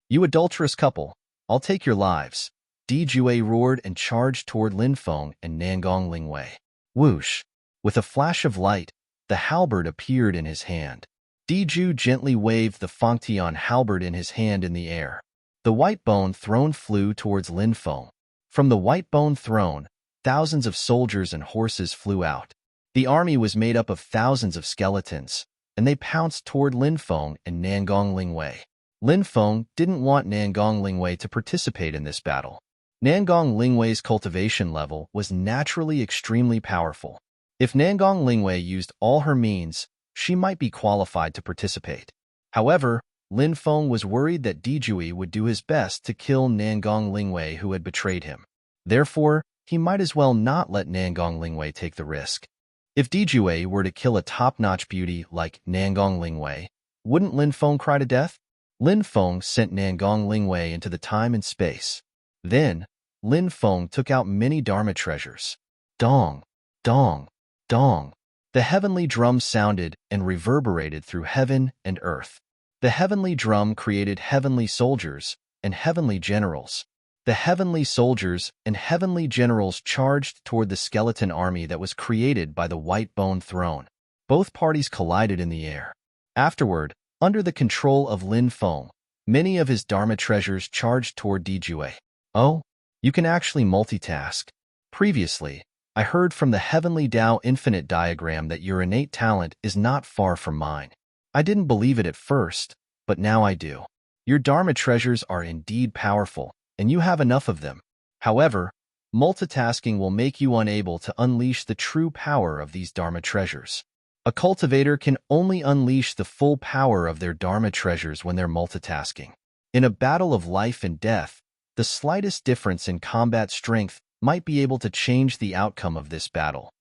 A: "You adulterous couple, I'll take your lives." Di Jue roared and charged toward Lin Feng and Nangong Lingwei. Whoosh! With a flash of light, the halberd appeared in his hand. Di Jue gently waved the Fangtian halberd in his hand in the air. The white bone throne flew towards Lin Feng. From the white bone throne, thousands of soldiers and horses flew out. The army was made up of thousands of skeletons, and they pounced toward Lin Feng and Nangong Lingwei. Lin Feng didn't want Nangong Lingwei to participate in this battle. Nangong Lingwei's cultivation level was naturally extremely powerful. If Nangong Lingwei used all her means, she might be qualified to participate. However, Lin Feng was worried that Di Jue would do his best to kill Nangong Lingwei, who had betrayed him. Therefore, he might as well not let Nangong Lingwei take the risk. If Di Jue were to kill a top-notch beauty like Nangong Lingwei, wouldn't Lin Feng cry to death? Lin Feng sent Nangong Lingwei into the time and space. Then, Lin Feng took out many Dharma treasures. Dong, dong, dong. The heavenly drum sounded and reverberated through heaven and earth. The heavenly drum created heavenly soldiers and heavenly generals. The heavenly soldiers and heavenly generals charged toward the skeleton army that was created by the white bone throne. Both parties collided in the air. Afterward, under the control of Lin Feng, many of his Dharma treasures charged toward Di Jue. "Oh, you can actually multitask. Previously, I heard from the Heavenly Tao Infinite diagram that your innate talent is not far from mine. I didn't believe it at first, but now I do. Your Dharma treasures are indeed powerful, and you have enough of them. However, multitasking will make you unable to unleash the true power of these Dharma treasures. A cultivator can only unleash the full power of their Dharma treasures when they're multitasking. In a battle of life and death, the slightest difference in combat strength might be able to change the outcome of this battle."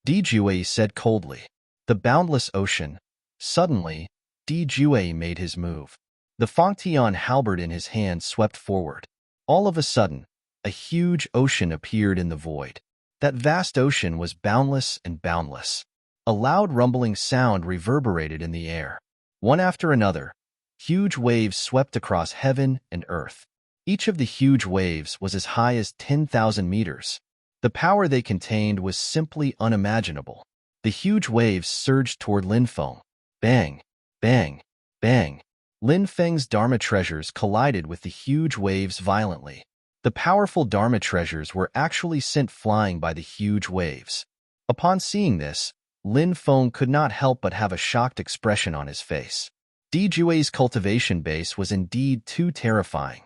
A: Di Jue said coldly. The boundless ocean. Suddenly, Di Jue made his move. The Fangtian halberd in his hand swept forward. All of a sudden, a huge ocean appeared in the void. That vast ocean was boundless and boundless. A loud rumbling sound reverberated in the air. One after another, huge waves swept across heaven and earth. Each of the huge waves was as high as 10,000 meters. The power they contained was simply unimaginable. The huge waves surged toward Lin Feng. Bang, bang, bang. Lin Feng's Dharma treasures collided with the huge waves violently. The powerful Dharma treasures were actually sent flying by the huge waves. Upon seeing this, Lin Feng could not help but have a shocked expression on his face. Di Jue's cultivation base was indeed too terrifying.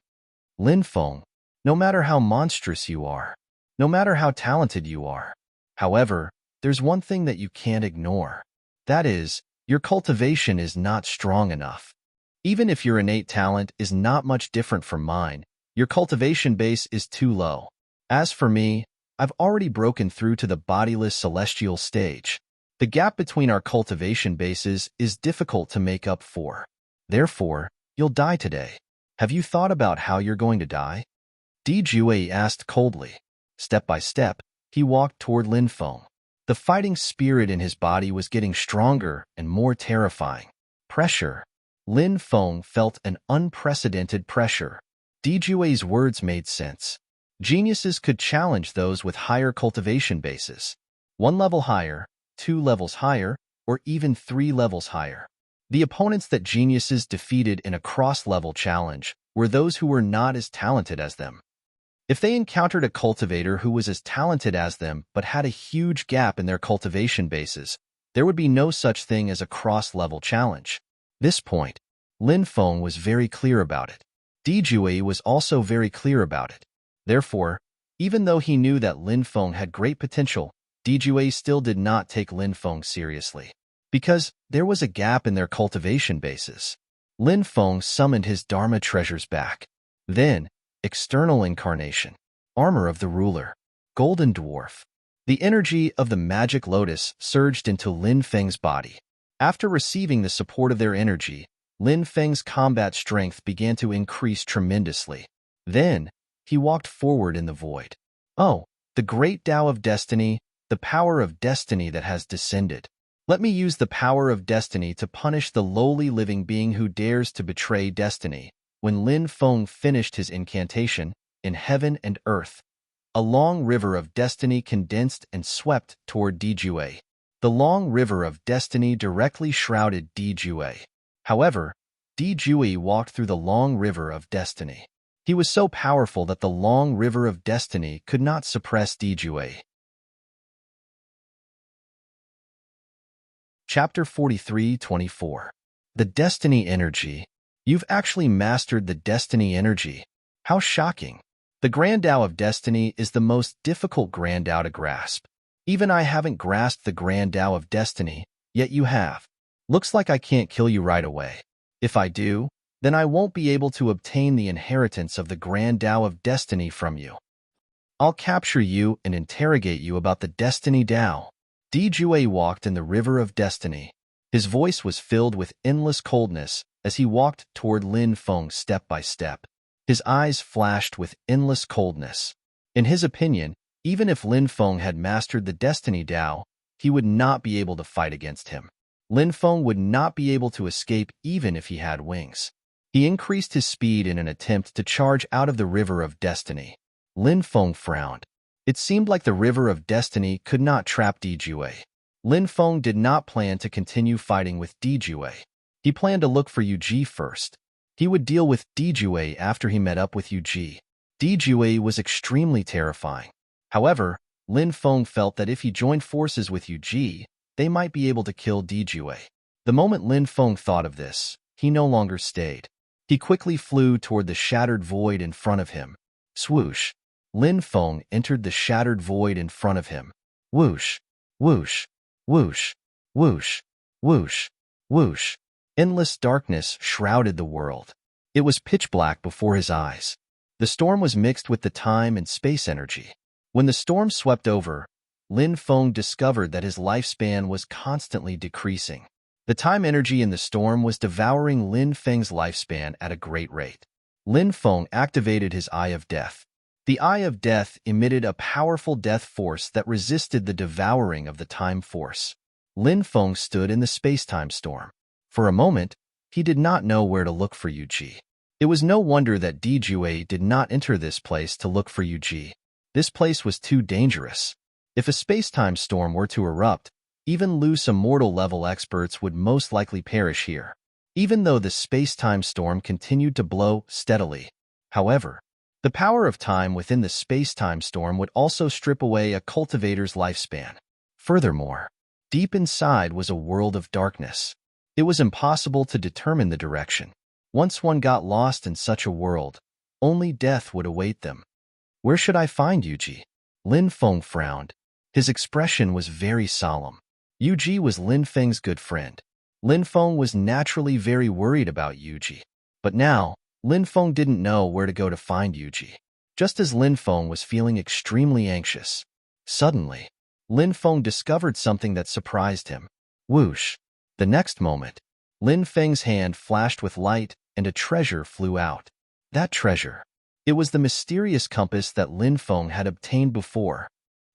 A: "Lin Feng, no matter how monstrous you are, no matter how talented you are, However, there's one thing that you can't ignore. That is, your cultivation is not strong enough. Even if your innate talent is not much different from mine, your cultivation base is too low. As for me, I've already broken through to the bodiless celestial stage. The gap between our cultivation bases is difficult to make up for. Therefore, you'll die today. Have you thought about how you're going to die? Dijue asked coldly. Step by step, he walked toward Lin Feng. The fighting spirit in his body was getting stronger and more terrifying. Pressure. Lin Feng felt an unprecedented pressure. Dijue's words made sense. Geniuses could challenge those with higher cultivation bases. 1 level higher, 2 levels higher, or even 3 levels higher. The opponents that geniuses defeated in a cross-level challenge were those who were not as talented as them. If they encountered a cultivator who was as talented as them but had a huge gap in their cultivation bases, there would be no such thing as a cross-level challenge. This point, Lin Feng was very clear about it. Dijue was also very clear about it. Therefore, even though he knew that Lin Feng had great potential, Dijue still did not take Lin Feng seriously. Because there was a gap in their cultivation bases. Lin Feng summoned his Dharma treasures back. Then, external incarnation, armor of the ruler, golden dwarf. The energy of the magic lotus surged into Lin Feng's body. After receiving the support of their energy, Lin Feng's combat strength began to increase tremendously. Then, he walked forward in the void. Oh, the great Tao of destiny, the power of destiny that has descended. Let me use the power of destiny to punish the lowly living being who dares to betray destiny. When Lin Feng finished his incantation, in heaven and earth, a long river of destiny condensed and swept toward Dijue. The long river of destiny directly shrouded Dijue. However, Dijue walked through the long river of destiny. He was so powerful that the long river of destiny could not suppress Dijue. Chapter 43-24. The Destiny Energy. You've actually mastered the Destiny Energy. How shocking. The Grand Tao of Destiny is the most difficult Grand Tao to grasp. Even I haven't grasped the Grand Tao of Destiny, yet you have. Looks like I can't kill you right away. If I do, then I won't be able to obtain the inheritance of the Grand Tao of Destiny from you. I'll capture you and interrogate you about the Destiny Tao. Dijue walked in the river of destiny. His voice was filled with endless coldness as he walked toward Lin Feng step by step. His eyes flashed with endless coldness. In his opinion, even if Lin Feng had mastered the Destiny Tao, he would not be able to fight against him. Lin Feng would not be able to escape even if he had wings. He increased his speed in an attempt to charge out of the river of destiny. Lin Feng frowned. It seemed like the river of destiny could not trap Dijue. Lin Feng did not plan to continue fighting with Dijue. He planned to look for Yuji first. He would deal with Dijue after he met up with Yuji. Dijue was extremely terrifying. However, Lin Feng felt that if he joined forces with Yuji, they might be able to kill Dijue. The moment Lin Feng thought of this, he no longer stayed. He quickly flew toward the shattered void in front of him. Swoosh! Lin Feng entered the shattered void in front of him. Whoosh! Whoosh! Whoosh! Whoosh! Whoosh! Whoosh! Endless darkness shrouded the world. It was pitch black before his eyes. The storm was mixed with the time and space energy. When the storm swept over, Lin Feng discovered that his lifespan was constantly decreasing. The time energy in the storm was devouring Lin Feng's lifespan at a great rate. Lin Feng activated his Eye of Death. The Eye of Death emitted a powerful death force that resisted the devouring of the time force. Lin Feng stood in the space-time storm. For a moment, he did not know where to look for Yuji. It was no wonder that Dijue did not enter this place to look for Yuji. This place was too dangerous. If a space-time storm were to erupt, even loose immortal level experts would most likely perish here. Even though the space-time storm continued to blow steadily. However, the power of time within the space-time storm would also strip away a cultivator's lifespan. Furthermore, deep inside was a world of darkness. It was impossible to determine the direction. Once one got lost in such a world, only death would await them. Where should I find Yuji? Lin Feng frowned. His expression was very solemn. Yuji was Lin Feng's good friend. Lin Feng was naturally very worried about Yuji. But now, Lin Feng didn't know where to go to find Yuji. Just as Lin Feng was feeling extremely anxious, suddenly, Lin Feng discovered something that surprised him. Whoosh! The next moment, Lin Feng's hand flashed with light and a treasure flew out. That treasure. It was the mysterious compass that Lin Feng had obtained before.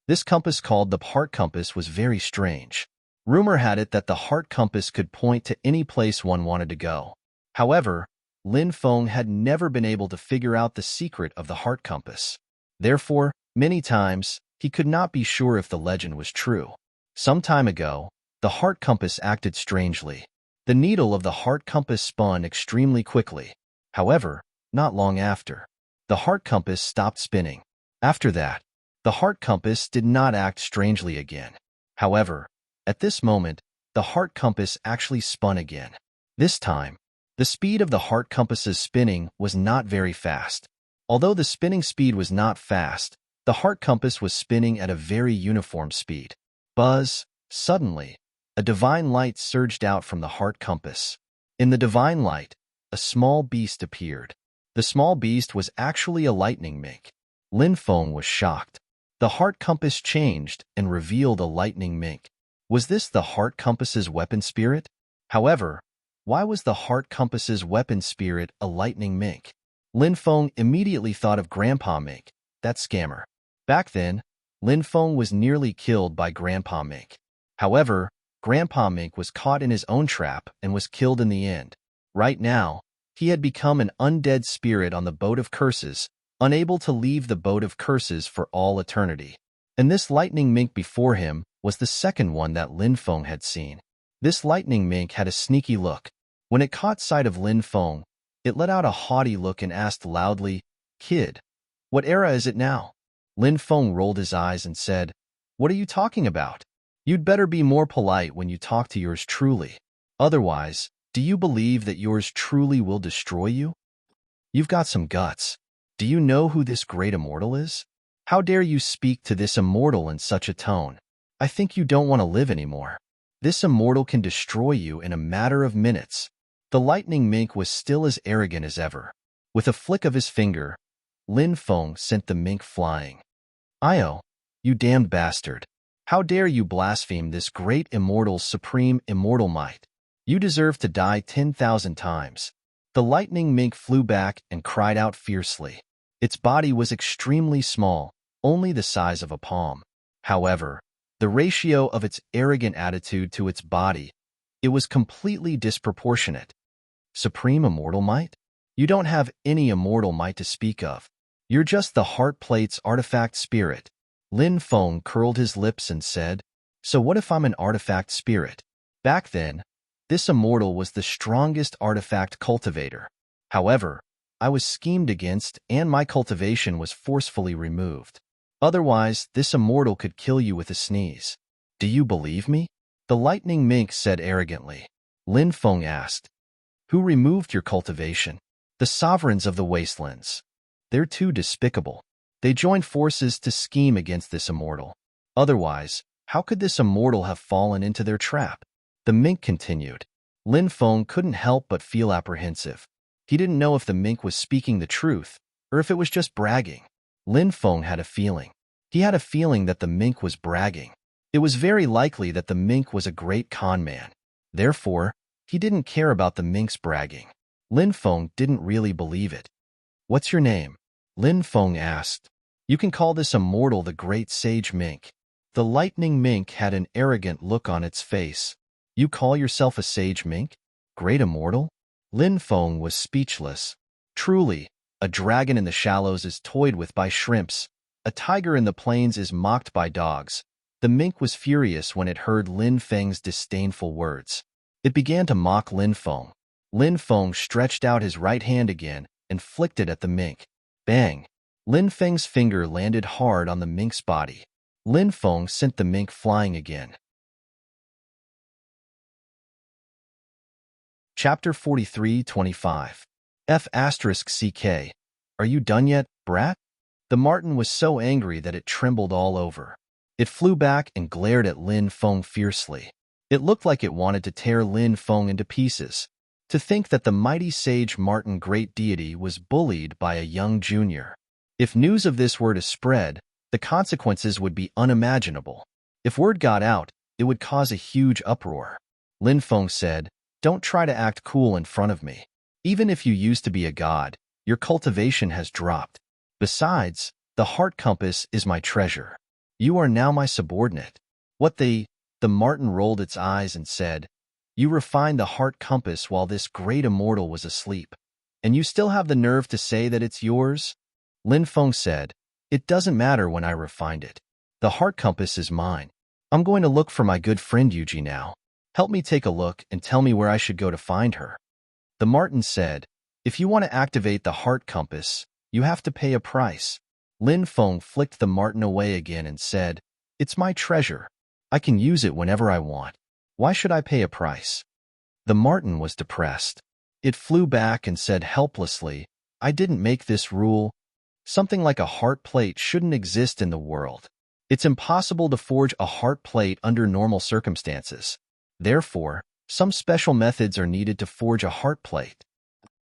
A: This compass called the heart compass was very strange. Rumor had it that the heart compass could point to any place one wanted to go. However, Lin Feng had never been able to figure out the secret of the heart compass. Therefore, many times, he could not be sure if the legend was true. Some time ago, the heart compass acted strangely. The needle of the heart compass spun extremely quickly. However, not long after, the heart compass stopped spinning. After that, the heart compass did not act strangely again. However, at this moment, the heart compass actually spun again. This time, the speed of the heart compass's spinning was not very fast. Although the spinning speed was not fast, the heart compass was spinning at a very uniform speed. Buzz! Suddenly, a divine light surged out from the heart compass. In the divine light, a small beast appeared. The small beast was actually a lightning mink. Lin Feng was shocked. The heart compass changed and revealed a lightning mink. Was this the heart compass's weapon spirit? However, why was the heart compass's weapon spirit a lightning mink? Lin Feng immediately thought of Grandpa Mink, that scammer. Back then, Lin Feng was nearly killed by Grandpa Mink. However, Grandpa Mink was caught in his own trap and was killed in the end. Right now, he had become an undead spirit on the boat of curses, unable to leave the boat of curses for all eternity. And this lightning mink before him was the second one that Lin Feng had seen. This lightning mink had a sneaky look. When it caught sight of Lin Feng, it let out a haughty look and asked loudly, "Kid, what era is it now?" Lin Feng rolled his eyes and said, "What are you talking about? You'd better be more polite when you talk to yours truly. Otherwise, do you believe that yours truly will destroy you? You've got some guts. Do you know who this great immortal is? How dare you speak to this immortal in such a tone? I think you don't want to live anymore. This immortal can destroy you in a matter of minutes." The lightning mink was still as arrogant as ever. With a flick of his finger, Lin Feng sent the mink flying. "Io, you damned bastard. How dare you blaspheme this great immortal's supreme immortal might? You deserve to die 10,000 times. The lightning mink flew back and cried out fiercely. Its body was extremely small, only the size of a palm. However, the ratio of its arrogant attitude to its body, it was completely disproportionate. Supreme immortal might? You don't have any immortal might to speak of. You're just the heart plate's artifact spirit. Lin Feng curled his lips and said, "So what if I'm an artifact spirit?" Back then, this immortal was the strongest artifact cultivator. However, I was schemed against and my cultivation was forcefully removed. Otherwise, this immortal could kill you with a sneeze. Do you believe me? The lightning mink said arrogantly. Lin Feng asked, "Who removed your cultivation?" "The sovereigns of the wastelands. They're too despicable. They joined forces to scheme against this immortal. Otherwise, how could this immortal have fallen into their trap?" The mink continued. Lin Feng couldn't help but feel apprehensive. He didn't know if the mink was speaking the truth, or if it was just bragging. Lin Feng had a feeling. He had a feeling that the mink was bragging. It was very likely that the mink was a great con man. Therefore, he didn't care about the mink's bragging. Lin Feng didn't really believe it. "What's your name?" Lin Feng asked. "You can call this immortal the Great Sage Mink." The lightning mink had an arrogant look on its face. "You call yourself a sage mink? Great immortal?" Lin Feng was speechless. Truly, a dragon in the shallows is toyed with by shrimps. A tiger in the plains is mocked by dogs. The mink was furious when it heard Lin Feng's disdainful words. It began to mock Lin Feng. Lin Feng stretched out his right hand again and flicked it at the mink. Bang! Lin Feng's finger landed hard on the mink's body. Lin Feng sent the mink flying again. Chapter 43-25. F***CK. Are you done yet, brat? The marten was so angry that it trembled all over. It flew back and glared at Lin Feng fiercely. It looked like it wanted to tear Lin Feng into pieces. To think that the mighty sage Martin Great Deity was bullied by a young junior. If news of this were to spread, the consequences would be unimaginable. If word got out, it would cause a huge uproar. Lin Feng said, "Don't try to act cool in front of me. Even if you used to be a god, your cultivation has dropped. Besides, the heart compass is my treasure. You are now my subordinate." What the Martin rolled its eyes and said, "You refined the heart compass while this great immortal was asleep, and you still have the nerve to say that it's yours?" Lin Feng said, "It doesn't matter when I refined it. The heart compass is mine. I'm going to look for my good friend Yuji now. Help me take a look and tell me where I should go to find her." The Martin said, "If you want to activate the heart compass, you have to pay a price." Lin Feng flicked the Martin away again and said, "It's my treasure. I can use it whenever I want. Why should I pay a price?" The Martin was depressed. It flew back and said helplessly, "I didn't make this rule. Something like a heart plate shouldn't exist in the world. It's impossible to forge a heart plate under normal circumstances. Therefore, some special methods are needed to forge a heart plate."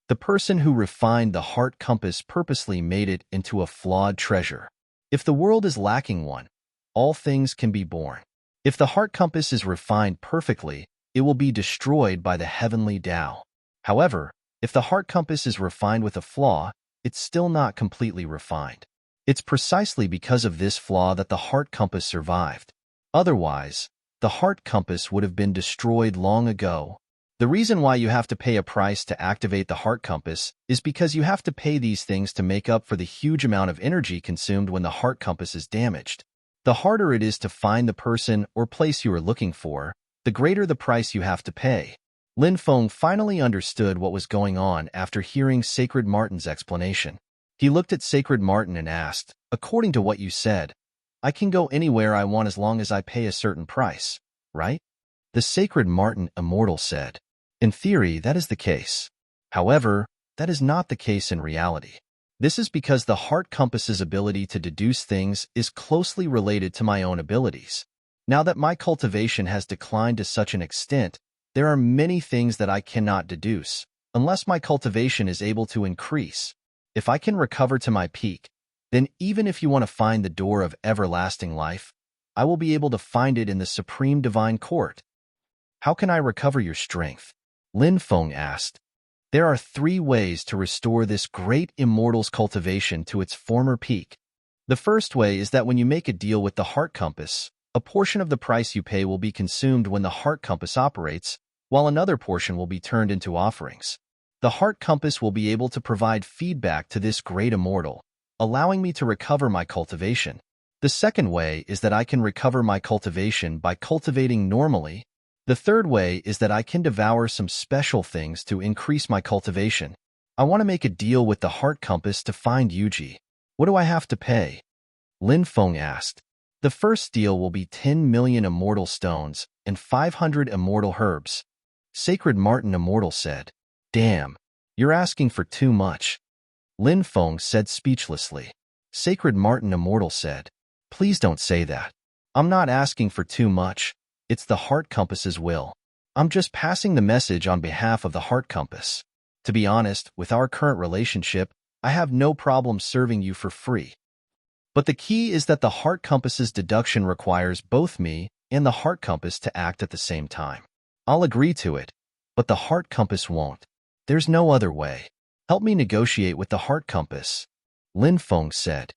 A: The person who refined the heart compass purposely made it into a flawed treasure. If the world is lacking one, all things can be born. If the heart compass is refined perfectly, it will be destroyed by the heavenly Tao. However, if the heart compass is refined with a flaw, it's still not completely refined. It's precisely because of this flaw that the heart compass survived. Otherwise, the heart compass would have been destroyed long ago. The reason why you have to pay a price to activate the heart compass is because you have to pay these things to make up for the huge amount of energy consumed when the heart compass is damaged. The harder it is to find the person or place you are looking for, the greater the price you have to pay. Lin Feng finally understood what was going on after hearing Sacred Martin's explanation. He looked at Sacred Martin and asked, "According to what you said, I can go anywhere I want as long as I pay a certain price, right?" The Sacred Martin Immortal said, "In theory, that is the case. However, that is not the case in reality. This is because the heart compass's ability to deduce things is closely related to my own abilities. Now that my cultivation has declined to such an extent, there are many things that I cannot deduce, unless my cultivation is able to increase. If I can recover to my peak, then even if you want to find the door of everlasting life, I will be able to find it in the Supreme Divine Court." "How can I recover your strength?" Lin Feng asked. "There are 3 ways to restore this great immortal's cultivation to its former peak. The first way is that when you make a deal with the heart compass, a portion of the price you pay will be consumed when the heart compass operates, while another portion will be turned into offerings. The heart compass will be able to provide feedback to this great immortal, allowing me to recover my cultivation. The second way is that I can recover my cultivation by cultivating normally. The third way is that I can devour some special things to increase my cultivation. I want to make a deal with the heart compass to find Yuji. What do I have to pay?" Lin Feng asked. "The first deal will be 10 million immortal stones and 500 immortal herbs." Sacred Martin Immortal said, "Damn, you're asking for too much." Lin Feng said speechlessly. Sacred Martin Immortal said, "Please don't say that. I'm not asking for too much. It's the heart compass's will. I'm just passing the message on behalf of the heart compass. To be honest, with our current relationship, I have no problem serving you for free. But the key is that the heart compass's deduction requires both me and the heart compass to act at the same time. I'll agree to it, but the heart compass won't. There's no other way. Help me negotiate with the heart compass." Lin Feng said,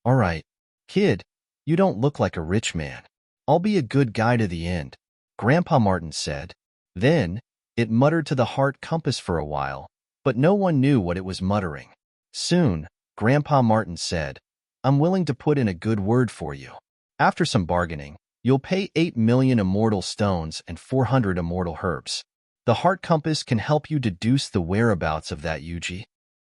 A: "All right, kid, you don't look like a rich man. I'll be a good guy to the end," Grandpa Martin said. Then, it muttered to the heart compass for a while, but no one knew what it was muttering. Soon, Grandpa Martin said, "I'm willing to put in a good word for you. After some bargaining, you'll pay 8 million immortal stones and 400 immortal herbs. The heart compass can help you deduce the whereabouts of that Yuji."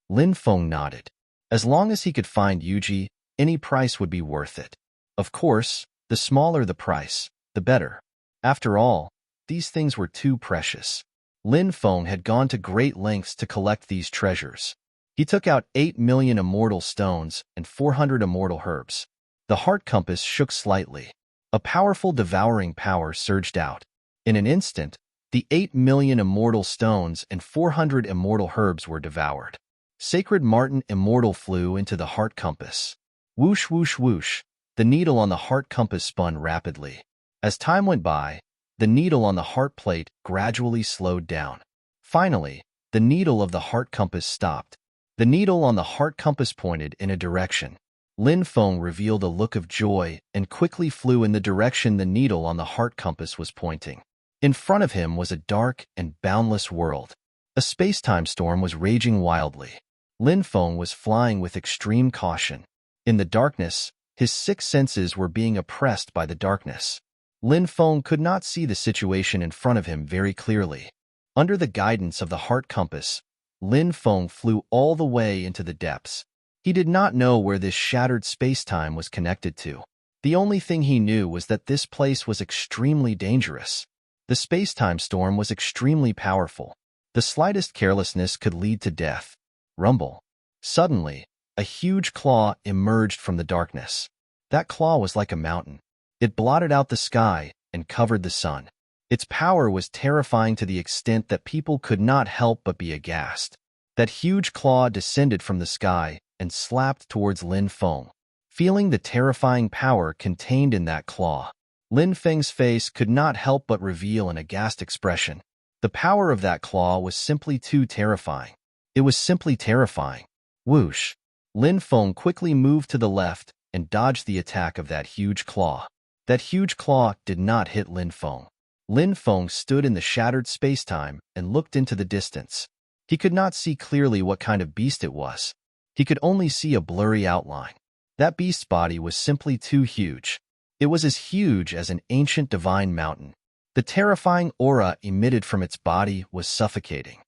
A: Lin Feng nodded. As long as he could find Yuji, any price would be worth it. Of course, the smaller the price, the better. After all, these things were too precious. Lin Feng had gone to great lengths to collect these treasures. He took out 8 million immortal stones and 400 immortal herbs. The heart compass shook slightly. A powerful devouring power surged out. In an instant, the 8 million immortal stones and 400 immortal herbs were devoured. Sacred Martin Immortal flew into the heart compass. Whoosh, whoosh, whoosh. The needle on the heart compass spun rapidly. As time went by, the needle on the heart plate gradually slowed down. Finally, the needle of the heart compass stopped. The needle on the heart compass pointed in a direction. Lin Feng revealed a look of joy and quickly flew in the direction the needle on the heart compass was pointing. In front of him was a dark and boundless world. A space-time storm was raging wildly. Lin Feng was flying with extreme caution. In the darkness, his 6 senses were being oppressed by the darkness. Lin Feng could not see the situation in front of him very clearly. Under the guidance of the heart compass, Lin Feng flew all the way into the depths. He did not know where this shattered space-time was connected to. The only thing he knew was that this place was extremely dangerous. The space-time storm was extremely powerful. The slightest carelessness could lead to death. Rumble. Suddenly, a huge claw emerged from the darkness. That claw was like a mountain. It blotted out the sky and covered the sun. Its power was terrifying to the extent that people could not help but be aghast. That huge claw descended from the sky and slapped towards Lin Feng. Feeling the terrifying power contained in that claw, Lin Feng's face could not help but reveal an aghast expression. The power of that claw was simply too terrifying. It was simply terrifying. Whoosh! Lin Feng quickly moved to the left and dodged the attack of that huge claw. That huge claw did not hit Lin Feng. Lin Feng stood in the shattered space-time and looked into the distance. He could not see clearly what kind of beast it was. He could only see a blurry outline. That beast's body was simply too huge. It was as huge as an ancient divine mountain. The terrifying aura emitted from its body was suffocating.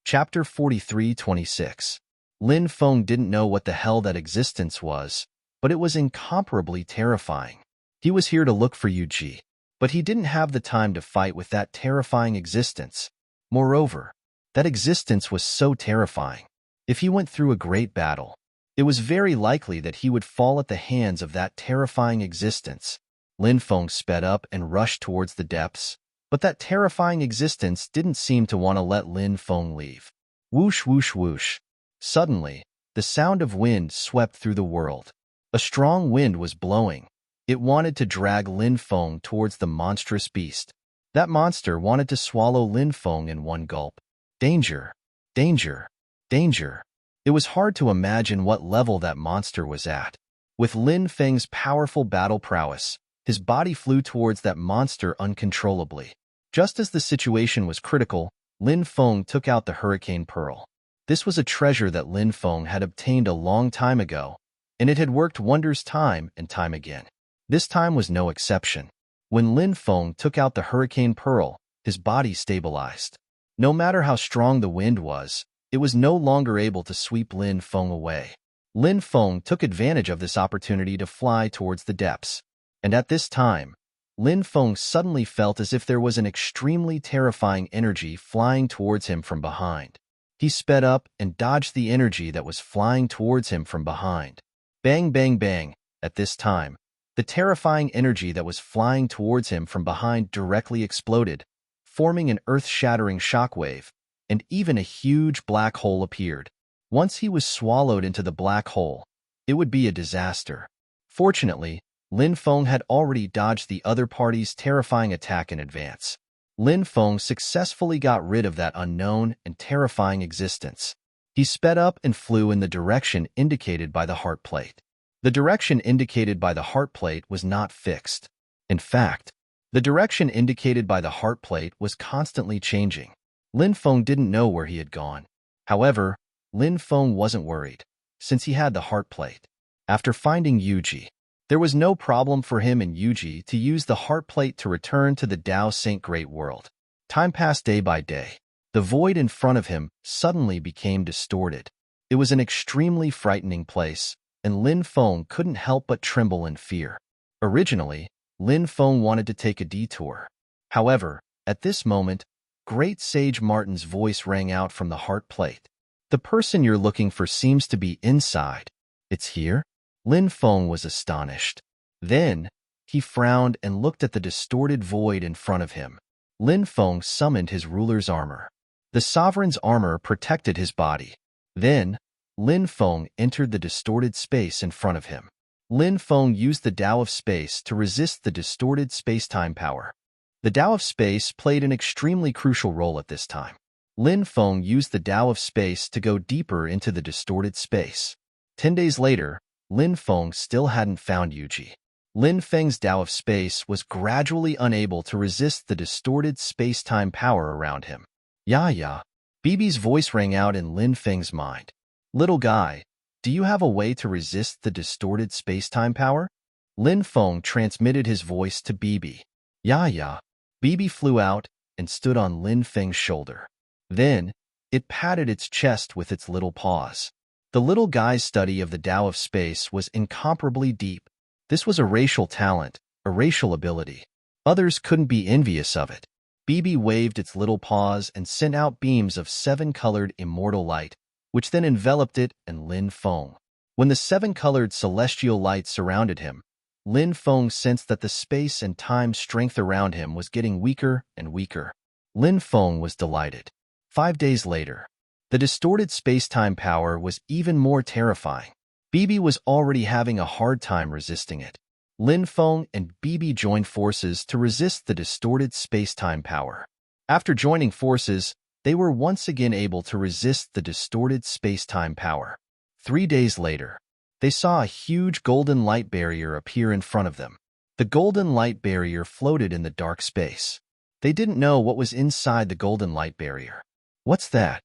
A: Chapter 43-26. Lin Feng didn't know what the hell that existence was, but it was incomparably terrifying. He was here to look for Yuji, but he didn't have the time to fight with that terrifying existence. Moreover, that existence was so terrifying. If he went through a great battle, it was very likely that he would fall at the hands of that terrifying existence. Lin Feng sped up and rushed towards the depths, but that terrifying existence didn't seem to want to let Lin Feng leave. Whoosh, whoosh, whoosh. Suddenly, the sound of wind swept through the world. A strong wind was blowing. It wanted to drag Lin Feng towards the monstrous beast. That monster wanted to swallow Lin Feng in one gulp. Danger! Danger! Danger! It was hard to imagine what level that monster was at. With Lin Feng's powerful battle prowess, his body flew towards that monster uncontrollably. Just as the situation was critical, Lin Feng took out the Hurricane Pearl. This was a treasure that Lin Feng had obtained a long time ago, and it had worked wonders time and time again. This time was no exception. When Lin Feng took out the Hurricane Pearl, his body stabilized. No matter how strong the wind was, it was no longer able to sweep Lin Feng away. Lin Feng took advantage of this opportunity to fly towards the depths. And at this time, Lin Feng suddenly felt as if there was an extremely terrifying energy flying towards him from behind. He sped up and dodged the energy that was flying towards him from behind. Bang, bang, bang. At this time, the terrifying energy that was flying towards him from behind directly exploded, forming an earth-shattering shockwave, and even a huge black hole appeared. Once he was swallowed into the black hole, it would be a disaster. Fortunately, Lin Feng had already dodged the other party's terrifying attack in advance. Lin Feng successfully got rid of that unknown and terrifying existence. He sped up and flew in the direction indicated by the heart plate. The direction indicated by the heart plate was not fixed. In fact, the direction indicated by the heart plate was constantly changing. Lin Feng didn't know where he had gone. However, Lin Feng wasn't worried, since he had the heart plate. After finding Yuji, there was no problem for him and Yuji to use the heart plate to return to the Dao Saint Great World. Time passed day by day. The void in front of him suddenly became distorted. It was an extremely frightening place, and Lin Feng couldn't help but tremble in fear. Originally, Lin Feng wanted to take a detour. However, at this moment, Great Sage Martin's voice rang out from the heart plate. The person you're looking for seems to be inside. It's here? Lin Feng was astonished. Then, he frowned and looked at the distorted void in front of him. Lin Feng summoned his ruler's armor. The sovereign's armor protected his body. Then, Lin Feng entered the distorted space in front of him. Lin Feng used the Tao of Space to resist the distorted space-time power. The Tao of Space played an extremely crucial role at this time. Lin Feng used the Tao of Space to go deeper into the distorted space. 10 days later, Lin Feng still hadn't found Yuji. Lin Feng's Tao of Space was gradually unable to resist the distorted space-time power around him. Ya. Bibi's voice rang out in Lin Feng's mind. Little guy, do you have a way to resist the distorted space-time power? Lin Feng transmitted his voice to Bibi. Ya. Bibi flew out and stood on Lin Feng's shoulder. Then, it patted its chest with its little paws. The little guy's study of the Tao of Space was incomparably deep. This was a racial talent, a racial ability. Others couldn't be envious of it. Bibi waved its little paws and sent out beams of 7-colored immortal light, which then enveloped it and Lin Feng. When the 7-colored celestial light surrounded him, Lin Feng sensed that the space and time strength around him was getting weaker and weaker. Lin Feng was delighted. 5 days later, the distorted space-time power was even more terrifying. Bibi was already having a hard time resisting it. Lin Feng and Bibi joined forces to resist the distorted space-time power. After joining forces, they were once again able to resist the distorted space-time power. 3 days later, they saw a huge golden light barrier appear in front of them. The golden light barrier floated in the dark space. They didn't know what was inside the golden light barrier. What's that?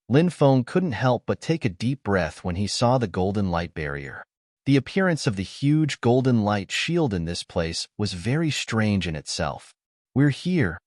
A: Lin Feng couldn't help but take a deep breath when he saw the golden light barrier. The appearance of the huge golden light shield in this place was very strange in itself. We're here.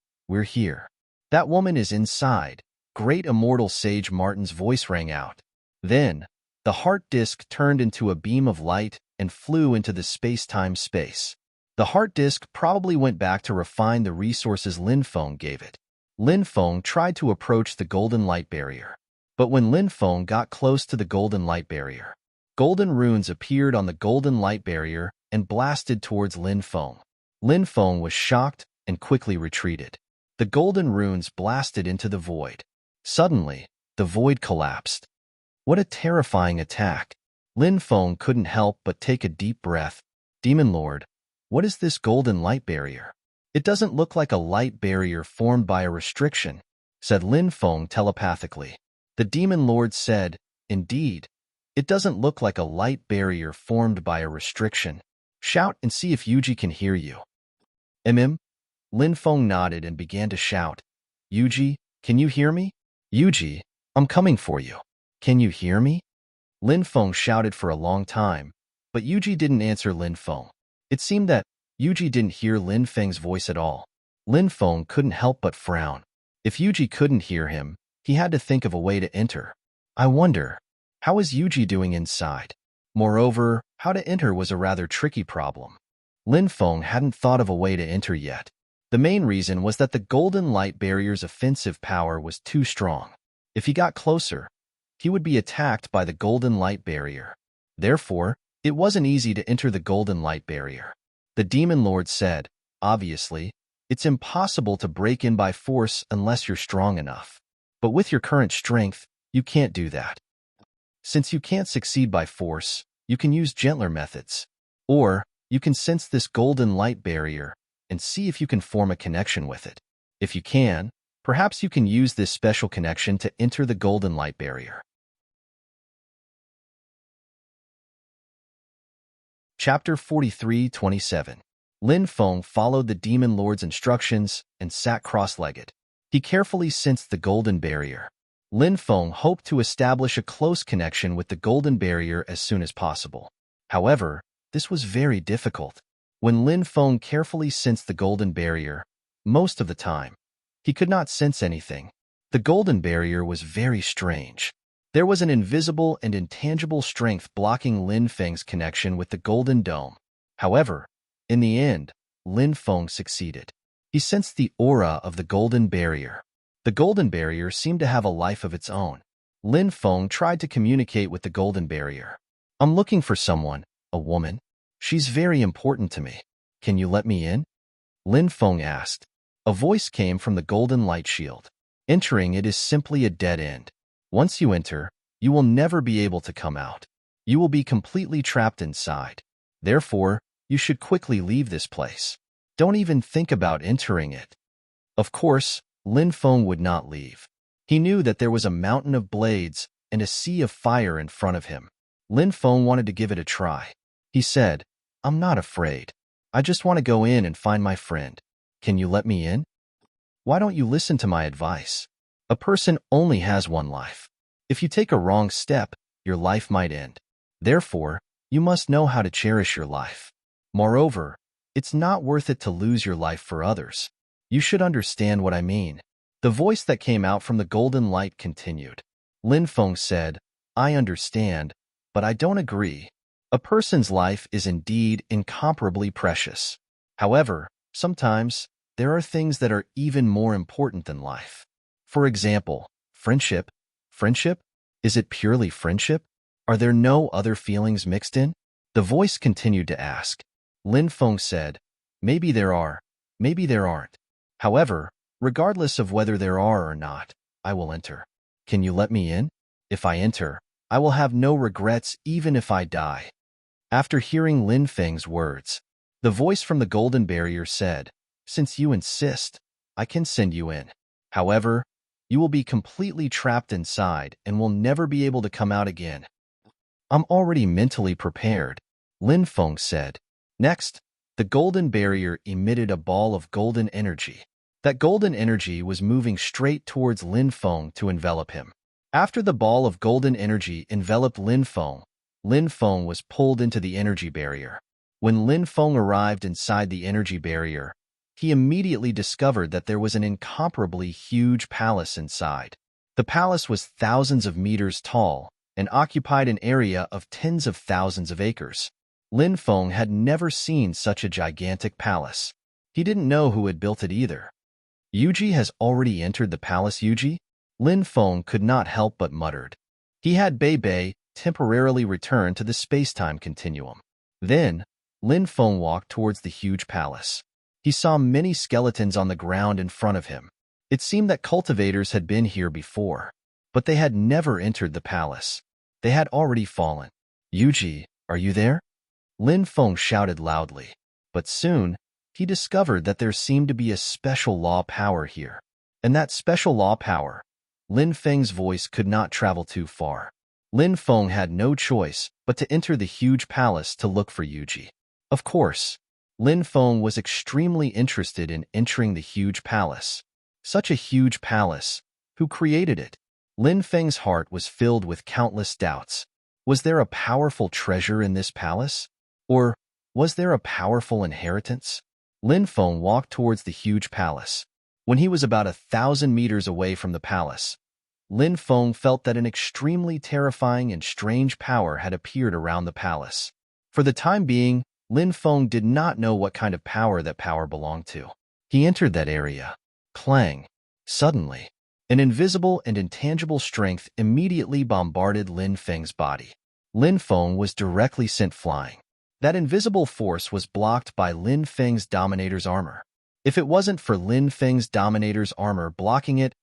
A: That woman is inside. Great immortal sage Martin's voice rang out. Then, the heart disk turned into a beam of light and flew into the space-time space. The heart disk probably went back to refine the resources Lin Feng gave it. Lin Feng tried to approach the golden light barrier. But when Lin Feng got close to the golden light barrier, golden runes appeared on the golden light barrier and blasted towards Lin Feng. Lin Feng was shocked and quickly retreated. The golden runes blasted into the void. Suddenly, the void collapsed. What a terrifying attack! Lin Feng couldn't help but take a deep breath. Demon Lord, what is this golden light barrier? It doesn't look like a light barrier formed by a restriction, said Lin Feng telepathically. The Demon Lord said, Indeed, it doesn't look like a light barrier formed by a restriction. Shout and see if Yuji can hear you. Lin Feng nodded and began to shout. Yuji, can you hear me? Yuji, I'm coming for you. Can you hear me? Lin Feng shouted for a long time, but Yuji didn't answer Lin Feng. It seemed that Yuji didn't hear Lin Feng's voice at all. Lin Feng couldn't help but frown. If Yuji couldn't hear him, he had to think of a way to enter. I wonder, how is Yuji doing inside? Moreover, how to enter was a rather tricky problem. Lin Feng hadn't thought of a way to enter yet. The main reason was that the golden light barrier's offensive power was too strong. If he got closer, he would be attacked by the golden light barrier. Therefore, it wasn't easy to enter the golden light barrier. The Demon Lord said, Obviously, it's impossible to break in by force unless you're strong enough. But with your current strength, you can't do that. Since you can't succeed by force, you can use gentler methods. Or, you can sense this golden light barrier and see if you can form a connection with it. If you can, perhaps you can use this special connection to enter the golden light barrier. Chapter 43:27. Lin Feng followed the Demon Lord's instructions and sat cross-legged. He carefully sensed the golden barrier. Lin Feng hoped to establish a close connection with the golden barrier as soon as possible. However, this was very difficult. When Lin Feng carefully sensed the golden barrier, most of the time, he could not sense anything. The golden barrier was very strange. There was an invisible and intangible strength blocking Lin Feng's connection with the golden dome. However, in the end, Lin Feng succeeded. He sensed the aura of the golden barrier. The golden barrier seemed to have a life of its own. Lin Feng tried to communicate with the golden barrier. I'm looking for someone, a woman. She's very important to me. Can you let me in? Lin Feng asked. A voice came from the golden light shield. Entering it is simply a dead end. Once you enter, you will never be able to come out. You will be completely trapped inside. Therefore, you should quickly leave this place. Don't even think about entering it. Of course, Lin Feng would not leave. He knew that there was a mountain of blades and a sea of fire in front of him. Lin Feng wanted to give it a try. He said, I'm not afraid. I just want to go in and find my friend. Can you let me in? Why don't you listen to my advice? A person only has one life. If you take a wrong step, your life might end. Therefore, you must know how to cherish your life. Moreover, it's not worth it to lose your life for others. You should understand what I mean. The voice that came out from the golden light continued. Lin Feng said, I understand, but I don't agree. A person's life is indeed incomparably precious. However, sometimes there are things that are even more important than life. For example, friendship. Friendship? Is it purely friendship? Are there no other feelings mixed in? The voice continued to ask. Lin Feng said, maybe there are, maybe there aren't. However, regardless of whether there are or not, I will enter. Can you let me in? If I enter, I will have no regrets even if I die. After hearing Lin Feng's words, the voice from the golden barrier said, since you insist, I can send you in. However, you will be completely trapped inside and will never be able to come out again. I'm already mentally prepared, Lin Feng said. Next, the golden barrier emitted a ball of golden energy. That golden energy was moving straight towards Lin Feng to envelop him. After the ball of golden energy enveloped Lin Feng was pulled into the energy barrier. When Lin Feng arrived inside the energy barrier, he immediately discovered that there was an incomparably huge palace inside. The palace was thousands of meters tall and occupied an area of tens of thousands of acres. Lin Feng had never seen such a gigantic palace. He didn't know who had built it either. Yuji has already entered the palace, Yuji? Lin Feng could not help but muttered. He had Bei temporarily return to the space-time continuum. Then, Lin Feng walked towards the huge palace. He saw many skeletons on the ground in front of him. It seemed that cultivators had been here before, but they had never entered the palace. They had already fallen. Yuji, are you there? Lin Feng shouted loudly. But soon, he discovered that there seemed to be a special law power here. And that special law power, Lin Feng's voice could not travel too far. Lin Feng had no choice but to enter the huge palace to look for Yuji. Of course, Lin Feng was extremely interested in entering the huge palace. Such a huge palace. Who created it? Lin Feng's heart was filled with countless doubts. Was there a powerful treasure in this palace? Or was there a powerful inheritance? Lin Feng walked towards the huge palace. When he was about 1,000 meters away from the palace, Lin Feng felt that an extremely terrifying and strange power had appeared around the palace. For the time being, Lin Feng did not know what kind of power that power belonged to. He entered that area. Clang. Suddenly, an invisible and intangible strength immediately bombarded Lin Feng's body. Lin Feng was directly sent flying. That invisible force was blocked by Lin Feng's Dominator's armor. If it wasn't for Lin Feng's Dominator's armor blocking it,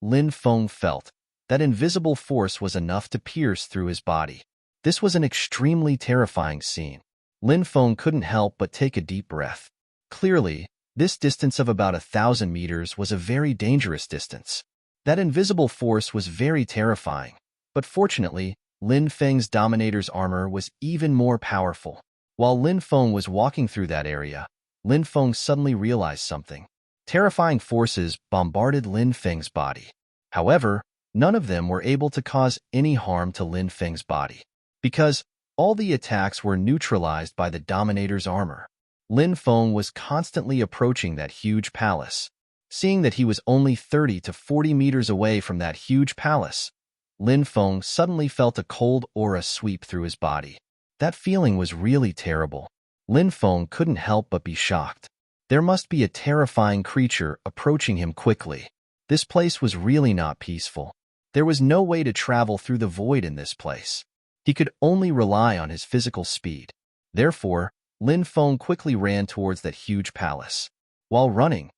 A: Lin Feng felt that invisible force was enough to pierce through his body. This was an extremely terrifying scene. Lin Feng couldn't help but take a deep breath. Clearly, this distance of about 1,000 meters was a very dangerous distance. That invisible force was very terrifying, but fortunately, Lin Feng's Dominator's armor was even more powerful. While Lin Feng was walking through that area, Lin Feng suddenly realized something. Terrifying forces bombarded Lin Feng's body. However, none of them were able to cause any harm to Lin Feng's body, because all the attacks were neutralized by the Dominator's armor. Lin Feng was constantly approaching that huge palace. Seeing that he was only 30 to 40 meters away from that huge palace, Lin Feng suddenly felt a cold aura sweep through his body. That feeling was really terrible. Lin Feng couldn't help but be shocked. There must be a terrifying creature approaching him quickly. This place was really not peaceful. There was no way to travel through the void in this place. He could only rely on his physical speed. Therefore, Lin Feng quickly ran towards that huge palace. While running,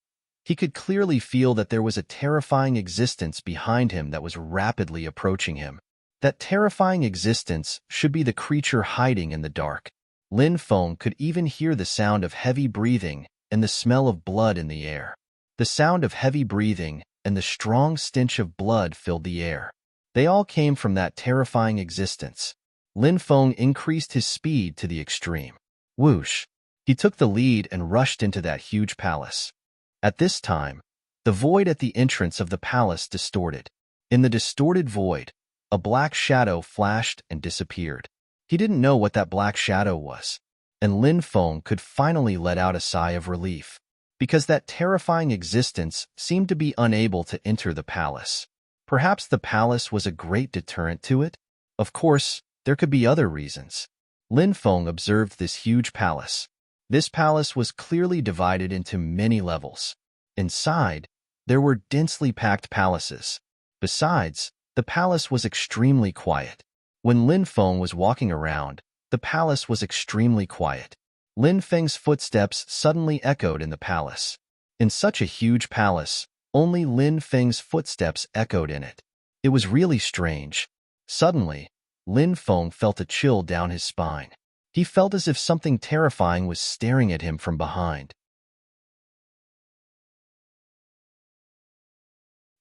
A: he could clearly feel that there was a terrifying existence behind him that was rapidly approaching him. That terrifying existence should be the creature hiding in the dark. Lin Feng could even hear the sound of heavy breathing and the smell of blood in the air. The sound of heavy breathing and the strong stench of blood filled the air. They all came from that terrifying existence. Lin Feng increased his speed to the extreme. Whoosh! He took the lead and rushed into that huge palace. At this time, the void at the entrance of the palace distorted. In the distorted void, a black shadow flashed and disappeared. He didn't know what that black shadow was, and Lin Feng could finally let out a sigh of relief, because that terrifying existence seemed to be unable to enter the palace. Perhaps the palace was a great deterrent to it? Of course, there could be other reasons. Lin Feng observed this huge palace. This palace was clearly divided into many levels. Inside, there were densely packed palaces. Besides, the palace was extremely quiet. When Lin Feng was walking around, the palace was extremely quiet. Lin Feng's footsteps suddenly echoed in the palace. In such a huge palace, only Lin Feng's footsteps echoed in it. It was really strange. Suddenly, Lin Feng felt a chill down his spine. He felt as if something terrifying was staring at him from behind.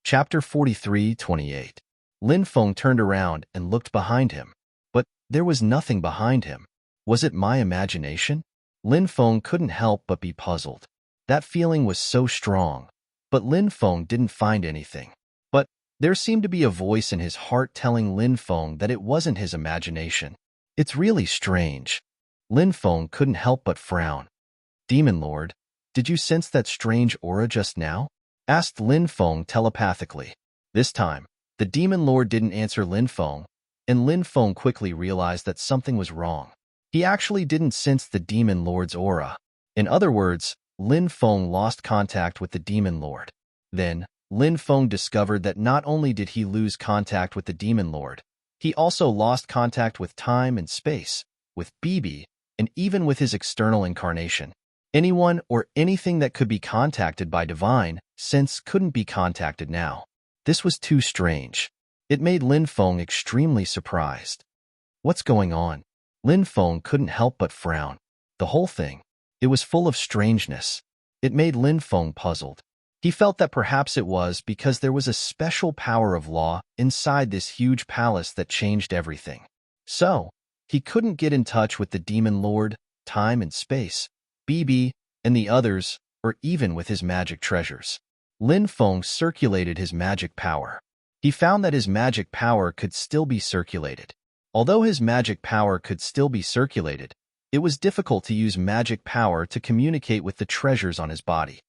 A: Chapter 43:28. Lin Feng turned around and looked behind him. But there was nothing behind him. Was it my imagination? Lin Feng couldn't help but be puzzled. That feeling was so strong, but Lin Feng didn't find anything. But there seemed to be a voice in his heart telling Lin Feng that it wasn't his imagination. It's really strange. Lin Feng couldn't help but frown. Demon Lord, did you sense that strange aura just now? Asked Lin Feng telepathically. This time, the Demon Lord didn't answer Lin Feng, and Lin Feng quickly realized that something was wrong. He actually didn't sense the Demon Lord's aura. In other words, Lin Feng lost contact with the Demon Lord. Then, Lin Feng discovered that not only did he lose contact with the Demon Lord, he also lost contact with time and space, with BB, and even with his external incarnation. Anyone or anything that could be contacted by divine sense couldn't be contacted now. This was too strange. It made Lin Feng extremely surprised. What's going on? Lin Feng couldn't help but frown. The whole thing, it was full of strangeness. It made Lin Feng puzzled. He felt that perhaps it was because there was a special power of law inside this huge palace that changed everything. So, he couldn't get in touch with the Demon Lord, time and space, BB, and the others, or even with his magic treasures. Lin Feng circulated his magic power. He found that his magic power could still be circulated. Although his magic power could still be circulated, it was difficult to use magic power to communicate with the treasures on his body.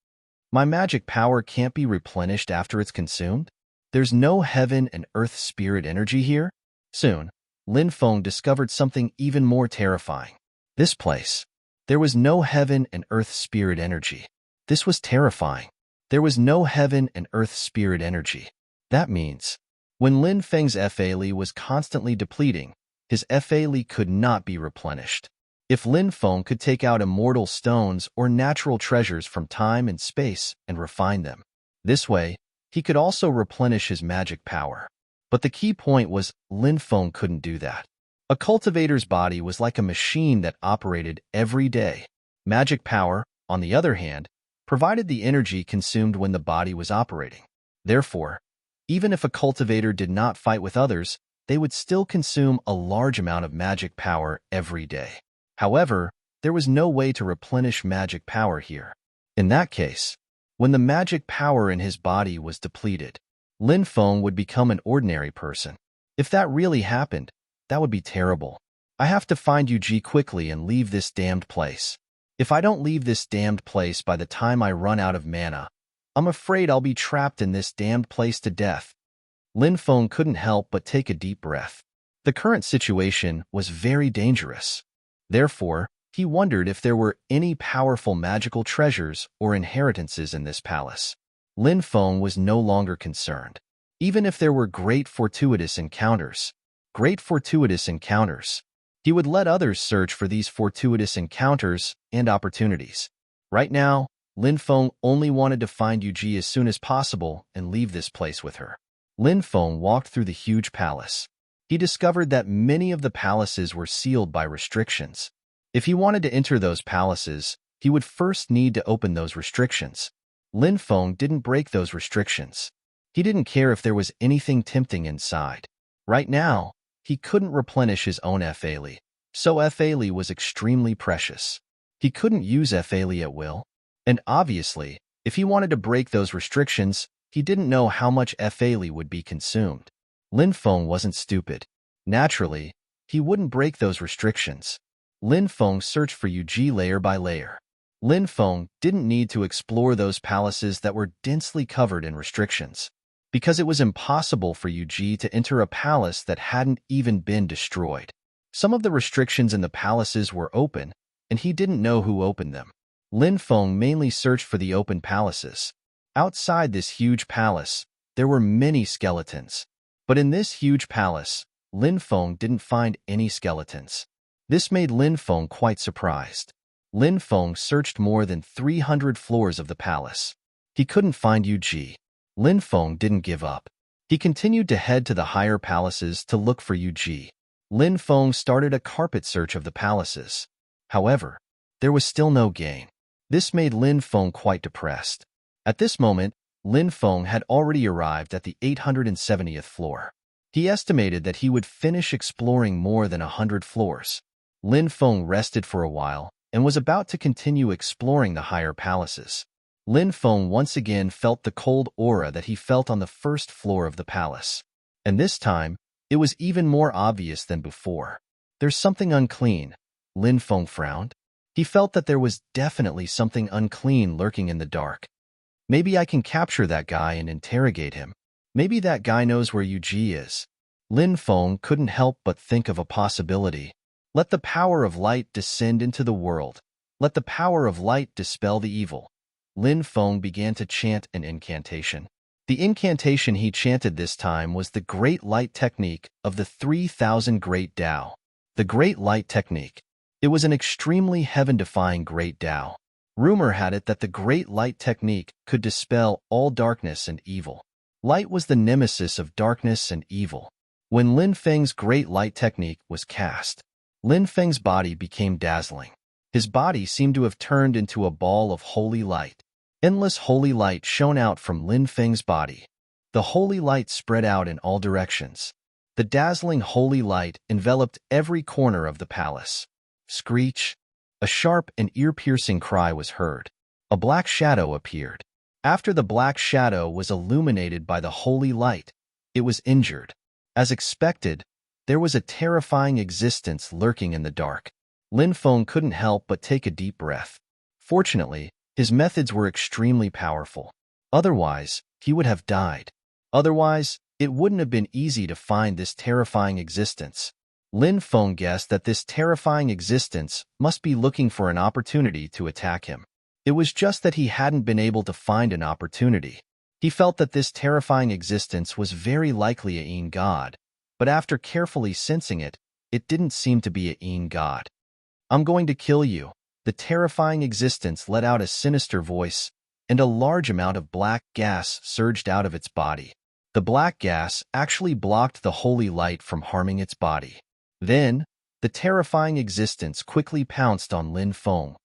A: My magic power can't be replenished after it's consumed? There's no heaven and earth spirit energy here? Soon, Lin Feng discovered something even more terrifying. This place. There was no heaven and earth spirit energy. This was terrifying. There was no heaven and earth spirit energy. That means, when Lin Feng's Fa was constantly depleting, his Fa could not be replenished. If Lin Feng could take out immortal stones or natural treasures from time and space and refine them, this way, he could also replenish his magic power. But the key point was Lin Feng couldn't do that. A cultivator's body was like a machine that operated every day. Magic power, on the other hand, provided the energy consumed when the body was operating. Therefore, even if a cultivator did not fight with others, they would still consume a large amount of magic power every day. However, there was no way to replenish magic power here. In that case, when the magic power in his body was depleted, Lin Feng would become an ordinary person. If that really happened, that would be terrible. I have to find Yuji quickly and leave this damned place. If I don't leave this damned place by the time I run out of mana, I'm afraid I'll be trapped in this damned place to death. Lin Feng couldn't help but take a deep breath. The current situation was very dangerous. Therefore, he wondered if there were any powerful magical treasures or inheritances in this palace. Lin Feng was no longer concerned. Even if there were great fortuitous encounters, he would let others search for these fortuitous encounters and opportunities. Right now, Lin Feng only wanted to find Yuji as soon as possible and leave this place with her. Lin Feng walked through the huge palace. He discovered that many of the palaces were sealed by restrictions. If he wanted to enter those palaces, he would first need to open those restrictions. Lin Feng didn't break those restrictions. He didn't care if there was anything tempting inside. Right now, he couldn't replenish his own Fali, so Fali was extremely precious. He couldn't use Fali at will, and obviously, if he wanted to break those restrictions, he didn't know how much Fali would be consumed. Lin Feng wasn't stupid. Naturally, he wouldn't break those restrictions. Lin Feng searched for Yuji layer by layer. Lin Feng didn't need to explore those palaces that were densely covered in restrictions, because it was impossible for Yuji to enter a palace that hadn't even been destroyed. Some of the restrictions in the palaces were open, and he didn't know who opened them. Lin Feng mainly searched for the open palaces. Outside this huge palace, there were many skeletons. But in this huge palace, Lin Feng didn't find any skeletons. This made Lin Feng quite surprised. Lin Feng searched more than 300 floors of the palace. He couldn't find Yuji. Lin Feng didn't give up. He continued to head to the higher palaces to look for Yuji. Lin Feng started a carpet search of the palaces. However, there was still no gain. This made Lin Feng quite depressed. At this moment, Lin Feng had already arrived at the 870th floor. He estimated that he would finish exploring more than 100 floors. Lin Feng rested for a while and was about to continue exploring the higher palaces. Lin Feng once again felt the cold aura that he felt on the first floor of the palace. And this time, it was even more obvious than before. There's something unclean. Lin Feng frowned. He felt that there was definitely something unclean lurking in the dark. Maybe I can capture that guy and interrogate him. Maybe that guy knows where Yuji is. Lin Feng couldn't help but think of a possibility. Let the power of light descend into the world. Let the power of light dispel the evil. Lin Feng began to chant an incantation. The incantation he chanted this time was the Great Light Technique of the 3000 Great Tao. The Great Light Technique. It was an extremely heaven-defying Great Tao. Rumor had it that the Great Light Technique could dispel all darkness and evil. Light was the nemesis of darkness and evil. When Lin Feng's Great Light Technique was cast, Lin Feng's body became dazzling. His body seemed to have turned into a ball of holy light. Endless holy light shone out from Lin Feng's body. The holy light spread out in all directions. The dazzling holy light enveloped every corner of the palace. Screech! A sharp and ear-piercing cry was heard. A black shadow appeared. After the black shadow was illuminated by the holy light, it was injured. As expected, there was a terrifying existence lurking in the dark. Lin Feng couldn't help but take a deep breath. Fortunately, his methods were extremely powerful. Otherwise, he would have died. Otherwise, it wouldn't have been easy to find this terrifying existence. Lin Feng guessed that this terrifying existence must be looking for an opportunity to attack him. It was just that he hadn't been able to find an opportunity. He felt that this terrifying existence was very likely a Yin god, but after carefully sensing it, it didn't seem to be a Yin god. I'm going to kill you. The terrifying existence let out a sinister voice, and a large amount of black gas surged out of its body. The black gas actually blocked the holy light from harming its body. Then, the terrifying existence quickly pounced on Lin Feng.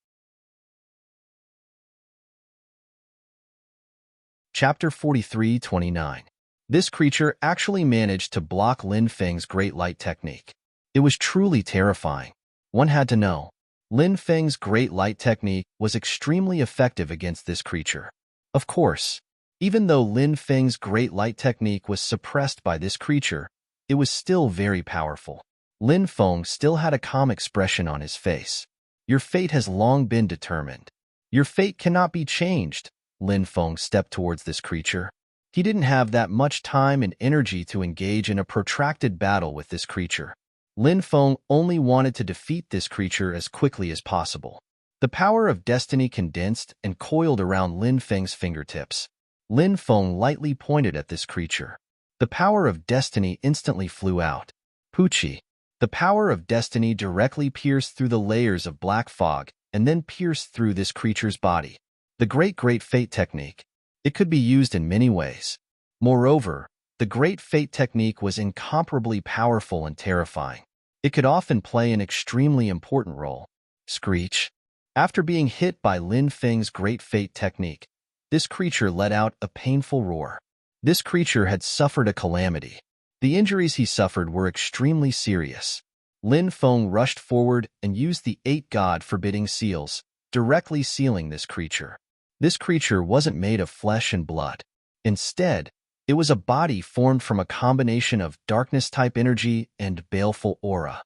A: Chapter 43-29. This creature actually managed to block Lin Feng's Great Light Technique. It was truly terrifying. One had to know. Lin Feng's Great Light Technique was extremely effective against this creature. Of course, even though Lin Feng's Great Light Technique was suppressed by this creature, it was still very powerful. Lin Feng still had a calm expression on his face. Your fate has long been determined. Your fate cannot be changed. Lin Feng stepped towards this creature. He didn't have that much time and energy to engage in a protracted battle with this creature. Lin Feng only wanted to defeat this creature as quickly as possible. The power of destiny condensed and coiled around Lin Feng's fingertips. Lin Feng lightly pointed at this creature. The power of destiny instantly flew out. Poochie. The power of destiny directly pierced through the layers of black fog and then pierced through this creature's body. The Great Fate Technique. It could be used in many ways. Moreover, the Great Fate Technique was incomparably powerful and terrifying. It could often play an extremely important role. Screech. After being hit by Lin Feng's Great Fate Technique, this creature let out a painful roar. This creature had suffered a calamity. The injuries he suffered were extremely serious. Lin Feng rushed forward and used the 8 God-forbidding seals, directly sealing this creature. This creature wasn't made of flesh and blood. Instead, it was a body formed from a combination of darkness-type energy and baleful aura.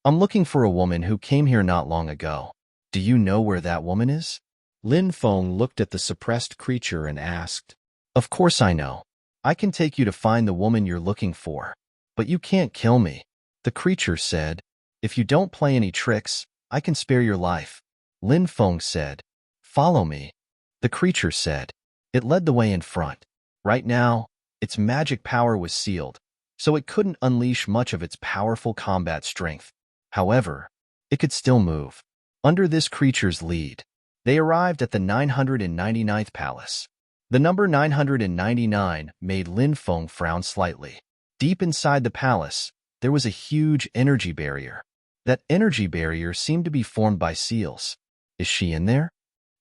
A: I'm looking for a woman who came here not long ago. Do you know where that woman is? Lin Feng looked at the suppressed creature and asked. Of course I know. I can take you to find the woman you're looking for. But you can't kill me. The creature said. If you don't play any tricks, I can spare your life. Lin Feng said. Follow me. The creature said. It led the way in front. Right now, its magic power was sealed, so it couldn't unleash much of its powerful combat strength. However, it could still move. Under this creature's lead, they arrived at the 999th palace. The number 999 made Lin Feng frown slightly. Deep inside the palace, there was a huge energy barrier. That energy barrier seemed to be formed by seals. Is she in there?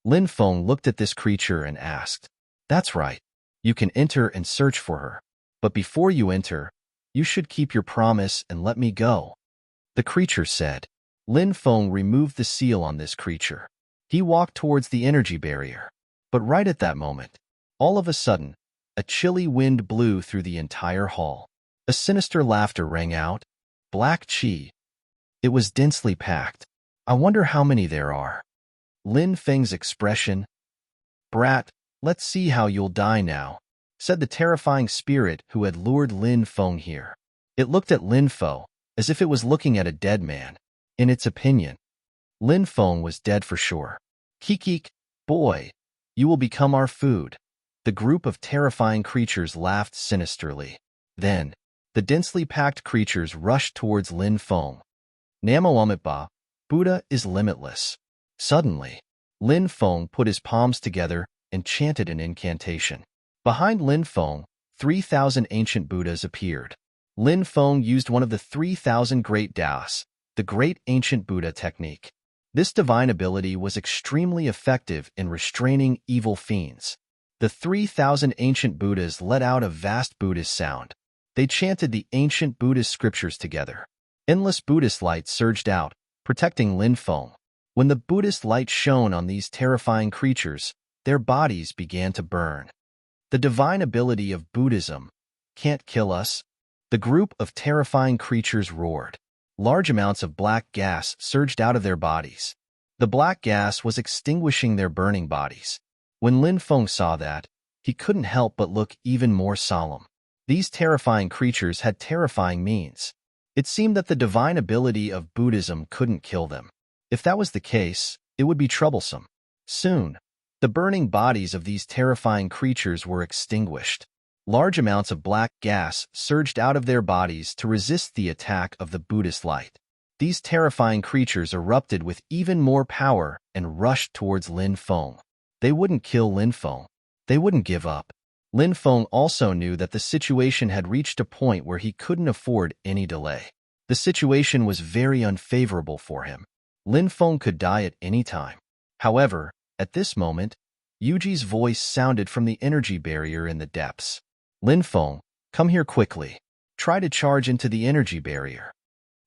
A: Lin Feng looked at this creature and asked. That's right. You can enter and search for her. But before you enter, you should keep your promise and let me go. The creature said. Lin Feng removed the seal on this creature. He walked towards the energy barrier. But right at that moment, all of a sudden, a chilly wind blew through the entire hall. A sinister laughter rang out. Black chi. It was densely packed. I wonder how many there are. Lin Feng's expression. Brat, let's see how you'll die now, said the terrifying spirit who had lured Lin Feng here. It looked at Lin Feng as if it was looking at a dead man. In its opinion, Lin Feng was dead for sure. Kikik, boy, you will become our food. The group of terrifying creatures laughed sinisterly. Then, the densely packed creatures rushed towards Lin Feng. Namo Amitabha, Buddha is limitless. Suddenly, Lin Feng put his palms together and chanted an incantation. Behind Lin Feng, 3,000 ancient Buddhas appeared. Lin Feng used one of the 3,000 Great Taoists, the Great Ancient Buddha Technique. This divine ability was extremely effective in restraining evil fiends. The 3,000 ancient Buddhas let out a vast Buddhist sound. They chanted the ancient Buddhist scriptures together. Endless Buddhist light surged out, protecting Lin Feng. When the Buddhist light shone on these terrifying creatures, their bodies began to burn. The divine ability of Buddhism can't kill us. The group of terrifying creatures roared. Large amounts of black gas surged out of their bodies. The black gas was extinguishing their burning bodies. When Lin Feng saw that, he couldn't help but look even more solemn. These terrifying creatures had terrifying means. It seemed that the divine ability of Buddhism couldn't kill them. If that was the case, it would be troublesome. Soon, the burning bodies of these terrifying creatures were extinguished. Large amounts of black gas surged out of their bodies to resist the attack of the Buddhist light. These terrifying creatures erupted with even more power and rushed towards Lin Feng. They wouldn't kill Lin Feng. They wouldn't give up. Lin Feng also knew that the situation had reached a point where he couldn't afford any delay. The situation was very unfavorable for him. Lin Feng could die at any time. However, at this moment, Yuji's voice sounded from the energy barrier in the depths. Lin Feng, come here quickly. Try to charge into the energy barrier.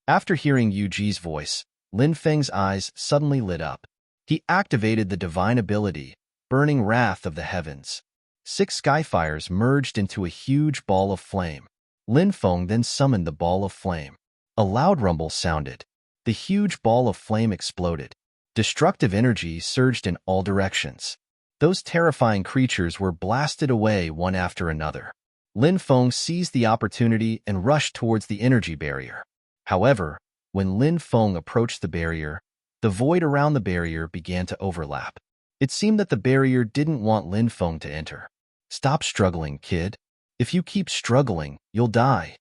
A: After hearing Yuji's voice, Lin Feng's eyes suddenly lit up. He activated the divine ability, Burning Wrath of the Heavens. 6 skyfires merged into a huge ball of flame. Lin Feng then summoned the ball of flame. A loud rumble sounded. The huge ball of flame exploded. Destructive energy surged in all directions. Those terrifying creatures were blasted away one after another. Lin Feng seized the opportunity and rushed towards the energy barrier. However, when Lin Feng approached the barrier, the void around the barrier began to overlap. It seemed that the barrier didn't want Lin Feng to enter. Stop struggling, kid. If you keep struggling, you'll die.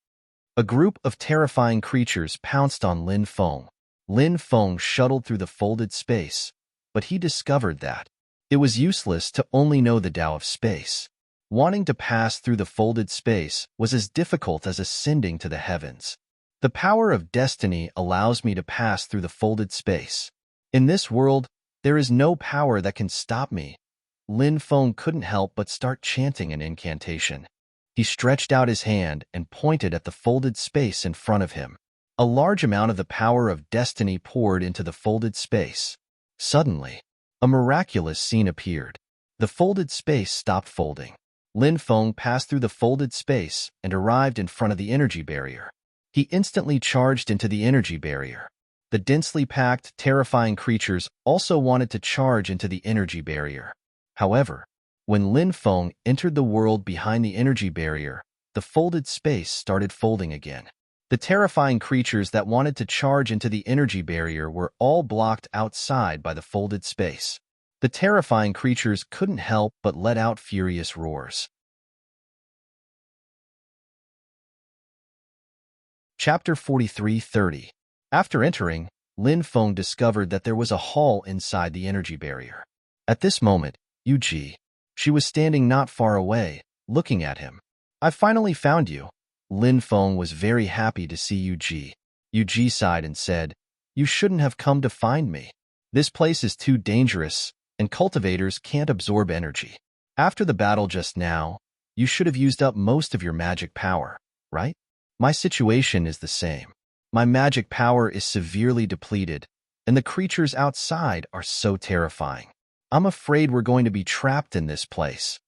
A: A group of terrifying creatures pounced on Lin Feng. Lin Feng shuttled through the folded space, but he discovered that it was useless to only know the Tao of space. Wanting to pass through the folded space was as difficult as ascending to the heavens. The power of destiny allows me to pass through the folded space. In this world, there is no power that can stop me. Lin Feng couldn't help but start chanting an incantation. He stretched out his hand and pointed at the folded space in front of him. A large amount of the power of destiny poured into the folded space. Suddenly, a miraculous scene appeared. The folded space stopped folding. Lin Feng passed through the folded space and arrived in front of the energy barrier. He instantly charged into the energy barrier. The densely packed, terrifying creatures also wanted to charge into the energy barrier. However, when Lin Feng entered the world behind the energy barrier, the folded space started folding again. The terrifying creatures that wanted to charge into the energy barrier were all blocked outside by the folded space. The terrifying creatures couldn't help but let out furious roars. Chapter 43:30. After entering, Lin Feng discovered that there was a hall inside the energy barrier. At this moment, Yuji. She was standing not far away, looking at him. "I finally found you." Lin Feng was very happy to see Yuji. Yuji sighed and said, "You shouldn't have come to find me. This place is too dangerous, and cultivators can't absorb energy. After the battle just now, you should have used up most of your magic power, right? My situation is the same. My magic power is severely depleted, and the creatures outside are so terrifying. I'm afraid we're going to be trapped in this place."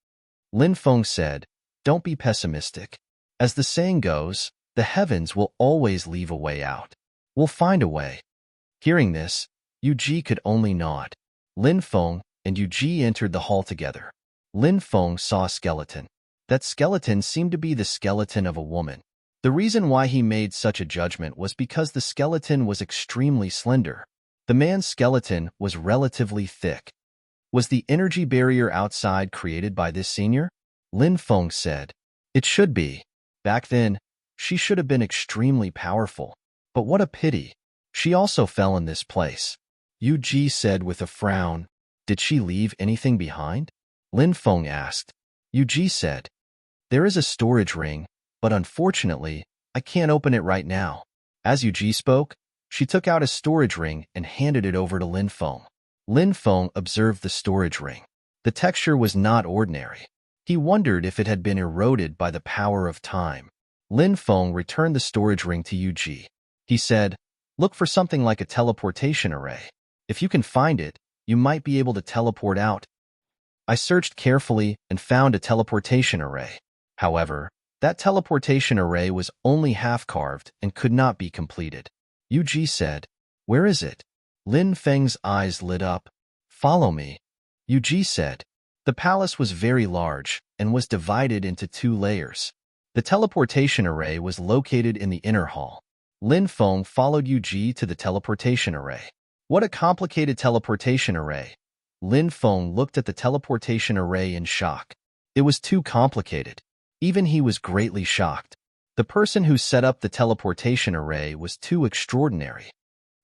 A: Lin Feng said, "Don't be pessimistic. As the saying goes, the heavens will always leave a way out. We'll find a way." Hearing this, Yuji could only nod. Lin Feng and Yuji entered the hall together. Lin Feng saw a skeleton. That skeleton seemed to be the skeleton of a woman. The reason why he made such a judgment was because the skeleton was extremely slender. The man's skeleton was relatively thick. Was the energy barrier outside created by this senior? Lin Feng said, "It should be. Back then, she should have been extremely powerful. But what a pity. She also fell in this place." Yuji said with a frown, "Did she leave anything behind?" Lin Feng asked. Yuji said, "There is a storage ring, but unfortunately, I can't open it right now." As Yuji spoke, she took out a storage ring and handed it over to Lin Feng. Lin Feng observed the storage ring. The texture was not ordinary. He wondered if it had been eroded by the power of time. Lin Feng returned the storage ring to Yuji. He said, "Look for something like a teleportation array. If you can find it, you might be able to teleport out." I searched carefully and found a teleportation array. However, that teleportation array was only half-carved and could not be completed. Yuji said, "Where is it?" Lin Feng's eyes lit up. "Follow me." Yuji said. The palace was very large and was divided into 2 layers. The teleportation array was located in the inner hall. Lin Feng followed Yuji to the teleportation array. What a complicated teleportation array. Lin Feng looked at the teleportation array in shock. It was too complicated. Even he was greatly shocked. The person who set up the teleportation array was too extraordinary.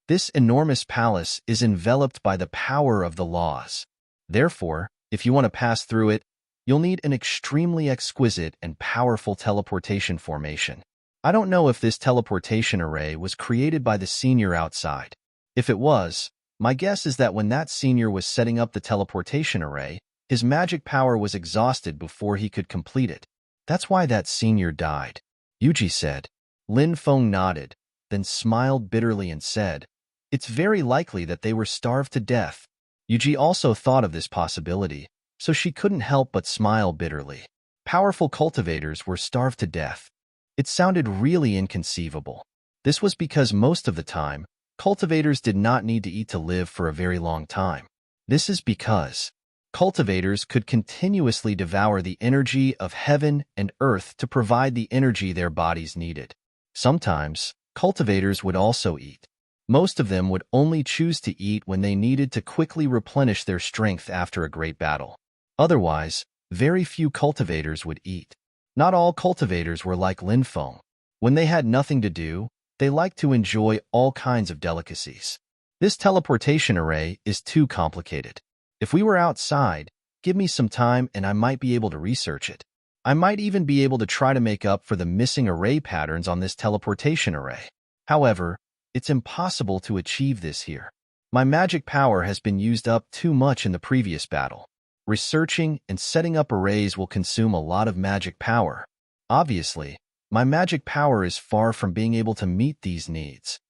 A: This enormous palace is enveloped by the power of the laws. Therefore, if you want to pass through it, you'll need an extremely exquisite and powerful teleportation formation. I don't know if this teleportation array was created by the senior outside. If it was, my guess is that when that senior was setting up the teleportation array, his magic power was exhausted before he could complete it. That's why that senior died. Yuji said. Lin Feng nodded, then smiled bitterly and said, "It's very likely that they were starved to death." Yuji also thought of this possibility, so she couldn't help but smile bitterly. Powerful cultivators were starved to death. It sounded really inconceivable. This was because most of the time, cultivators did not need to eat to live for a very long time. This is because cultivators could continuously devour the energy of heaven and earth to provide the energy their bodies needed. Sometimes, cultivators would also eat. Most of them would only choose to eat when they needed to quickly replenish their strength after a great battle. Otherwise, very few cultivators would eat. Not all cultivators were like Lin Feng. When they had nothing to do, they liked to enjoy all kinds of delicacies. This teleportation array is too complicated. If we were outside, give me some time and I might be able to research it. I might even be able to try to make up for the missing array patterns on this teleportation array. However, it's impossible to achieve this here. My magic power has been used up too much in the previous battle. Researching and setting up arrays will consume a lot of magic power. Obviously, my magic power is far from being able to meet these needs.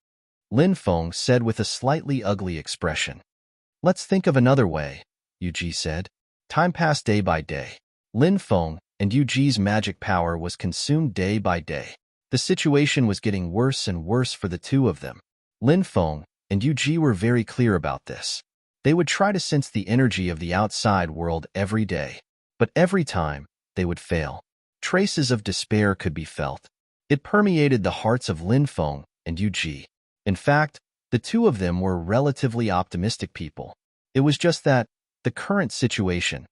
A: Lin Feng said with a slightly ugly expression. Let's think of another way, Yu said. Time passed day by day. Lin Feng and Yuji's magic power was consumed day by day. The situation was getting worse and worse for the two of them. Lin Feng and Yuji were very clear about this. They would try to sense the energy of the outside world every day, but every time, they would fail. Traces of despair could be felt. It permeated the hearts of Lin Feng and Yuji. In fact, the two of them were relatively optimistic people. It was just that, the current situation,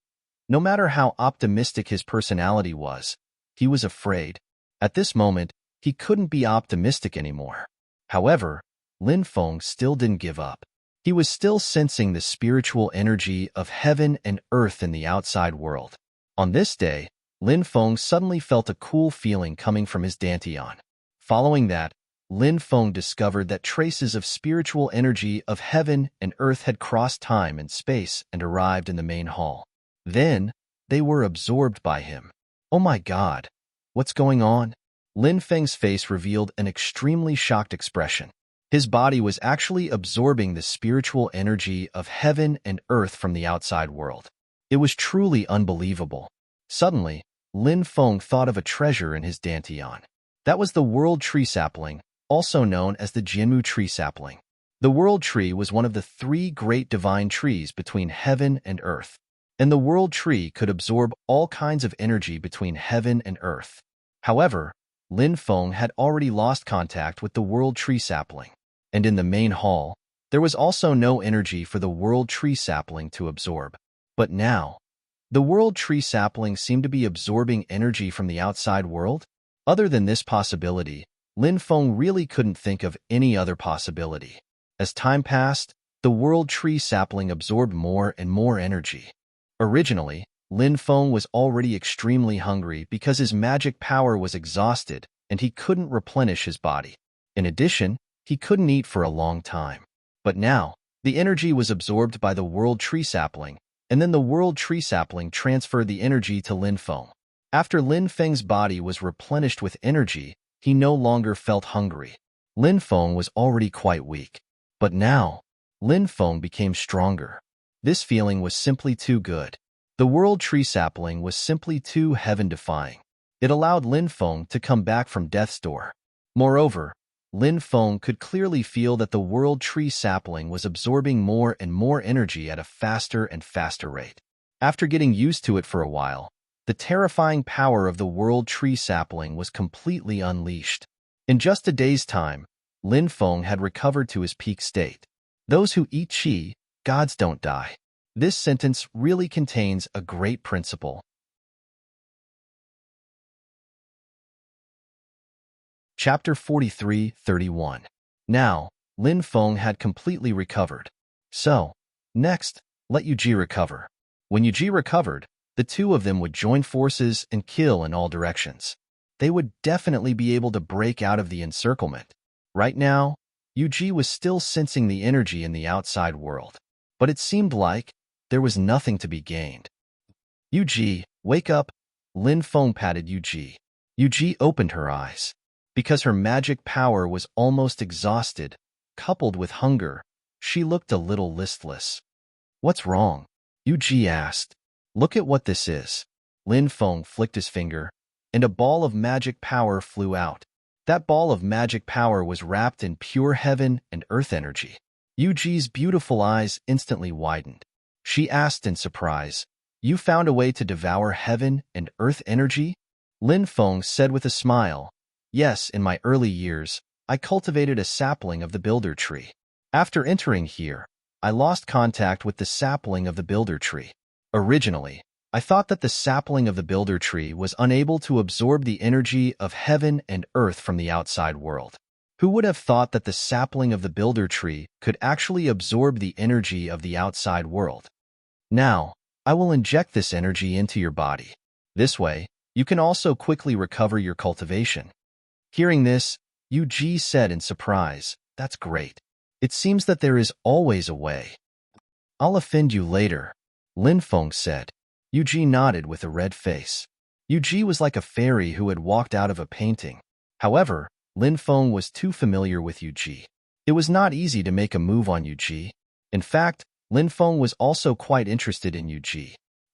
A: no matter how optimistic his personality was, he was afraid. At this moment, he couldn't be optimistic anymore. However, Lin Feng still didn't give up. He was still sensing the spiritual energy of heaven and earth in the outside world. On this day, Lin Feng suddenly felt a cool feeling coming from his dantian. Following that, Lin Feng discovered that traces of spiritual energy of heaven and earth had crossed time and space and arrived in the main hall. Then, they were absorbed by him. Oh my God! What's going on? Lin Feng's face revealed an extremely shocked expression. His body was actually absorbing the spiritual energy of heaven and earth from the outside world. It was truly unbelievable. Suddenly, Lin Feng thought of a treasure in his dantian. That was the world tree sapling, also known as the Jianmu tree sapling. The world tree was one of the three great divine trees between heaven and earth, and the world tree could absorb all kinds of energy between heaven and earth. However, Lin Feng had already lost contact with the world tree sapling, and in the main hall, there was also no energy for the world tree sapling to absorb. But now, the world tree sapling seemed to be absorbing energy from the outside world. Other than this possibility, Lin Feng really couldn't think of any other possibility. As time passed, the world tree sapling absorbed more and more energy. Originally, Lin Feng was already extremely hungry because his magic power was exhausted and he couldn't replenish his body. In addition, he couldn't eat for a long time. But now, the energy was absorbed by the world tree sapling, and then the world tree sapling transferred the energy to Lin Feng. After Lin Feng's body was replenished with energy, he no longer felt hungry. Lin Feng was already quite weak. But now, Lin Feng became stronger. This feeling was simply too good. The world tree sapling was simply too heaven-defying. It allowed Lin Feng to come back from death's door. Moreover, Lin Feng could clearly feel that the world tree sapling was absorbing more and more energy at a faster and faster rate. After getting used to it for a while, the terrifying power of the world tree sapling was completely unleashed. In just a day's time, Lin Feng had recovered to his peak state. Those who eat qi, gods don't die. This sentence really contains a great principle. Chapter 43:31. Now, Lin Feng had completely recovered. So, next, let Yuji recover. When Yuji recovered, the two of them would join forces and kill in all directions. They would definitely be able to break out of the encirclement. Right now, Yuji was still sensing the energy in the outside world, but it seemed like there was nothing to be gained. Yuji, wake up! Lin Feng patted Yuji. Yuji opened her eyes. Because her magic power was almost exhausted, coupled with hunger, she looked a little listless. What's wrong? Yuji asked. Look at what this is. Lin Feng flicked his finger, and a ball of magic power flew out. That ball of magic power was wrapped in pure heaven and earth energy. Yuji's beautiful eyes instantly widened. She asked in surprise, You found a way to devour heaven and earth energy? Lin Feng said with a smile, Yes, in my early years, I cultivated a sapling of the builder tree. After entering here, I lost contact with the sapling of the builder tree. Originally, I thought that the sapling of the builder tree was unable to absorb the energy of heaven and earth from the outside world. Who would have thought that the sapling of the builder tree could actually absorb the energy of the outside world? Now, I will inject this energy into your body. This way, you can also quickly recover your cultivation. Hearing this, Yu said in surprise, "That's great. It seems that there is always a way." "I'll offend you later," Linfeng said. Yu nodded with a red face. Yu was like a fairy who had walked out of a painting. However, Linfeng was too familiar with Yu. It was not easy to make a move on Yu. In fact, Linfeng was also quite interested in Yu.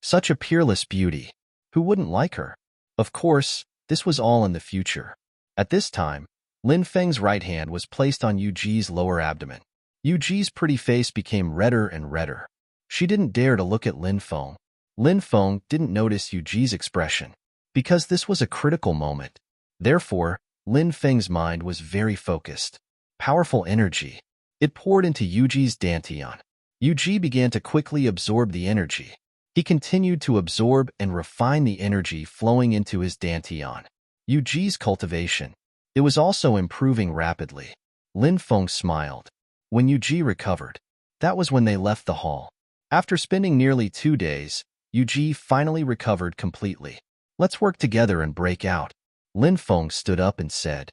A: Such a peerless beauty. Who wouldn't like her? Of course, this was all in the future. At this time, Linfeng's right hand was placed on Yu's lower abdomen. Yu's pretty face became redder and redder. She didn't dare to look at Linfeng. Linfeng didn't notice Yu's expression, because this was a critical moment. Therefore, Linfeng's mind was very focused. Powerful energy. It poured into Yu's dantian. Yu began to quickly absorb the energy. He continued to absorb and refine the energy flowing into his dantian. Yu's cultivation. It was also improving rapidly. Linfeng smiled. When Yu recovered, that was when they left the hall. After spending nearly 2 days, Yu finally recovered completely. "Let's work together and break out." Linfeng stood up and said.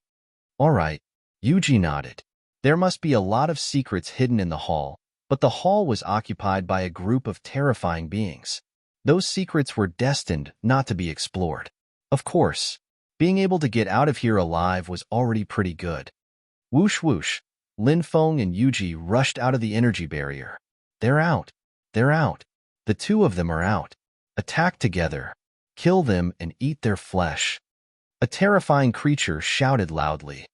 A: "All right." Yu nodded. There must be a lot of secrets hidden in the hall, but the hall was occupied by a group of terrifying beings. Those secrets were destined not to be explored. Of course, being able to get out of here alive was already pretty good. Whoosh whoosh, Linfeng and Yu rushed out of the energy barrier. "They're out. They're out. The two of them are out. Attack together. Kill them and eat their flesh." A terrifying creature shouted loudly.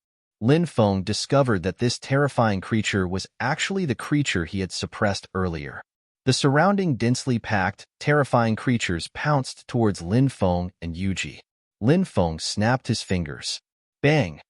A: Linfeng discovered that this terrifying creature was actually the creature he had suppressed earlier. The surrounding densely packed, terrifying creatures pounced towards Linfeng and Yu. Linfeng snapped his fingers. Bang!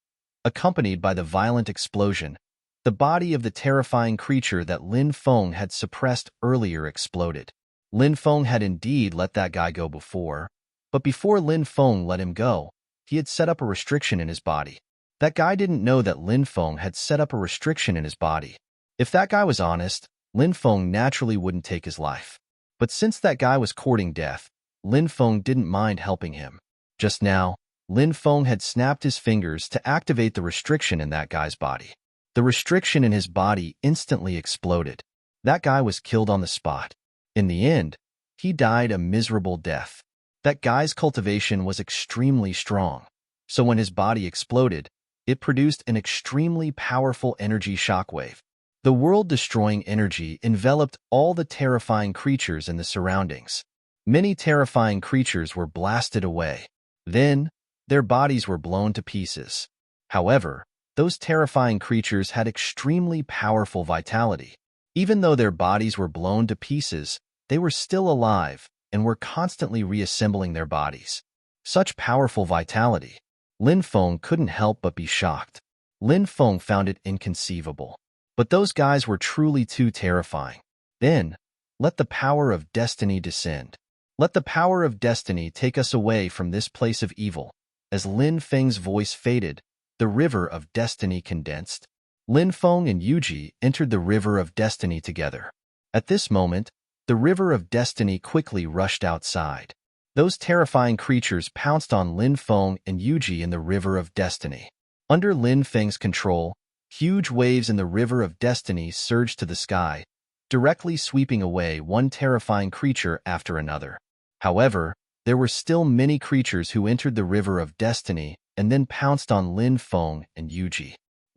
A: Accompanied by the violent explosion, the body of the terrifying creature that Linfeng had suppressed earlier exploded. Linfeng had indeed let that guy go before, but before Linfeng let him go, he had set up a restriction in his body. That guy didn't know that Linfeng had set up a restriction in his body. If that guy was honest, Linfeng naturally wouldn't take his life. But since that guy was courting death, Linfeng didn't mind helping him. Just now, Linfeng had snapped his fingers to activate the restriction in that guy's body. The restriction in his body instantly exploded. That guy was killed on the spot. In the end, he died a miserable death. That guy's cultivation was extremely strong, so when his body exploded, it produced an extremely powerful energy shockwave. The world-destroying energy enveloped all the terrifying creatures in the surroundings. Many terrifying creatures were blasted away. Then, their bodies were blown to pieces. However, those terrifying creatures had extremely powerful vitality. Even though their bodies were blown to pieces, they were still alive and were constantly reassembling their bodies. Such powerful vitality. Linfeng couldn't help but be shocked. Linfeng found it inconceivable. But those guys were truly too terrifying. Then, let the power of destiny descend. Let the power of destiny take us away from this place of evil. As Linfeng's voice faded, the river of destiny condensed. Linfeng and Yu entered the river of destiny together. At this moment, the river of destiny quickly rushed outside. Those terrifying creatures pounced on Linfeng and Yu in the river of destiny. Under Linfeng's control, huge waves in the river of destiny surged to the sky, directly sweeping away one terrifying creature after another. However, there were still many creatures who entered the river of destiny and then pounced on Linfeng and Yu.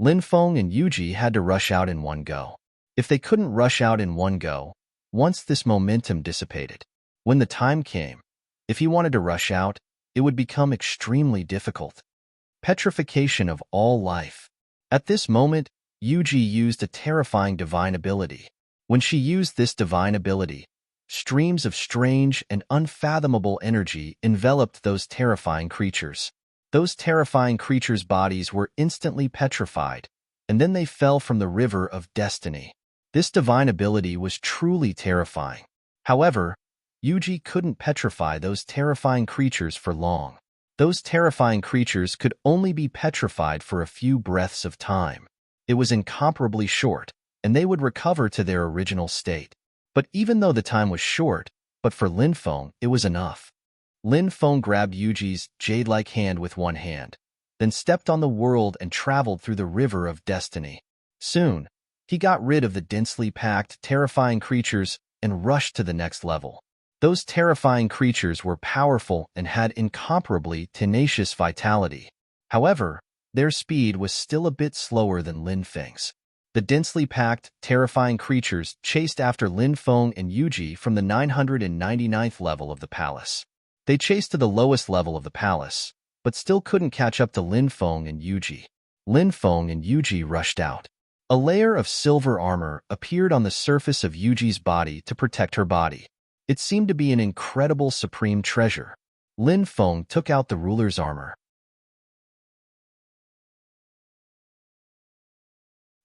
A: Linfeng and Yu had to rush out in one go. If they couldn't rush out in one go, once this momentum dissipated, when the time came, if he wanted to rush out, it would become extremely difficult. Petrification of all life. At this moment, Yu used a terrifying divine ability. When she used this divine ability, streams of strange and unfathomable energy enveloped those terrifying creatures. Those terrifying creatures' bodies were instantly petrified, and then they fell from the river of destiny. This divine ability was truly terrifying. However, Yuji couldn't petrify those terrifying creatures for long. Those terrifying creatures could only be petrified for a few breaths of time. It was incomparably short, and they would recover to their original state. But even though the time was short, but for Lin Feng, it was enough. Lin Feng grabbed Yuji's jade-like hand with one hand, then stepped on the world and traveled through the river of destiny. Soon, he got rid of the densely packed, terrifying creatures and rushed to the next level. Those terrifying creatures were powerful and had incomparably tenacious vitality. However, their speed was still a bit slower than Lin Feng's. The densely packed, terrifying creatures chased after Lin Feng and Yuji from the 999th level of the palace. They chased to the lowest level of the palace, but still couldn't catch up to Lin Feng and Yuji. Lin Feng and Yuji rushed out. A layer of silver armor appeared on the surface of Yuji's body to protect her body. It seemed to be an incredible supreme treasure. Lin Feng took out the ruler's armor.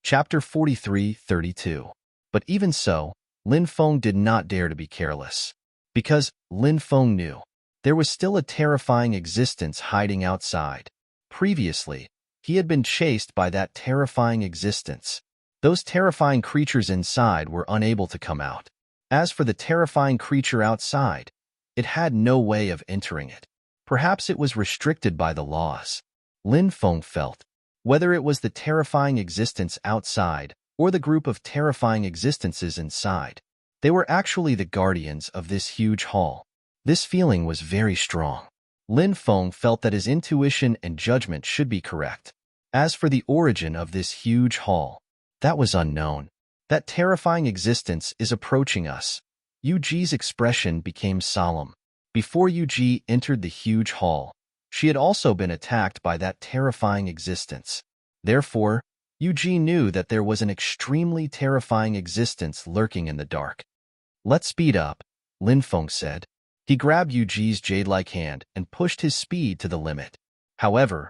A: Chapter 43-32. But even so, Lin Feng did not dare to be careless. Because Lin Feng knew there was still a terrifying existence hiding outside. Previously, he had been chased by that terrifying existence. Those terrifying creatures inside were unable to come out. As for the terrifying creature outside, it had no way of entering it. Perhaps it was restricted by the laws. Lin Feng felt, whether it was the terrifying existence outside or the group of terrifying existences inside, they were actually the guardians of this huge hall. This feeling was very strong. Lin Feng felt that his intuition and judgment should be correct. As for the origin of this huge hall, that was unknown. That terrifying existence is approaching us. Yuji's expression became solemn. Before Yuji entered the huge hall, she had also been attacked by that terrifying existence. Therefore, Yuji knew that there was an extremely terrifying existence lurking in the dark. "Let's speed up," Lin Feng said. He grabbed Yuji's jade-like hand and pushed his speed to the limit. However,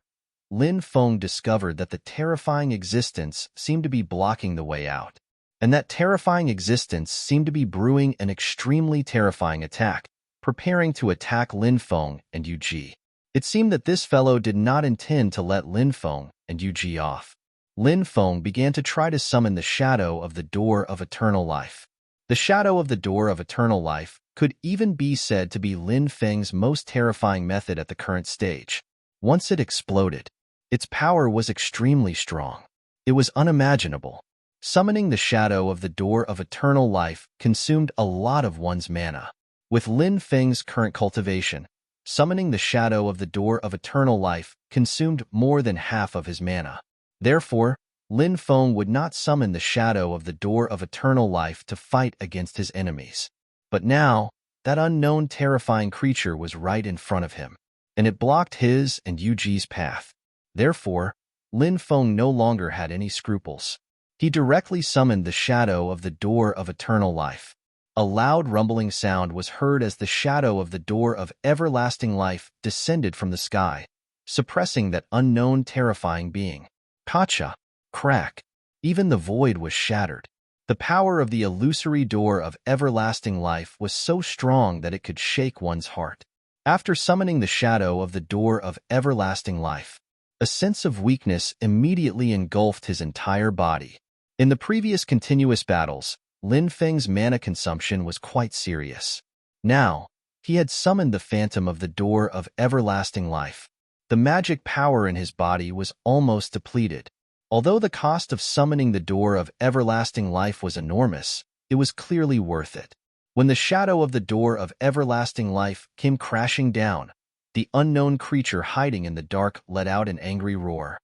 A: Lin Feng discovered that the terrifying existence seemed to be blocking the way out. And that terrifying existence seemed to be brewing an extremely terrifying attack, preparing to attack Lin Feng and Yuji. It seemed that this fellow did not intend to let Lin Feng and Yuji off. Lin Feng began to try to summon the shadow of the Door of Eternal Life. The shadow of the Door of Eternal Life could even be said to be Lin Feng's most terrifying method at the current stage. Once it exploded, its power was extremely strong. It was unimaginable. Summoning the shadow of the Door of Eternal Life consumed a lot of one's mana. With Lin Feng's current cultivation, summoning the shadow of the Door of Eternal Life consumed more than half of his mana. Therefore, Lin Feng would not summon the shadow of the Door of Eternal Life to fight against his enemies. But now, that unknown terrifying creature was right in front of him, and it blocked his and Yuji's path. Therefore, Lin Feng no longer had any scruples. He directly summoned the shadow of the Door of Eternal Life. A loud rumbling sound was heard as the shadow of the Door of Everlasting Life descended from the sky, suppressing that unknown terrifying being. Kacha, crack. Even the void was shattered. The power of the illusory Door of Everlasting Life was so strong that it could shake one's heart. After summoning the shadow of the Door of Everlasting Life, a sense of weakness immediately engulfed his entire body. In the previous continuous battles, Lin Feng's mana consumption was quite serious. Now, he had summoned the phantom of the Door of Everlasting Life. The magic power in his body was almost depleted. Although the cost of summoning the Door of Everlasting Life was enormous, it was clearly worth it. When the shadow of the Door of Everlasting Life came crashing down, the unknown creature hiding in the dark let out an angry roar.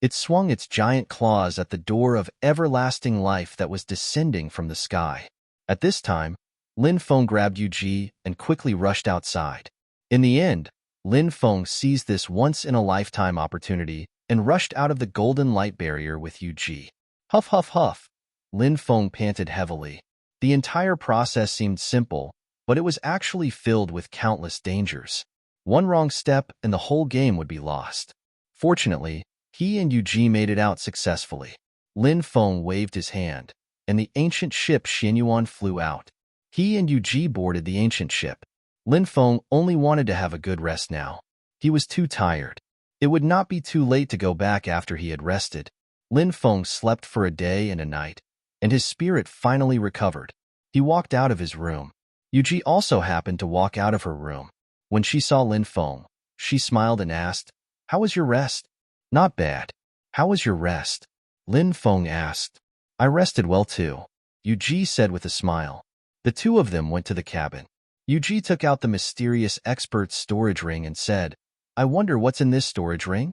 A: It swung its giant claws at the Door of Everlasting Life that was descending from the sky. At this time, Lin Feng grabbed Yuji and quickly rushed outside. In the end, Lin Feng seized this once-in-a-lifetime opportunity and rushed out of the golden light barrier with Yuji. Huff, huff, huff. Lin Feng panted heavily. The entire process seemed simple, but it was actually filled with countless dangers. One wrong step and the whole game would be lost. Fortunately, he and Yuji made it out successfully. Lin Feng waved his hand, and the ancient ship Xianyuan flew out. He and Yuji boarded the ancient ship. Lin Feng only wanted to have a good rest now. He was too tired. It would not be too late to go back after he had rested. Lin Feng slept for a day and a night, and his spirit finally recovered. He walked out of his room. Yuji also happened to walk out of her room. When she saw Lin Feng, she smiled and asked, "How was your rest?" "Not bad." "How was your rest?" Lin Feng asked. "I rested well too," Yuji said with a smile. The two of them went to the cabin. Yuji took out the mysterious expert's storage ring and said, "I wonder what's in this storage ring?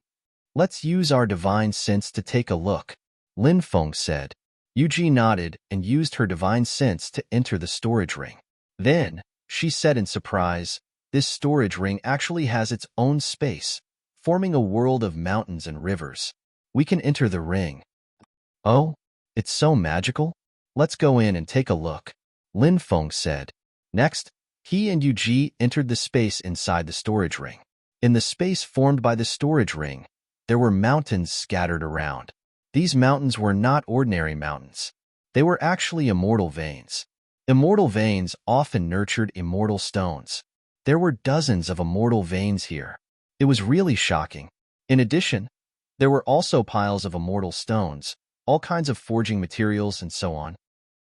A: Let's use our divine sense to take a look," Lin Feng said. Yuji nodded and used her divine sense to enter the storage ring. Then, she said in surprise, "This storage ring actually has its own space, forming a world of mountains and rivers. We can enter the ring." "Oh, it's so magical? Let's go in and take a look," Lin Feng said. Next, he and Yuji entered the space inside the storage ring. In the space formed by the storage ring, there were mountains scattered around. These mountains were not ordinary mountains. They were actually immortal veins. Immortal veins often nurtured immortal stones. There were dozens of immortal veins here. It was really shocking. In addition, there were also piles of immortal stones, all kinds of forging materials, and so on.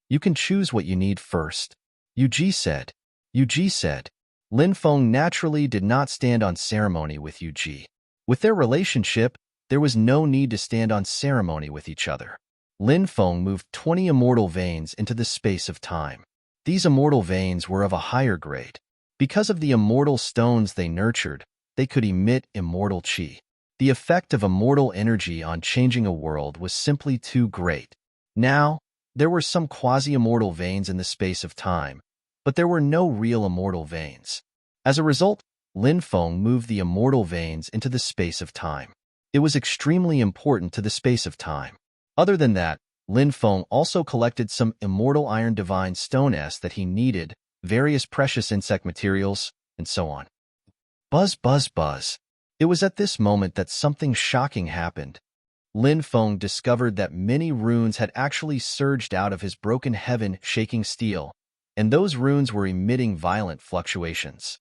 A: "You can choose what you need first," Yuji said. Yuji said. Lin Feng naturally did not stand on ceremony with Yuji. With their relationship, there was no need to stand on ceremony with each other. Lin Feng moved 20 immortal veins into the space of time. These immortal veins were of a higher grade. Because of the immortal stones they nurtured, they could emit immortal qi. The effect of immortal energy on changing a world was simply too great. Now, there were some quasi-immortal veins in the space of time, but there were no real immortal veins. As a result, Lin Feng moved the immortal veins into the space of time. It was extremely important to the space of time. Other than that, Lin Feng also collected some immortal iron divine stone S that he needed, various precious insect materials, and so on. Buzz, buzz, buzz. It was at this moment that something shocking happened. Lin Feng discovered that many runes had actually surged out of his broken heaven shaking steel, and those runes were emitting violent fluctuations.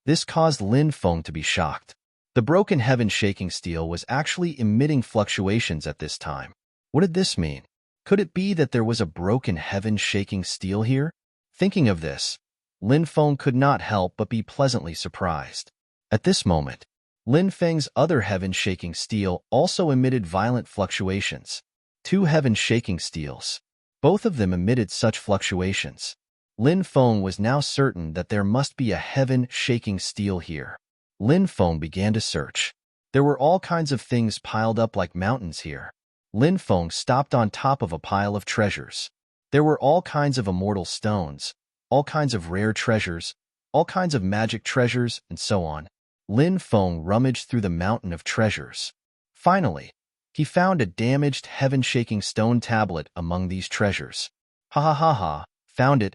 A: This caused Lin Feng to be shocked. The broken heaven shaking steel was actually emitting fluctuations at this time. What did this mean? Could it be that there was a broken heaven shaking steel here? Thinking of this, Lin Feng could not help but be pleasantly surprised. At this moment, Lin Feng's other heaven shaking steel also emitted violent fluctuations. 2 heaven shaking steels. Both of them emitted such fluctuations. Lin Feng was now certain that there must be a heaven shaking steel here. Lin Feng began to search. There were all kinds of things piled up like mountains here. Lin Feng stopped on top of a pile of treasures. There were all kinds of immortal stones, all kinds of rare treasures, all kinds of magic treasures, and so on. Lin Feng rummaged through the mountain of treasures. Finally, he found a damaged heaven-shaking stone tablet among these treasures. "Ha ha ha ha, found it,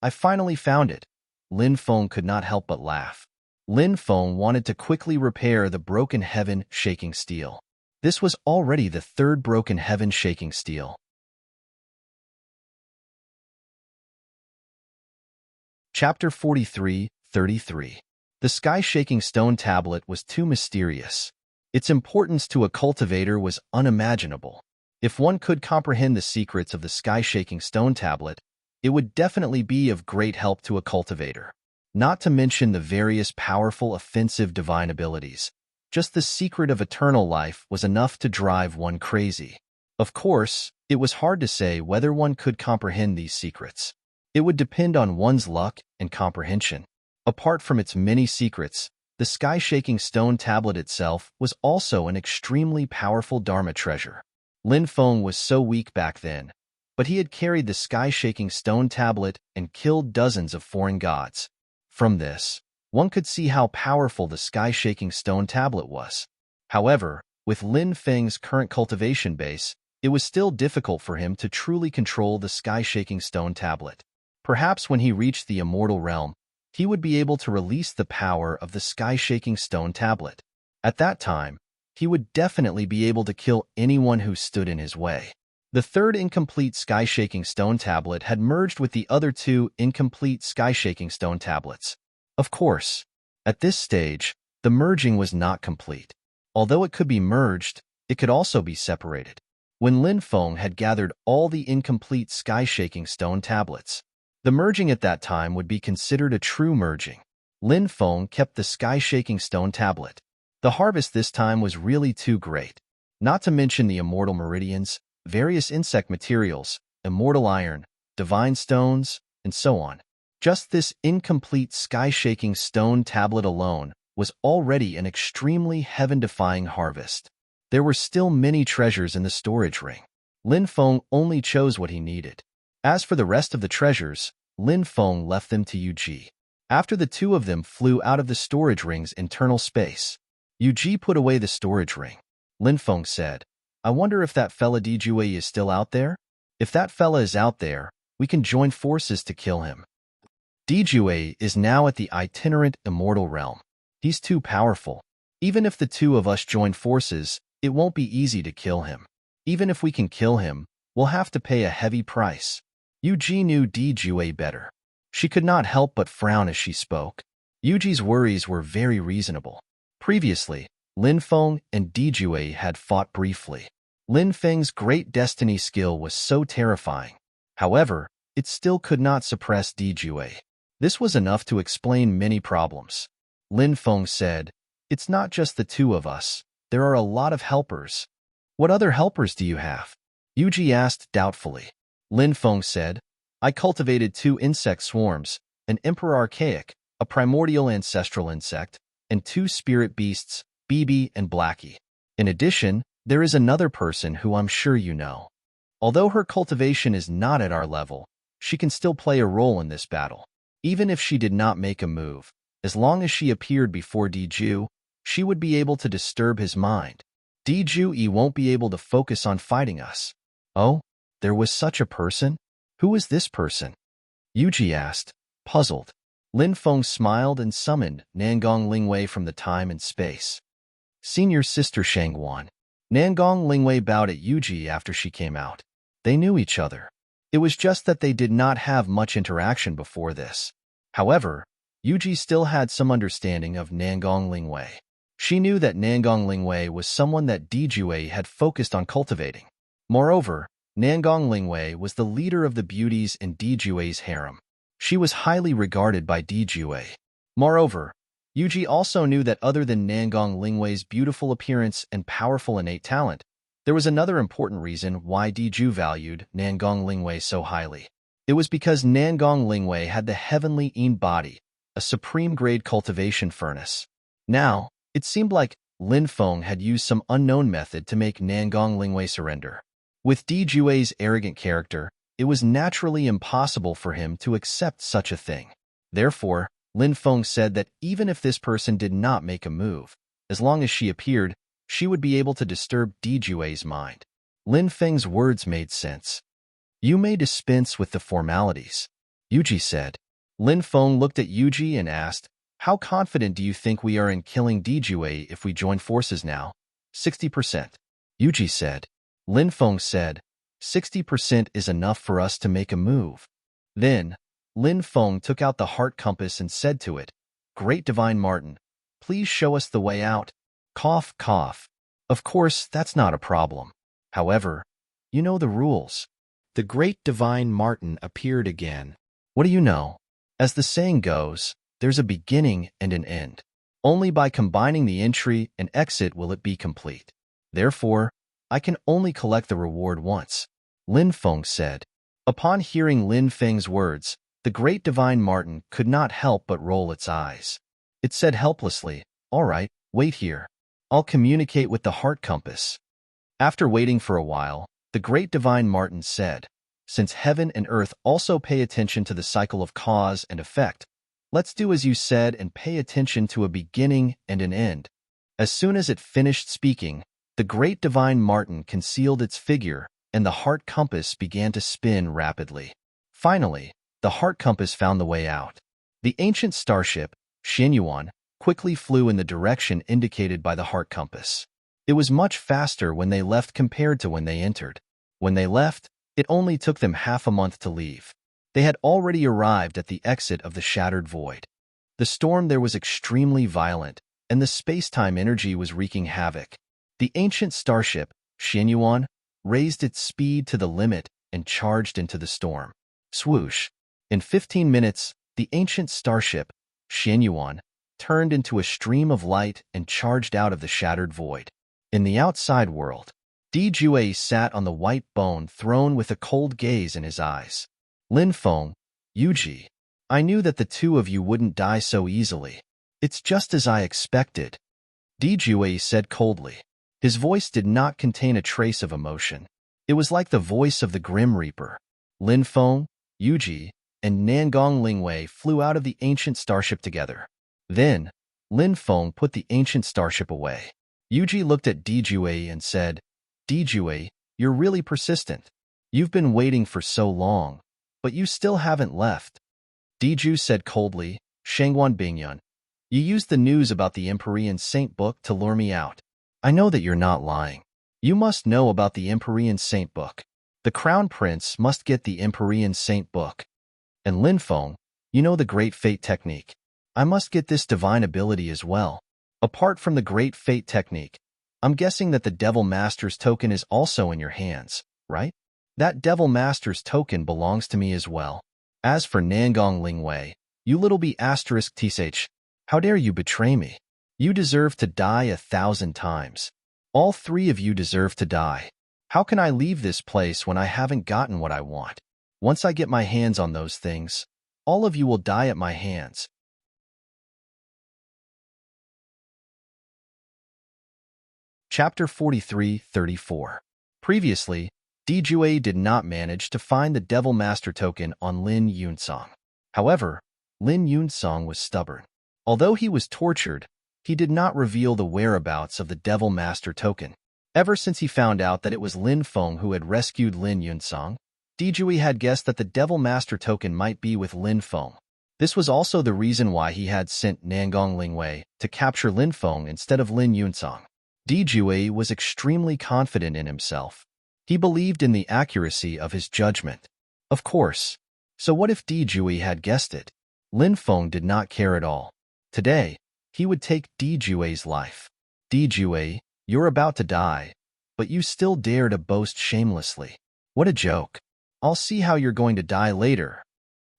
A: I finally found it." Lin Feng could not help but laugh. Lin Feng wanted to quickly repair the broken heaven-shaking steel. This was already the 3rd broken heaven-shaking steel. Chapter 43:33. The sky-shaking stone tablet was too mysterious. Its importance to a cultivator was unimaginable. If one could comprehend the secrets of the sky-shaking stone tablet, it would definitely be of great help to a cultivator. Not to mention the various powerful offensive divine abilities. Just the secret of eternal life was enough to drive one crazy. Of course, it was hard to say whether one could comprehend these secrets. It would depend on one's luck and comprehension. Apart from its many secrets, the sky-shaking stone tablet itself was also an extremely powerful Dharma treasure. Lin Feng was so weak back then, but he had carried the sky-shaking stone tablet and killed dozens of foreign gods. From this, one could see how powerful the sky-shaking stone tablet was. However, with Lin Feng's current cultivation base, it was still difficult for him to truly control the sky-shaking stone tablet. Perhaps when he reached the immortal realm, he would be able to release the power of the sky-shaking stone tablet. At that time, he would definitely be able to kill anyone who stood in his way. The third incomplete sky-shaking stone tablet had merged with the other two incomplete sky-shaking stone tablets. Of course, at this stage, the merging was not complete. Although it could be merged, it could also be separated. When Lin Feng had gathered all the incomplete sky-shaking stone tablets, the merging at that time would be considered a true merging. Lin Feng kept the sky-shaking stone tablet. The harvest this time was really too great. Not to mention the immortal meridians, various insect materials, immortal iron, divine stones, and so on. Just this incomplete sky-shaking stone tablet alone was already an extremely heaven-defying harvest. There were still many treasures in the storage ring. Lin Feng only chose what he needed. As for the rest of the treasures, Lin Feng left them to Yuji. After the two of them flew out of the storage ring's internal space, Yuji put away the storage ring. Lin Feng said, "I wonder if that fella Dijue is still out there? If that fella is out there, we can join forces to kill him." Dijue is now at the itinerant immortal realm. He's too powerful. Even if the two of us join forces, it won't be easy to kill him. Even if we can kill him, we'll have to pay a heavy price. Yuji knew Dijue better. She could not help but frown as she spoke. Yuji's worries were very reasonable. Previously, Lin Feng and Dijue had fought briefly. Lin Feng's great destiny skill was so terrifying. However, it still could not suppress Dijue. This was enough to explain many problems. Lin Feng said, "It's not just the two of us. There are a lot of helpers." "What other helpers do you have?" Yuji asked doubtfully. Lin Feng said, "I cultivated 2 insect swarms, an emperor archaic, a primordial ancestral insect, and 2 spirit beasts, Bibi and Blackie. In addition, there is another person who I'm sure you know. Although her cultivation is not at our level, she can still play a role in this battle. Even if she did not make a move, as long as she appeared before Diju, she would be able to disturb his mind. Diju won't be able to focus on fighting us." "Oh, there was such a person? Who is this person?" Yuji asked, puzzled. Lin Feng smiled and summoned Nangong Lingwei from the time and space. "Senior sister Shangwan." Nangong Lingwei bowed at Yuji after she came out. They knew each other. It was just that they did not have much interaction before this. However, Yuji still had some understanding of Nangong Lingwei. She knew that Nangong Lingwei was someone that Dijue had focused on cultivating. Moreover, Nangong Lingwei was the leader of the beauties in Dijue's harem. She was highly regarded by Dijue. Moreover, Yuji also knew that other than Nangong Lingwei's beautiful appearance and powerful innate talent, there was another important reason why Diju valued Nangong Lingwei so highly. It was because Nangong Lingwei had the heavenly Yin body, a supreme-grade cultivation furnace. Now, it seemed like Lin Feng had used some unknown method to make Nangong Lingwei surrender. With Dijue's arrogant character, it was naturally impossible for him to accept such a thing. Therefore, Lin Feng said that even if this person did not make a move, as long as she appeared, she would be able to disturb Dijue's mind. Lin Feng's words made sense. "You may dispense with the formalities," Yuji said. Lin Feng looked at Yuji and asked, "How confident do you think we are in killing Dijue if we join forces now?" 60%. Yuji said. Lin Feng said, 60% is enough for us to make a move. Then, Lin Feng took out the heart compass and said to it, "Great Divine Martin, please show us the way out." Cough, cough. Of course, that's not a problem. However, you know the rules. The Great Divine Martin appeared again. What do you know? As the saying goes, there's a beginning and an end. Only by combining the entry and exit will it be complete. Therefore, I can only collect the reward once, Lin Feng said. Upon hearing Lin Feng's words, the Great Divine Martin could not help but roll its eyes. It said helplessly, "All right, wait here. I'll communicate with the heart compass." After waiting for a while, the Great Divine Martin said, "Since heaven and earth also pay attention to the cycle of cause and effect, let's do as you said and pay attention to a beginning and an end." As soon as it finished speaking, the Great Divine Martin concealed its figure, and the heart compass began to spin rapidly. Finally, the heart compass found the way out. The ancient starship, Xianyuan, quickly flew in the direction indicated by the heart compass. It was much faster when they left compared to when they entered. When they left, it only took them half a month to leave. They had already arrived at the exit of the shattered void. The storm there was extremely violent, and the space-time energy was wreaking havoc. The ancient starship, Xianyuan, raised its speed to the limit and charged into the storm. Swoosh! In 15 minutes, the ancient starship, Xianyuan, turned into a stream of light and charged out of the shattered void. In the outside world, Dijue sat on the white bone throne with a cold gaze in his eyes. Lin Feng, Yuji, I knew that the two of you wouldn't die so easily. It's just as I expected, Dijue said coldly. His voice did not contain a trace of emotion. It was like the voice of the Grim Reaper. Lin Feng, Yuji, and Nangong Lingwei flew out of the ancient starship together. Then, Lin Feng put the ancient starship away. Yuji looked at Dijue and said, Dijue, you're really persistent. You've been waiting for so long, but you still haven't left. Diju said coldly, Shangguan Bingyun, you used the news about the Empyrean Saint Book to lure me out. I know that you're not lying. You must know about the Empyrean Saint Book. The Crown Prince must get the Empyrean Saint Book. And Lin Feng, you know the Great Fate Technique. I must get this divine ability as well. Apart from the Great Fate Technique, I'm guessing that the Devil Master's token is also in your hands, right? That Devil Master's token belongs to me as well. As for Nangong Lingwei, you little b****, how dare you betray me? You deserve to die 1,000 times. All three of you deserve to die. How can I leave this place when I haven't gotten what I want? Once I get my hands on those things, all of you will die at my hands. Chapter 43-34. Previously, Dijue did not manage to find the Devil Master token on Lin Yunsong. However, Lin Yunsong was stubborn. Although he was tortured, he did not reveal the whereabouts of the Devil Master token. Ever since he found out that it was Lin Feng who had rescued Lin Yunsong, Dijue had guessed that the Devil Master token might be with Lin Feng. This was also the reason why he had sent Nangong Lingwei to capture Lin Feng instead of Lin Yunsong. Dijue was extremely confident in himself. He believed in the accuracy of his judgment. Of course. So what if Dijue had guessed it? Lin Feng did not care at all. Today, he would take Dijue's life. Dijue, you're about to die, but you still dare to boast shamelessly. What a joke. I'll see how you're going to die later.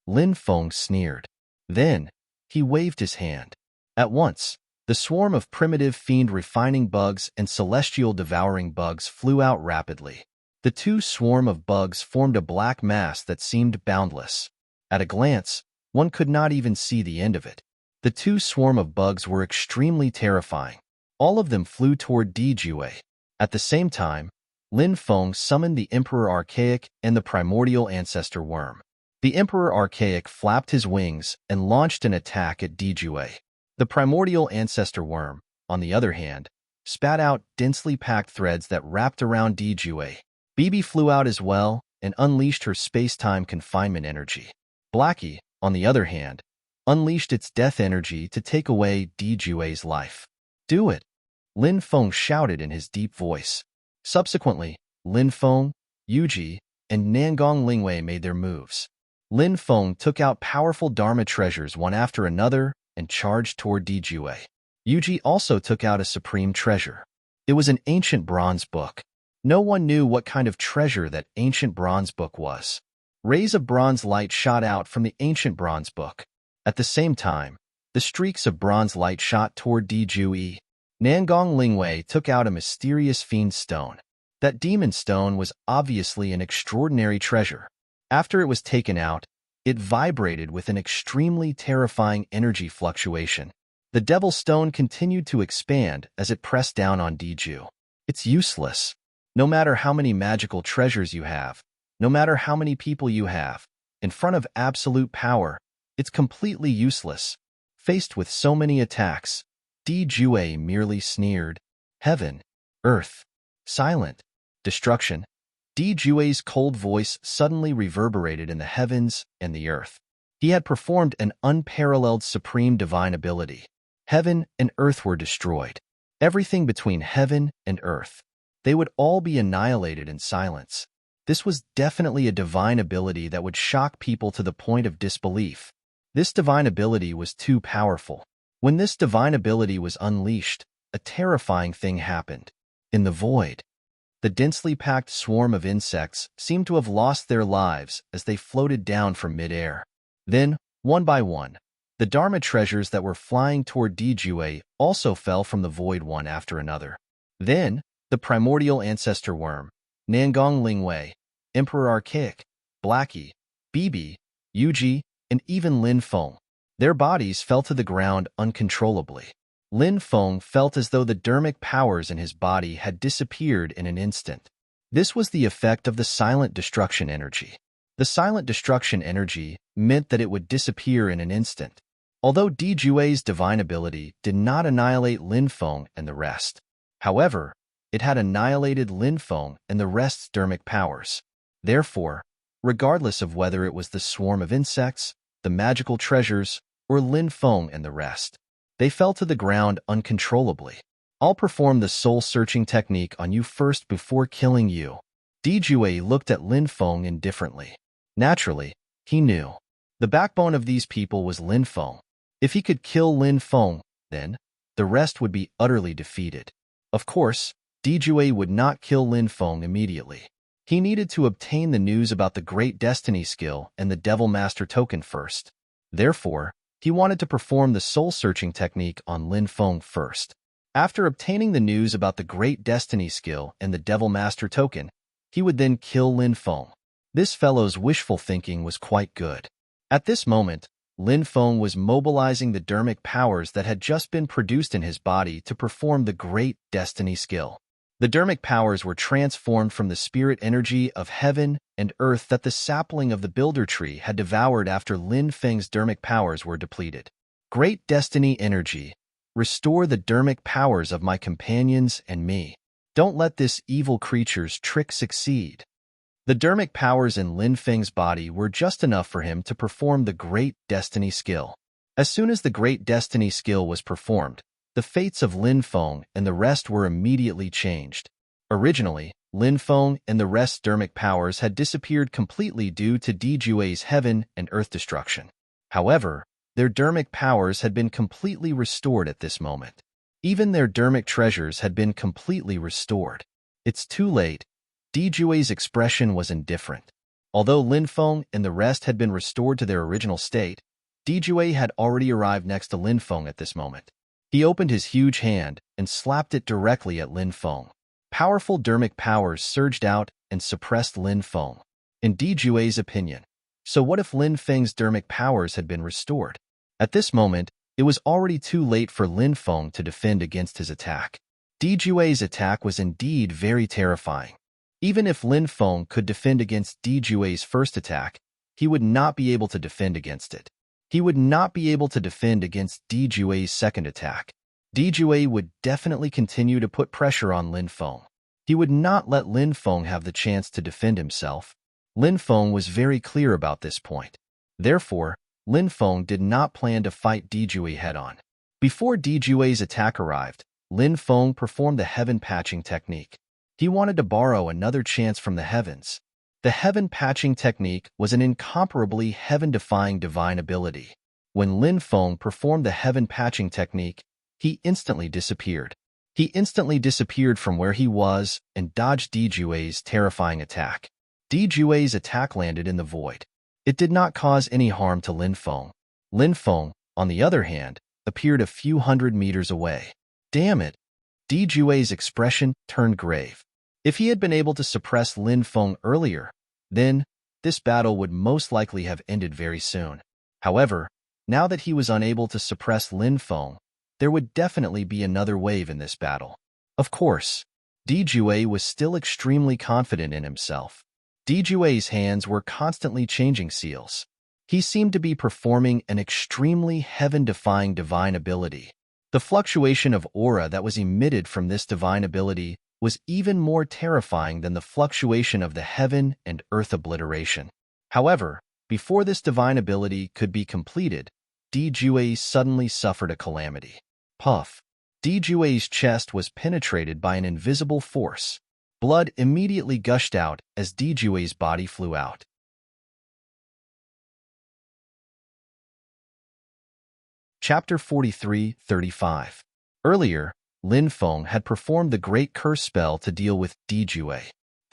A: Lin Feng sneered. Then, he waved his hand. At once, the swarm of primitive fiend refining bugs and celestial devouring bugs flew out rapidly. The two swarm of bugs formed a black mass that seemed boundless. At a glance, one could not even see the end of it. The two swarm of bugs were extremely terrifying. All of them flew toward Dijue. At the same time, Lin Feng summoned the Emperor Archaic and the primordial ancestor worm. The Emperor Archaic flapped his wings and launched an attack at Dijue. The primordial ancestor worm, on the other hand, spat out densely packed threads that wrapped around Dijue. Bibi flew out as well and unleashed her space-time confinement energy. Blackie, on the other hand, unleashed its death energy to take away Dijue's life. Do it! Lin Feng shouted in his deep voice. Subsequently, Lin Feng, Yuji, and Nangong Lingwei made their moves. Lin Feng took out powerful Dharma treasures one after another and charged toward Dijue. Yuji also took out a supreme treasure. It was an ancient bronze book. No one knew what kind of treasure that ancient bronze book was. Rays of bronze light shot out from the ancient bronze book. At the same time, the streaks of bronze light shot toward Dijue. Nangong Lingwei took out a mysterious fiend stone. That demon stone was obviously an extraordinary treasure. After it was taken out, it vibrated with an extremely terrifying energy fluctuation. The devil stone continued to expand as it pressed down on Diju. It's useless. No matter how many magical treasures you have, no matter how many people you have, in front of absolute power, it's completely useless. Faced with so many attacks, Dijue merely sneered. Heaven, earth, silent, destruction. Dijue's cold voice suddenly reverberated in the heavens and the earth. He had performed an unparalleled supreme divine ability. Heaven and earth were destroyed. Everything between heaven and earth. They would all be annihilated in silence. This was definitely a divine ability that would shock people to the point of disbelief. This divine ability was too powerful. When this divine ability was unleashed, a terrifying thing happened. In the void, the densely packed swarm of insects seemed to have lost their lives as they floated down from midair. Then, one by one, the Dharma treasures that were flying toward Dijue also fell from the void one after another. Then, the primordial ancestor worm, Nangong Lingwei, Emperor Archaic, Blackie, Bibi, Yuji, and even Lin Feng. Their bodies fell to the ground uncontrollably. Lin Feng felt as though the dermic powers in his body had disappeared in an instant. This was the effect of the silent destruction energy. The silent destruction energy meant that it would disappear in an instant. Although Dijue's divine ability did not annihilate Lin Feng and the rest, however, it had annihilated Lin Feng and the rest's dermic powers. Therefore, regardless of whether it was the swarm of insects, the magical treasures, or Lin Feng and the rest, they fell to the ground uncontrollably. I'll perform the soul-searching technique on you first before killing you. Dijue looked at Lin Feng indifferently. Naturally, he knew. The backbone of these people was Lin Feng. If he could kill Lin Feng, then the rest would be utterly defeated. Of course, Dijue would not kill Lin Feng immediately. He needed to obtain the news about the Great Destiny skill and the Devil Master token first. Therefore, he wanted to perform the soul-searching technique on Lin Feng first. After obtaining the news about the Great Destiny skill and the Devil Master token, he would then kill Lin Feng. This fellow's wishful thinking was quite good. At this moment, Lin Feng was mobilizing the dermic powers that had just been produced in his body to perform the Great Destiny skill. The dermic powers were transformed from the spirit energy of heaven and earth that the sapling of the builder tree had devoured after Lin Feng's dermic powers were depleted. Great Destiny energy, restore the dermic powers of my companions and me. Don't let this evil creature's trick succeed. The dermic powers in Lin Feng's body were just enough for him to perform the Great Destiny skill. As soon as the Great Destiny skill was performed, the fates of Lin Feng and the rest were immediately changed. Originally, Lin Feng and the rest's dermic powers had disappeared completely due to Dijue's heaven and earth destruction. However, their dermic powers had been completely restored at this moment. Even their dermic treasures had been completely restored. It's too late. Dijue's expression was indifferent. Although Lin Feng and the rest had been restored to their original state, Dijue had already arrived next to Lin Feng at this moment. He opened his huge hand and slapped it directly at Lin Feng. Powerful dermic powers surged out and suppressed Lin Feng. In Dijue's opinion, so what if Lin Feng's dermic powers had been restored? At this moment, it was already too late for Lin Feng to defend against his attack. Dijue's attack was indeed very terrifying. Even if Lin Feng could defend against Dijue's first attack, he would not be able to defend against it. He would not be able to defend against Dijue's second attack. Dijue would definitely continue to put pressure on Lin Feng. He would not let Lin Feng have the chance to defend himself. Lin Feng was very clear about this point. Therefore, Lin Feng did not plan to fight Dijue head-on. Before Dijue's attack arrived, Lin Feng performed the heaven patching technique. He wanted to borrow another chance from the heavens. The heaven patching technique was an incomparably heaven-defying divine ability. When Lin Feng performed the heaven patching technique, he instantly disappeared. He instantly disappeared from where he was and dodged Dijue's terrifying attack. Dijue's attack landed in the void. It did not cause any harm to Lin Feng. Lin Feng, on the other hand, appeared a few hundred meters away. Damn it! Dijue's expression turned grave. If he had been able to suppress Lin Feng earlier, then this battle would most likely have ended very soon. However, now that he was unable to suppress Lin Feng, there would definitely be another wave in this battle. Of course, Dijue was still extremely confident in himself. Dijue's hands were constantly changing seals. He seemed to be performing an extremely heaven-defying divine ability. The fluctuation of aura that was emitted from this divine ability was even more terrifying than the fluctuation of the heaven and earth obliteration. However, before this divine ability could be completed, Dijue suddenly suffered a calamity. Puff! Dijue's chest was penetrated by an invisible force. Blood immediately gushed out as Dijue's body flew out. Chapter 43-35. Earlier, Lin Feng had performed the Great Curse spell to deal with Dijue.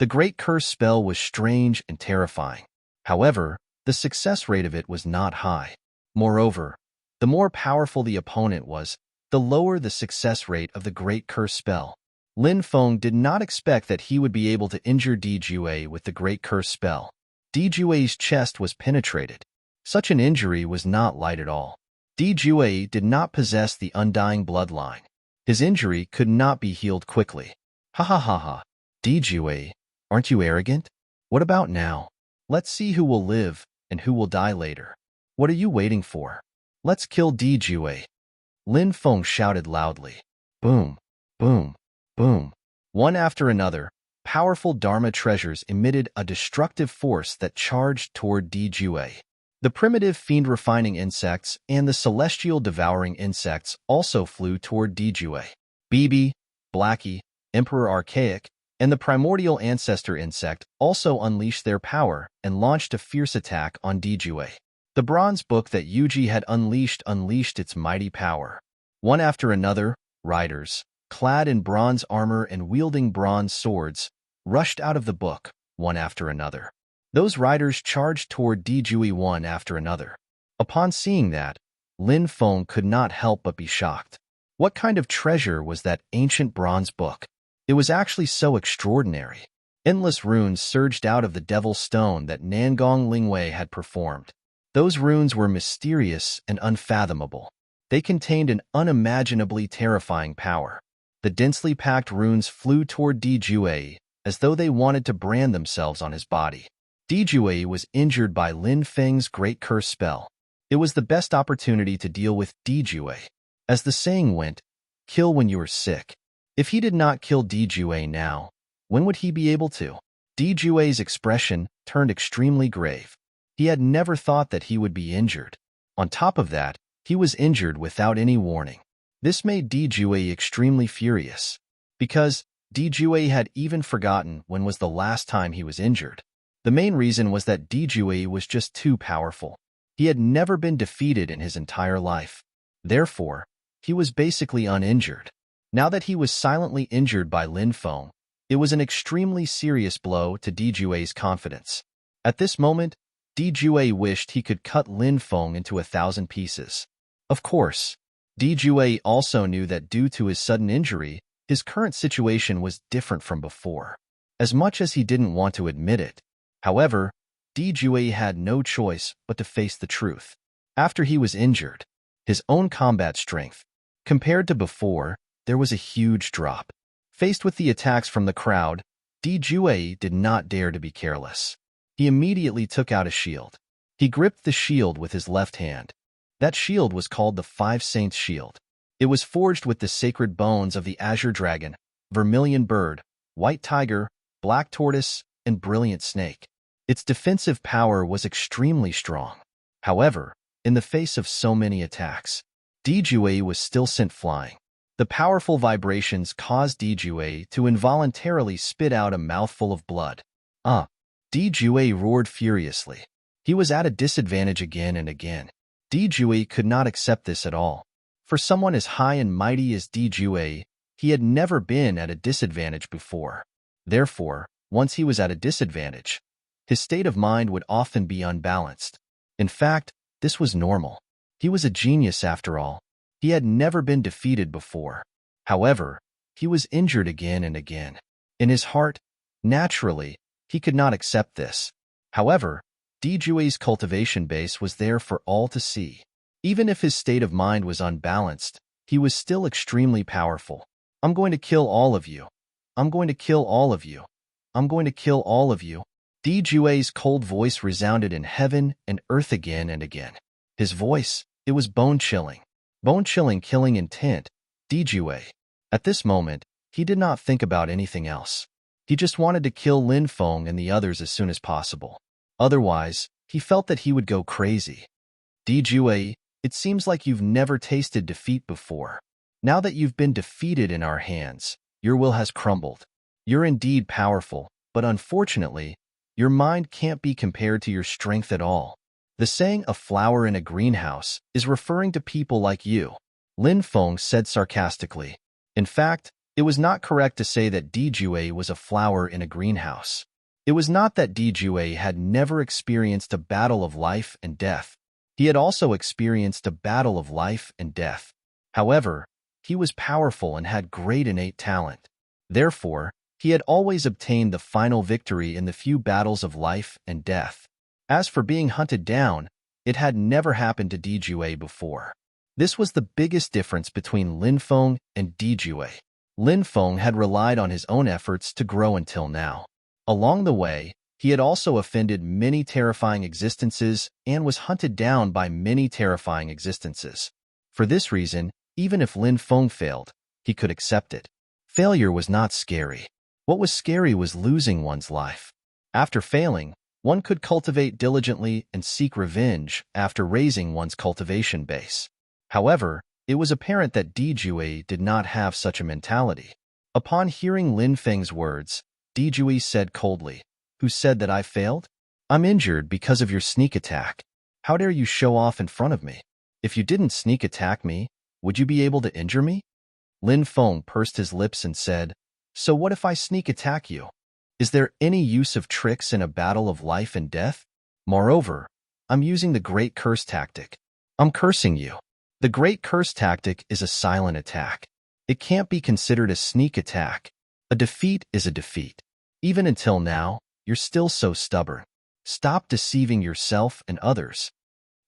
A: The Great Curse spell was strange and terrifying. However, the success rate of it was not high. Moreover, the more powerful the opponent was, the lower the success rate of the Great Curse spell. Lin Feng did not expect that he would be able to injure Dijue with the Great Curse spell. Dijue's chest was penetrated. Such an injury was not light at all. Dijue did not possess the undying bloodline. His injury could not be healed quickly. Ha ha ha ha. Dijue, aren't you arrogant? What about now? Let's see who will live and who will die later. What are you waiting for? Let's kill Dijue. Lin Feng shouted loudly. Boom, boom, boom. One after another, powerful Dharma treasures emitted a destructive force that charged toward Dijue. The primitive fiend-refining insects and the celestial devouring insects also flew toward Dijue. Bibi, Blackie, Emperor Archaic, and the primordial ancestor insect also unleashed their power and launched a fierce attack on Dijue. The bronze book that Yuji had unleashed its mighty power. One after another, riders, clad in bronze armor and wielding bronze swords, rushed out of the book, one after another. Those riders charged toward Dijue one after another. Upon seeing that, Lin Feng could not help but be shocked. What kind of treasure was that ancient bronze book? It was actually so extraordinary. Endless runes surged out of the Devil's Stone that Nangong Lingwei had performed. Those runes were mysterious and unfathomable. They contained an unimaginably terrifying power. The densely packed runes flew toward Dijue as though they wanted to brand themselves on his body. Dijue was injured by Lin Feng's Great Curse spell. It was the best opportunity to deal with Dijue. As the saying went, kill when you are sick. If he did not kill Dijue now, when would he be able to? Dijue's expression turned extremely grave. He had never thought that he would be injured. On top of that, he was injured without any warning. This made Dijue extremely furious, because Dijue had even forgotten when was the last time he was injured. The main reason was that Dijue was just too powerful. He had never been defeated in his entire life. Therefore, he was basically uninjured. Now that he was silently injured by Lin Feng, it was an extremely serious blow to Dijue's confidence. At this moment, Dijue wished he could cut Lin Feng into 1,000 pieces. Of course, Dijue also knew that due to his sudden injury, his current situation was different from before. As much as he didn't want to admit it, however, Dijue had no choice but to face the truth. After he was injured, his own combat strength, compared to before, there was a huge drop. Faced with the attacks from the crowd, Dijue did not dare to be careless. He immediately took out a shield. He gripped the shield with his left hand. That shield was called the Five Saints Shield. It was forged with the sacred bones of the Azure Dragon, Vermilion Bird, White Tiger, Black Tortoise, and Brilliant Snake. Its defensive power was extremely strong. However, in the face of so many attacks, Dijue was still sent flying. The powerful vibrations caused Dijue to involuntarily spit out a mouthful of blood. Dijue roared furiously. He was at a disadvantage again and again. Dijue could not accept this at all. For someone as high and mighty as Dijue, he had never been at a disadvantage before. Therefore, once he was at a disadvantage, his state of mind would often be unbalanced. In fact, this was normal. He was a genius after all. He had never been defeated before. However, he was injured again and again. In his heart, naturally, he could not accept this. However, Dijue's cultivation base was there for all to see. Even if his state of mind was unbalanced, he was still extremely powerful. I'm going to kill all of you. I'm going to kill all of you. I'm going to kill all of you. Dijue's cold voice resounded in heaven and earth again and again. His voice, it was bone-chilling. Bone-chilling killing intent. Dijue. At this moment, he did not think about anything else. He just wanted to kill Lin Feng and the others as soon as possible. Otherwise, he felt that he would go crazy. Dijue, it seems like you've never tasted defeat before. Now that you've been defeated in our hands, your will has crumbled. You're indeed powerful, but unfortunately, your mind can't be compared to your strength at all. The saying, a flower in a greenhouse, is referring to people like you, Lin Feng said sarcastically. In fact, it was not correct to say that Di Jue was a flower in a greenhouse. It was not that Di Jue had never experienced a battle of life and death. He had also experienced a battle of life and death. However, he was powerful and had great innate talent. Therefore, he had always obtained the final victory in the few battles of life and death. As for being hunted down, it had never happened to Di Jue before. This was the biggest difference between Lin Feng and Di Jue. Lin Feng had relied on his own efforts to grow until now. Along the way, he had also offended many terrifying existences and was hunted down by many terrifying existences. For this reason, even if Lin Feng failed, he could accept it. Failure was not scary. What was scary was losing one's life. After failing, one could cultivate diligently and seek revenge after raising one's cultivation base. However, it was apparent that Di Jue did not have such a mentality. Upon hearing Lin Feng's words, Di Jue said coldly, "Who said that I failed? I'm injured because of your sneak attack. How dare you show off in front of me? If you didn't sneak attack me, would you be able to injure me?" Lin Feng pursed his lips and said, "So what if I sneak attack you? Is there any use of tricks in a battle of life and death? Moreover, I'm using the Great Curse tactic. I'm cursing you. The Great Curse tactic is a silent attack. It can't be considered a sneak attack. A defeat is a defeat. Even until now, you're still so stubborn. Stop deceiving yourself and others."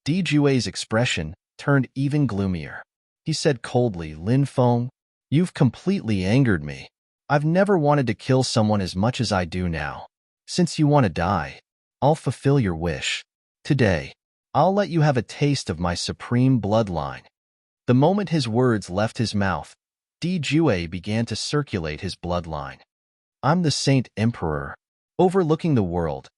A: Di Jue's expression turned even gloomier. He said coldly, "Lin Feng, you've completely angered me. I've never wanted to kill someone as much as I do now. Since you want to die, I'll fulfill your wish. Today, I'll let you have a taste of my supreme bloodline." The moment his words left his mouth, Di Jue began to circulate his bloodline. "I'm the Saint Emperor." Overlooking the world,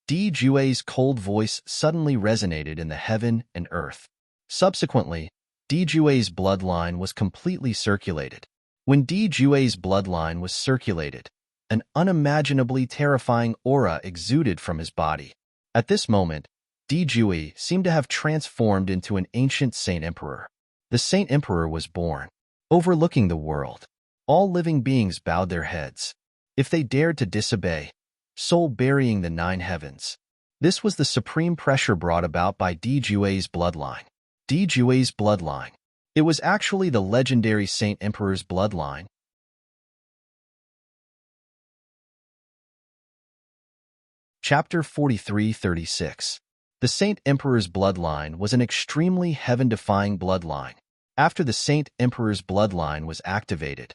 A: Di Jue's cold voice suddenly resonated in the heaven and earth. Subsequently, Di Jue's bloodline was completely circulated. When Di Jue's bloodline was circulated, an unimaginably terrifying aura exuded from his body. At this moment, Di Jue seemed to have transformed into an ancient Saint Emperor. The Saint Emperor was born. Overlooking the world, all living beings bowed their heads. If they dared to disobey, soul burying the 9 heavens. This was the supreme pressure brought about by Di Jue's bloodline. Di Jue's bloodline. It was actually the legendary Saint Emperor's bloodline. Chapter 43-36. The Saint Emperor's bloodline was an extremely heaven-defying bloodline. After the Saint Emperor's bloodline was activated,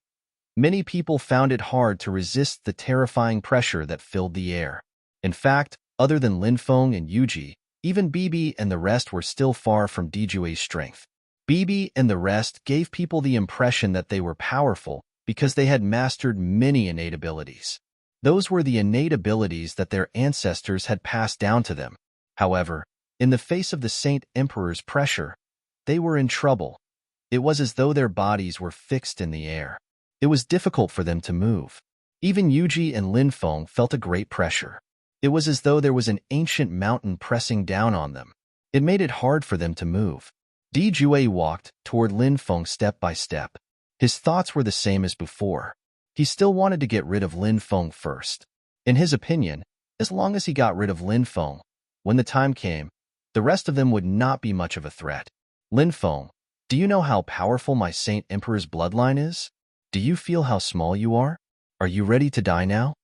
A: many people found it hard to resist the terrifying pressure that filled the air. In fact, other than Lin Feng and Yuji, even Bibi and the rest were still far from Di Jue's strength. Bibi and the rest gave people the impression that they were powerful because they had mastered many innate abilities. Those were the innate abilities that their ancestors had passed down to them. However, in the face of the Saint Emperor's pressure, they were in trouble. It was as though their bodies were fixed in the air. It was difficult for them to move. Even Yuji and Lin Feng felt a great pressure. It was as though there was an ancient mountain pressing down on them. It made it hard for them to move. Di Jue walked toward Lin Feng step by step. His thoughts were the same as before. He still wanted to get rid of Lin Feng first. In his opinion, as long as he got rid of Lin Feng, when the time came, the rest of them would not be much of a threat. "Lin Feng, do you know how powerful my Saint Emperor's bloodline is? Do you feel how small you are? Are you ready to die now?"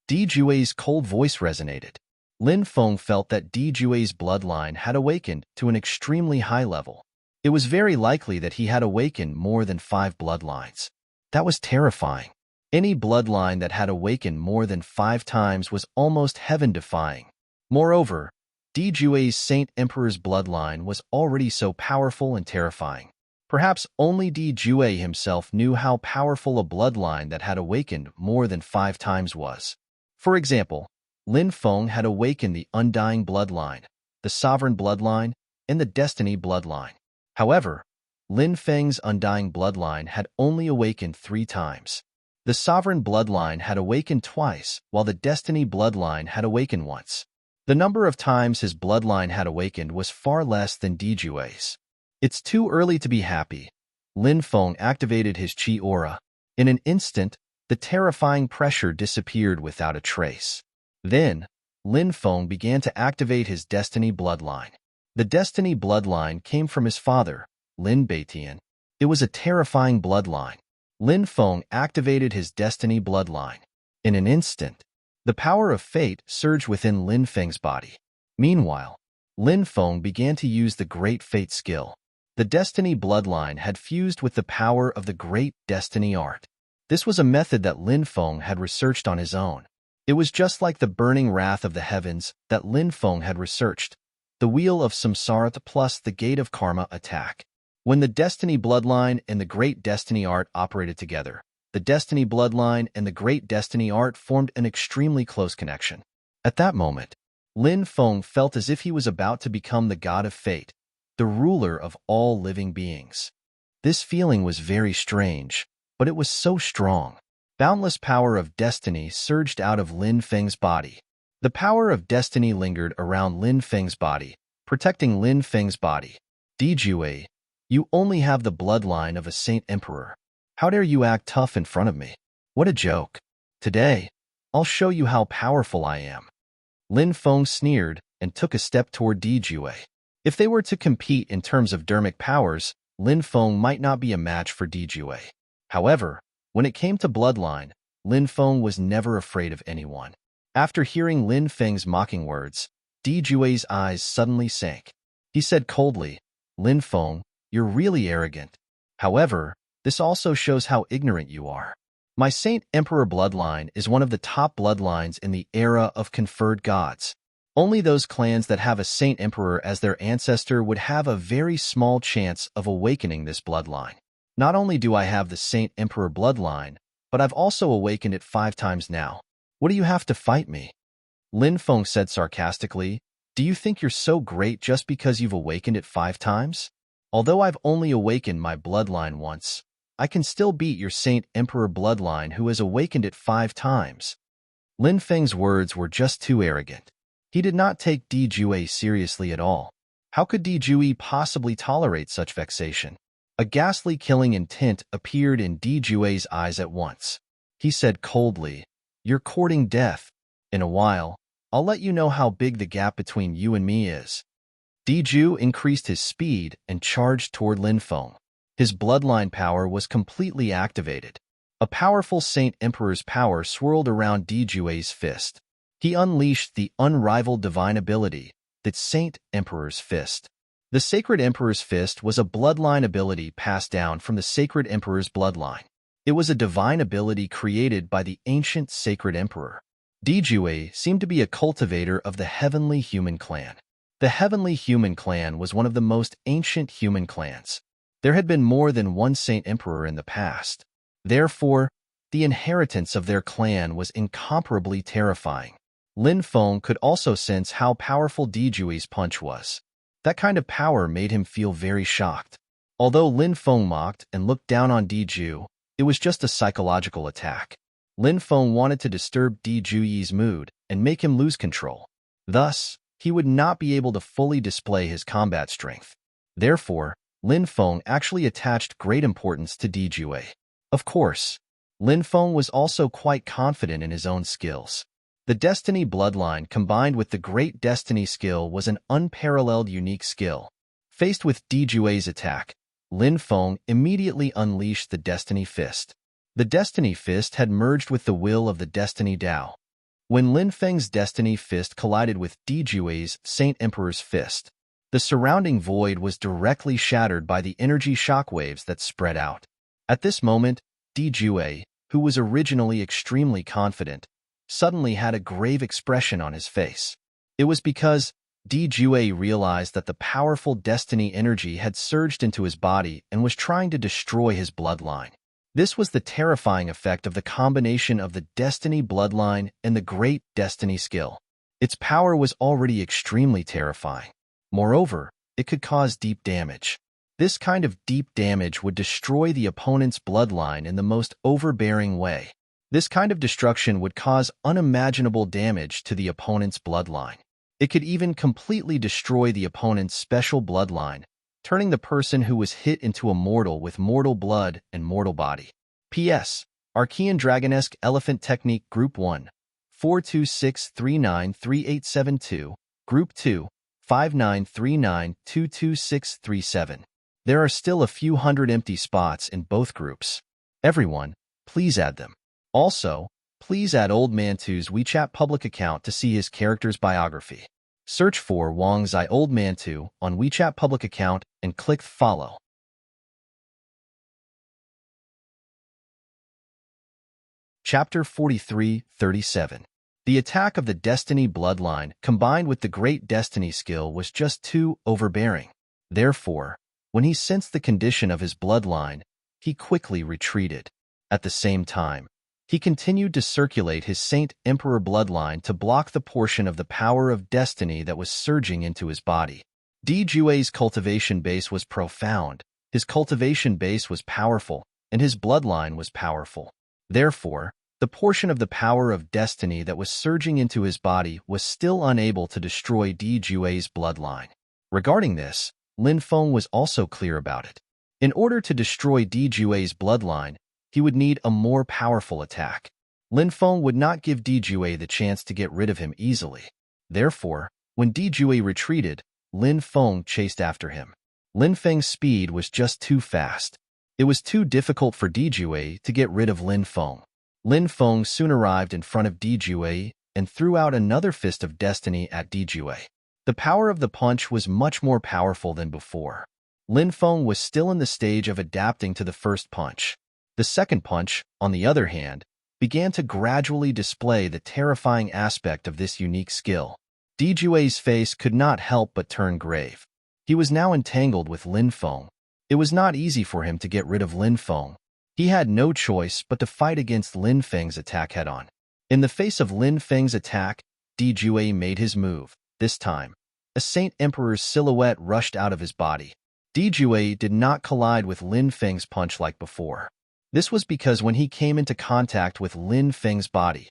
A: Di Jue's cold voice resonated. Lin Feng felt that Di Jue's bloodline had awakened to an extremely high level. It was very likely that he had awakened more than 5 bloodlines. That was terrifying. Any bloodline that had awakened more than 5 times was almost heaven-defying. Moreover, Di Jue's Saint Emperor's bloodline was already so powerful and terrifying. Perhaps only Di Jue himself knew how powerful a bloodline that had awakened more than 5 times was. For example, Lin Feng had awakened the Undying Bloodline, the Sovereign Bloodline, and the Destiny Bloodline. However, Lin Feng's Undying Bloodline had only awakened 3 times. The sovereign bloodline had awakened twice, while the destiny bloodline had awakened once. The number of times his bloodline had awakened was far less than Dijue's. It's too early to be happy. Lin Feng activated his chi aura. In an instant, the terrifying pressure disappeared without a trace. Then, Lin Feng began to activate his destiny bloodline. The destiny bloodline came from his father, Lin Beitian. It was a terrifying bloodline. Lin Feng activated his destiny bloodline. In an instant, the power of fate surged within Lin Feng's body. Meanwhile, Lin Feng began to use the Great Fate skill. The destiny bloodline had fused with the power of the Great Destiny art. This was a method that Lin Feng had researched on his own. It was just like the burning wrath of the heavens that Lin Feng had researched, the Wheel of Samsara plus the Gate of Karma attack. When the Destiny Bloodline and the Great Destiny Art operated together, the Destiny Bloodline and the Great Destiny Art formed an extremely close connection. At that moment, Lin Feng felt as if he was about to become the god of fate, the ruler of all living beings. This feeling was very strange, but it was so strong. Boundless power of destiny surged out of Lin Feng's body. The power of destiny lingered around Lin Feng's body, protecting Lin Feng's body. Dijue, you only have the bloodline of a Saint Emperor. How dare you act tough in front of me? What a joke. Today, I'll show you how powerful I am. Lin Feng sneered and took a step toward Dijue. If they were to compete in terms of dermic powers, Lin Feng might not be a match for Dijue. However, when it came to bloodline, Lin Feng was never afraid of anyone. After hearing Lin Feng's mocking words, Dijue's eyes suddenly sank. He said coldly, Lin Feng, you're really arrogant. However, this also shows how ignorant you are. My Saint Emperor bloodline is one of the top bloodlines in the era of conferred gods. Only those clans that have a Saint Emperor as their ancestor would have a very small chance of awakening this bloodline. Not only do I have the Saint Emperor bloodline, but I've also awakened it 5 times now. What do you have to fight me? Lin Feng said sarcastically, do you think you're so great just because you've awakened it 5 times? Although I've only awakened my bloodline once, I can still beat your Saint Emperor bloodline who has awakened it 5 times. Lin Feng's words were just too arrogant. He did not take Dijue seriously at all. How could Dijue possibly tolerate such vexation? A ghastly killing intent appeared in Dijue's eyes at once. He said coldly, you're courting death. In a while, I'll let you know how big the gap between you and me is. Diju increased his speed and charged toward Lin Feng. His bloodline power was completely activated. A powerful Saint Emperor's power swirled around Dijue's fist. He unleashed the unrivaled divine ability, the Saint Emperor's Fist. The Sacred Emperor's Fist was a bloodline ability passed down from the Sacred Emperor's bloodline. It was a divine ability created by the ancient Sacred Emperor. Dijue seemed to be a cultivator of the Heavenly Human Clan. The Heavenly Human Clan was one of the most ancient human clans. There had been more than one Saint Emperor in the past. Therefore, the inheritance of their clan was incomparably terrifying. Lin Feng could also sense how powerful Dijue's punch was. That kind of power made him feel very shocked. Although Lin Feng mocked and looked down on Diju, it was just a psychological attack. Lin Feng wanted to disturb Dijue's mood and make him lose control. Thus, he would not be able to fully display his combat strength. Therefore, Lin Feng actually attached great importance to Dijue. Of course, Lin Feng was also quite confident in his own skills. The Destiny Bloodline combined with the Great Destiny skill was an unparalleled unique skill. Faced with Dijue's attack, Lin Feng immediately unleashed the Destiny Fist. The Destiny Fist had merged with the will of the Destiny Dao. When Lin Feng's Destiny Fist collided with Dijue's Saint Emperor's Fist, the surrounding void was directly shattered by the energy shockwaves that spread out. At this moment, Dijue, who was originally extremely confident, suddenly had a grave expression on his face. It was because Dijue realized that the powerful destiny energy had surged into his body and was trying to destroy his bloodline. This was the terrifying effect of the combination of the Destiny Bloodline and the Great Destiny skill. Its power was already extremely terrifying. Moreover, it could cause deep damage. This kind of deep damage would destroy the opponent's bloodline in the most overbearing way. This kind of destruction would cause unimaginable damage to the opponent's bloodline. It could even completely destroy the opponent's special bloodline, turning the person who was hit into a mortal with mortal blood and mortal body. P.S. Archean Dragonesque Elephant Technique Group 1, 426393872, Group 2, 5939222637. There are still a few hundred empty spots in both groups. Everyone, please add them. Also, please add Old Man 2's WeChat public account to see his character's biography. Search for Wang Zai Old Man 2 on WeChat public account and click follow. Chapter 43-37. The attack of the Destiny bloodline combined with the Great Destiny skill was just too overbearing. Therefore, when he sensed the condition of his bloodline, he quickly retreated. At the same time, he continued to circulate his Saint Emperor bloodline to block the portion of the power of destiny that was surging into his body. Di Jue's cultivation base was profound, his cultivation base was powerful, and his bloodline was powerful. Therefore, the portion of the power of destiny that was surging into his body was still unable to destroy Di Jue's bloodline. Regarding this, Lin Feng was also clear about it. In order to destroy Di Jue's bloodline, he would need a more powerful attack. Lin Feng would not give Di Jue the chance to get rid of him easily. Therefore, when Di Jue retreated, Lin Feng chased after him. Lin Feng's speed was just too fast. It was too difficult for Di Jue to get rid of Lin Feng. Lin Feng soon arrived in front of Di Jue and threw out another fist of destiny at Di Jue. The power of the punch was much more powerful than before. Lin Feng was still in the stage of adapting to the first punch. The second punch, on the other hand, began to gradually display the terrifying aspect of this unique skill. Di Jue's face could not help but turn grave. He was now entangled with Lin Feng. It was not easy for him to get rid of Lin Feng. He had no choice but to fight against Lin Feng's attack head-on. In the face of Lin Feng's attack, Di Jue made his move. This time, a Saint Emperor's silhouette rushed out of his body. Di Jue did not collide with Lin Feng's punch like before. This was because when he came into contact with Lin Feng's body,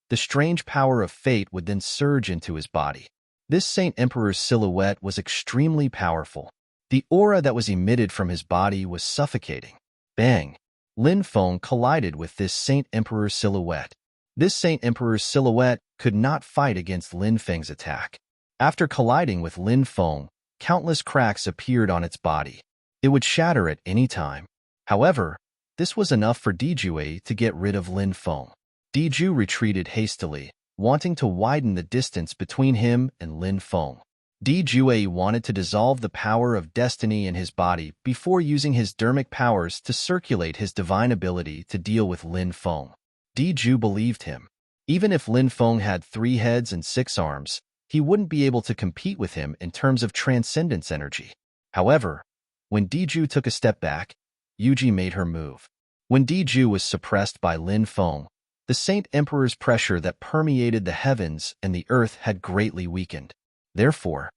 A: the strange power of fate would then surge into his body. This Saint Emperor's silhouette was extremely powerful. The aura that was emitted from his body was suffocating. Bang! Lin Feng collided with this Saint Emperor's silhouette. This Saint Emperor's silhouette could not fight against Lin Feng's attack. After colliding with Lin Feng, countless cracks appeared on its body. It would shatter at any time. However, this was enough for Di Jue to get rid of Lin Feng. Di Jue retreated hastily, wanting to widen the distance between him and Lin Feng. Di Jue wanted to dissolve the power of destiny in his body before using his dermic powers to circulate his divine ability to deal with Lin Feng. Di Jue believed him. Even if Lin Feng had 3 heads and 6 arms, he wouldn't be able to compete with him in terms of transcendence energy. However, when Di Jue took a step back, Yuji made her move. When Di Jue was suppressed by Lin Feng, the Saint Emperor's pressure that permeated the heavens and the earth had greatly weakened. Therefore,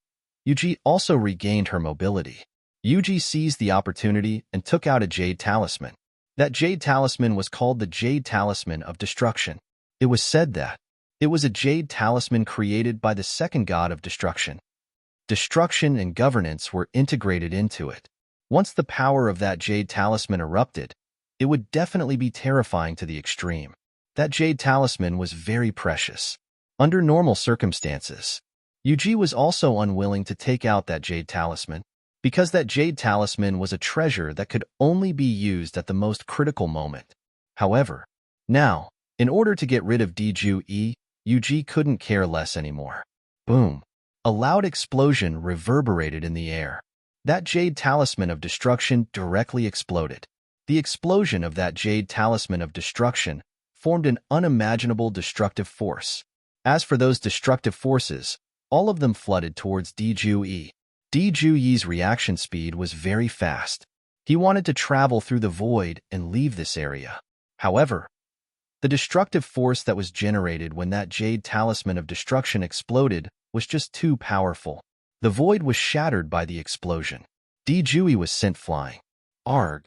A: Yuji also regained her mobility. Yuji seized the opportunity and took out a jade talisman. That jade talisman was called the Jade Talisman of Destruction. It was said that it was a jade talisman created by the second god of destruction. Destruction and governance were integrated into it. Once the power of that jade talisman erupted, it would definitely be terrifying to the extreme. That jade talisman was very precious. Under normal circumstances, Yuji was also unwilling to take out that jade talisman, because that jade talisman was a treasure that could only be used at the most critical moment. However, now, in order to get rid of Di Jue, Yuji couldn't care less anymore. Boom! A loud explosion reverberated in the air. That jade talisman of destruction directly exploded. The explosion of that jade talisman of destruction formed an unimaginable destructive force. As for those destructive forces, all of them flooded towards Di Jue. Di Jue's reaction speed was very fast. He wanted to travel through the void and leave this area. However, the destructive force that was generated when that jade talisman of destruction exploded was just too powerful. The void was shattered by the explosion. Dijui was sent flying. Arg!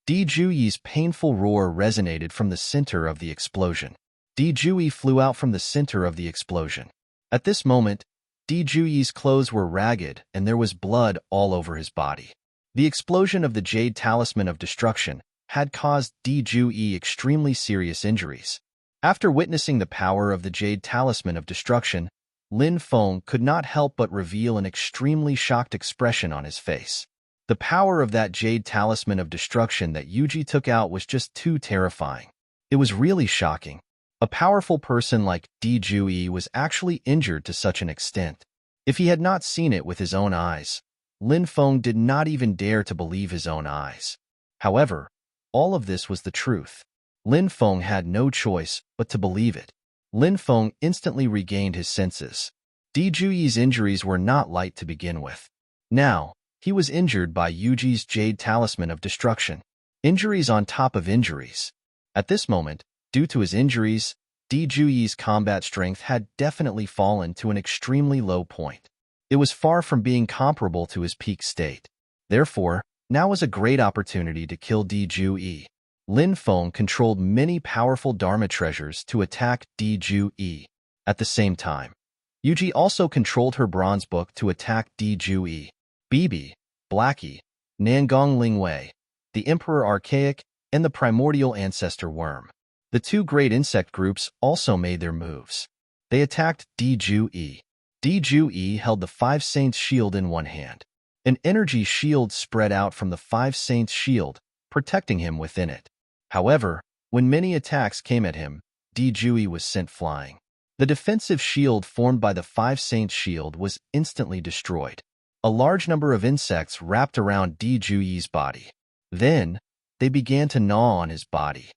A: Dijui's painful roar resonated from the center of the explosion. Dijui flew out from the center of the explosion. At this moment, Dijui's clothes were ragged and there was blood all over his body. The explosion of the Jade Talisman of Destruction had caused Dijui extremely serious injuries. After witnessing the power of the Jade Talisman of Destruction, Lin Feng could not help but reveal an extremely shocked expression on his face. The power of that Jade Talisman of Destruction that Yuji took out was just too terrifying. It was really shocking. A powerful person like Dijui was actually injured to such an extent. If he had not seen it with his own eyes, Lin Feng did not even dare to believe his own eyes. However, all of this was the truth. Lin Feng had no choice but to believe it. Lin Feng instantly regained his senses. Dijui's injuries were not light to begin with. Now, he was injured by Yuji's Jade Talisman of Destruction. Injuries on top of injuries. At this moment, due to his injuries, Dijui's combat strength had definitely fallen to an extremely low point. It was far from being comparable to his peak state. Therefore, now was a great opportunity to kill Dijui. Lin Feng controlled many powerful Dharma treasures to attack Dijui. At the same time, Yuji also controlled her bronze book to attack Dijui. Bibi, Blackie, Nangong Lingwei, the Emperor Archaic, and the Primordial Ancestor Worm. The two great insect groups also made their moves. They attacked Dijui. Dijui held the Five Saints' shield in one hand. An energy shield spread out from the Five Saints' shield, protecting him within it. However, when many attacks came at him, Dijui was sent flying. The defensive shield formed by the Five Saints' shield was instantly destroyed. A large number of insects wrapped around Dijui's body. Then, they began to gnaw on his body.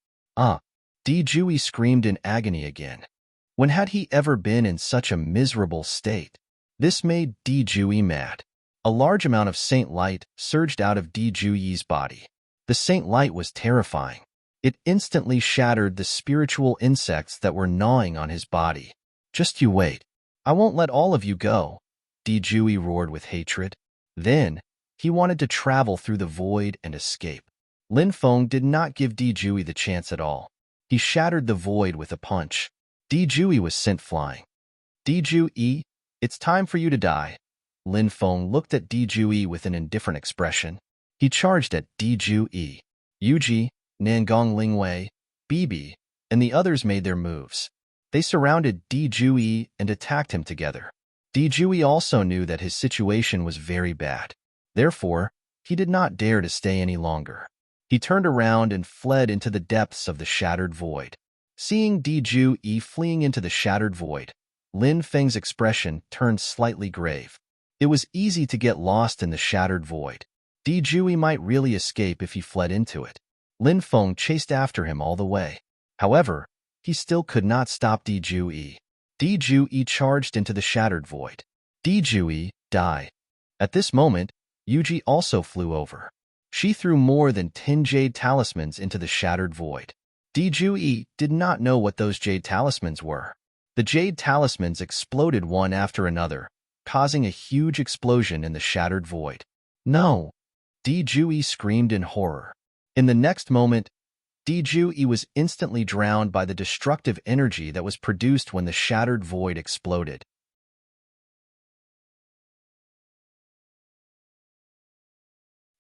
A: Dijui screamed in agony again. When had he ever been in such a miserable state? This made Dijui mad. A large amount of Saint Light surged out of Dijui's body. The Saint Light was terrifying. It instantly shattered the spiritual insects that were gnawing on his body. Just you wait. I won't let all of you go. Dijui roared with hatred. Then, he wanted to travel through the void and escape. Lin Feng did not give Dijui the chance at all. He shattered the void with a punch. Dijui was sent flying. Dijui, it's time for you to die. Lin Feng looked at Dijui with an indifferent expression. He charged at Dijui. Yuji, Nangong Lingwei, Bibi, and the others made their moves. They surrounded Dijui and attacked him together. Dijui also knew that his situation was very bad. Therefore, he did not dare to stay any longer. He turned around and fled into the depths of the shattered void. Seeing Dijui fleeing into the shattered void, Lin Feng's expression turned slightly grave. It was easy to get lost in the shattered void. Dijui might really escape if he fled into it. Lin Feng chased after him all the way. However, he still could not stop Dijui. Dijui charged into the shattered void. Dijui, die. At this moment, Yuji also flew over. She threw more than 10 jade talismans into the shattered void. Dijui did not know what those jade talismans were. The jade talismans exploded one after another, causing a huge explosion in the shattered void. No! Dijui screamed in horror. In the next moment, Dijui was instantly drowned by the destructive energy that was produced when the shattered void exploded.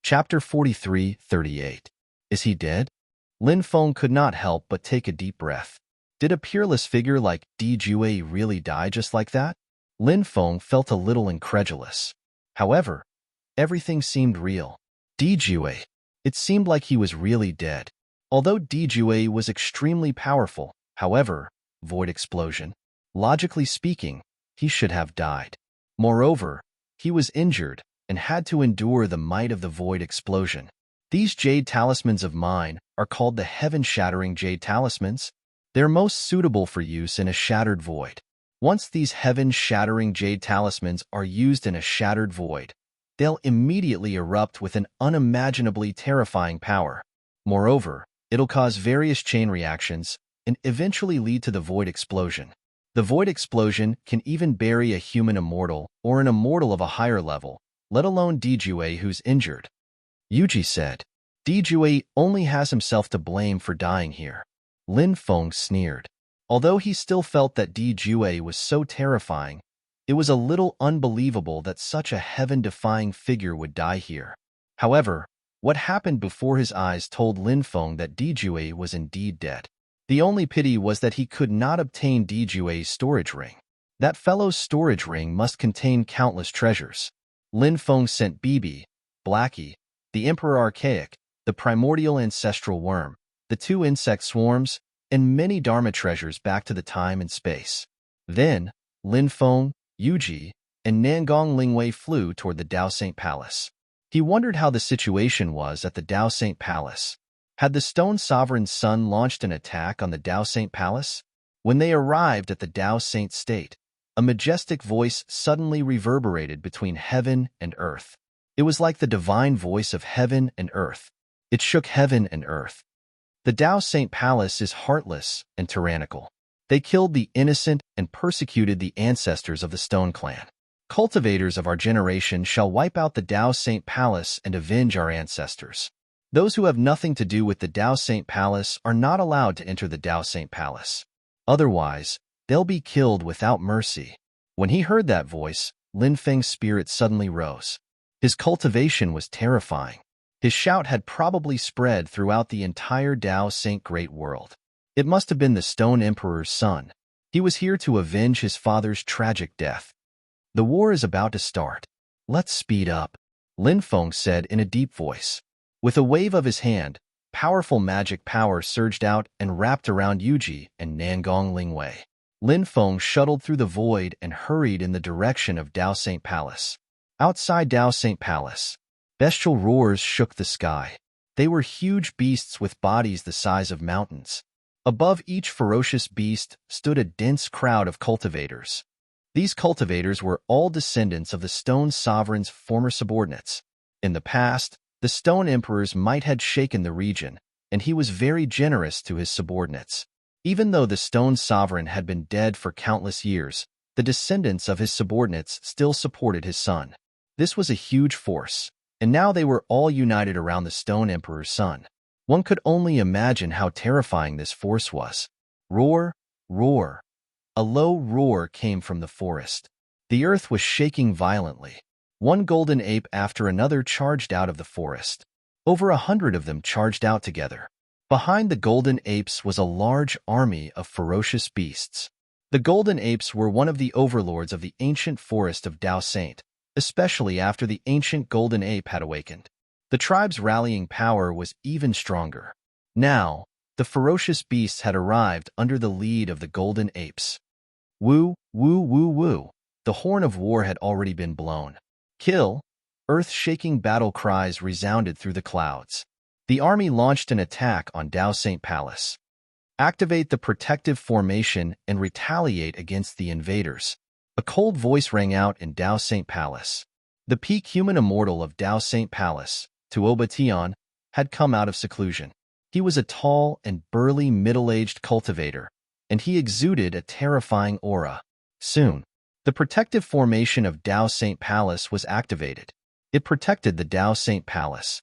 A: Chapter 43-38. Is he dead? Lin Feng could not help but take a deep breath. Did a peerless figure like Dijui really die just like that? Lin Feng felt a little incredulous. However, everything seemed real. Dijui. It seemed like he was really dead. Although Dijui was extremely powerful, however, void explosion. Logically speaking, he should have died. Moreover, he was injured and had to endure the might of the void explosion. These jade talismans of mine are called the heaven-shattering jade talismans. They're most suitable for use in a shattered void. Once these heaven-shattering jade talismans are used in a shattered void, they'll immediately erupt with an unimaginably terrifying power. Moreover, it'll cause various chain reactions and eventually lead to the void explosion. The void explosion can even bury a human immortal or an immortal of a higher level, let alone Dijue who's injured. Yuji said. Dijue only has himself to blame for dying here. Lin Feng sneered. Although he still felt that Dijue was so terrifying, it was a little unbelievable that such a heaven-defying figure would die here. However, what happened before his eyes told Lin Feng that Dijue was indeed dead. The only pity was that he could not obtain Dijue's storage ring. That fellow's storage ring must contain countless treasures. Lin Feng sent Bibi, Blackie, the Emperor Archaic, the primordial ancestral worm, the 2 insect swarms, and many Dharma treasures back to the time and space. Then, Lin Feng, Yuji, and Nangong Lingwei flew toward the Dao Saint Palace. He wondered how the situation was at the Dao Saint Palace. Had the Stone Sovereign's son launched an attack on the Dao Saint Palace? When they arrived at the Dao Saint State, a majestic voice suddenly reverberated between heaven and earth. It was like the divine voice of heaven and earth. It shook heaven and earth. The Dao Saint Palace is heartless and tyrannical. They killed the innocent and persecuted the ancestors of the Stone Clan. Cultivators of our generation shall wipe out the Dao Saint Palace and avenge our ancestors. Those who have nothing to do with the Dao Saint Palace are not allowed to enter the Dao Saint Palace. Otherwise, they'll be killed without mercy. When he heard that voice, Lin Feng's spirit suddenly rose. His cultivation was terrifying. His shout had probably spread throughout the entire Dao Saint Great World. It must have been the Stone Emperor's son. He was here to avenge his father's tragic death. The war is about to start. Let's speed up, Lin Feng said in a deep voice. With a wave of his hand, powerful magic power surged out and wrapped around Yuji and Nangong Lingwei. Lin Feng shuttled through the void and hurried in the direction of Dao Saint Palace. Outside Dao Saint Palace, bestial roars shook the sky. They were huge beasts with bodies the size of mountains. Above each ferocious beast stood a dense crowd of cultivators. These cultivators were all descendants of the Stone Sovereign's former subordinates. In the past, the Stone Emperors might have shaken the region, and he was very generous to his subordinates. Even though the Stone Sovereign had been dead for countless years, the descendants of his subordinates still supported his son. This was a huge force, and now they were all united around the Stone Emperor's son. One could only imagine how terrifying this force was. Roar, roar. A low roar came from the forest. The earth was shaking violently. One golden ape after another charged out of the forest. Over 100 of them charged out together. Behind the golden apes was a large army of ferocious beasts. The golden apes were one of the overlords of the ancient forest of Dao Saint, especially after the ancient golden ape had awakened. The tribe's rallying power was even stronger. Now, the ferocious beasts had arrived under the lead of the golden apes. Woo, woo, woo, woo. The horn of war had already been blown. Kill! Earth-shaking battle cries resounded through the clouds. The army launched an attack on Dao Saint Palace. Activate the protective formation and retaliate against the invaders. A cold voice rang out in Dao Saint Palace. The peak human immortal of Dao Saint Palace, Tuoba Tian, had come out of seclusion. He was a tall and burly middle-aged cultivator, and he exuded a terrifying aura. Soon, the protective formation of Dao Saint Palace was activated. It protected the Dao Saint Palace.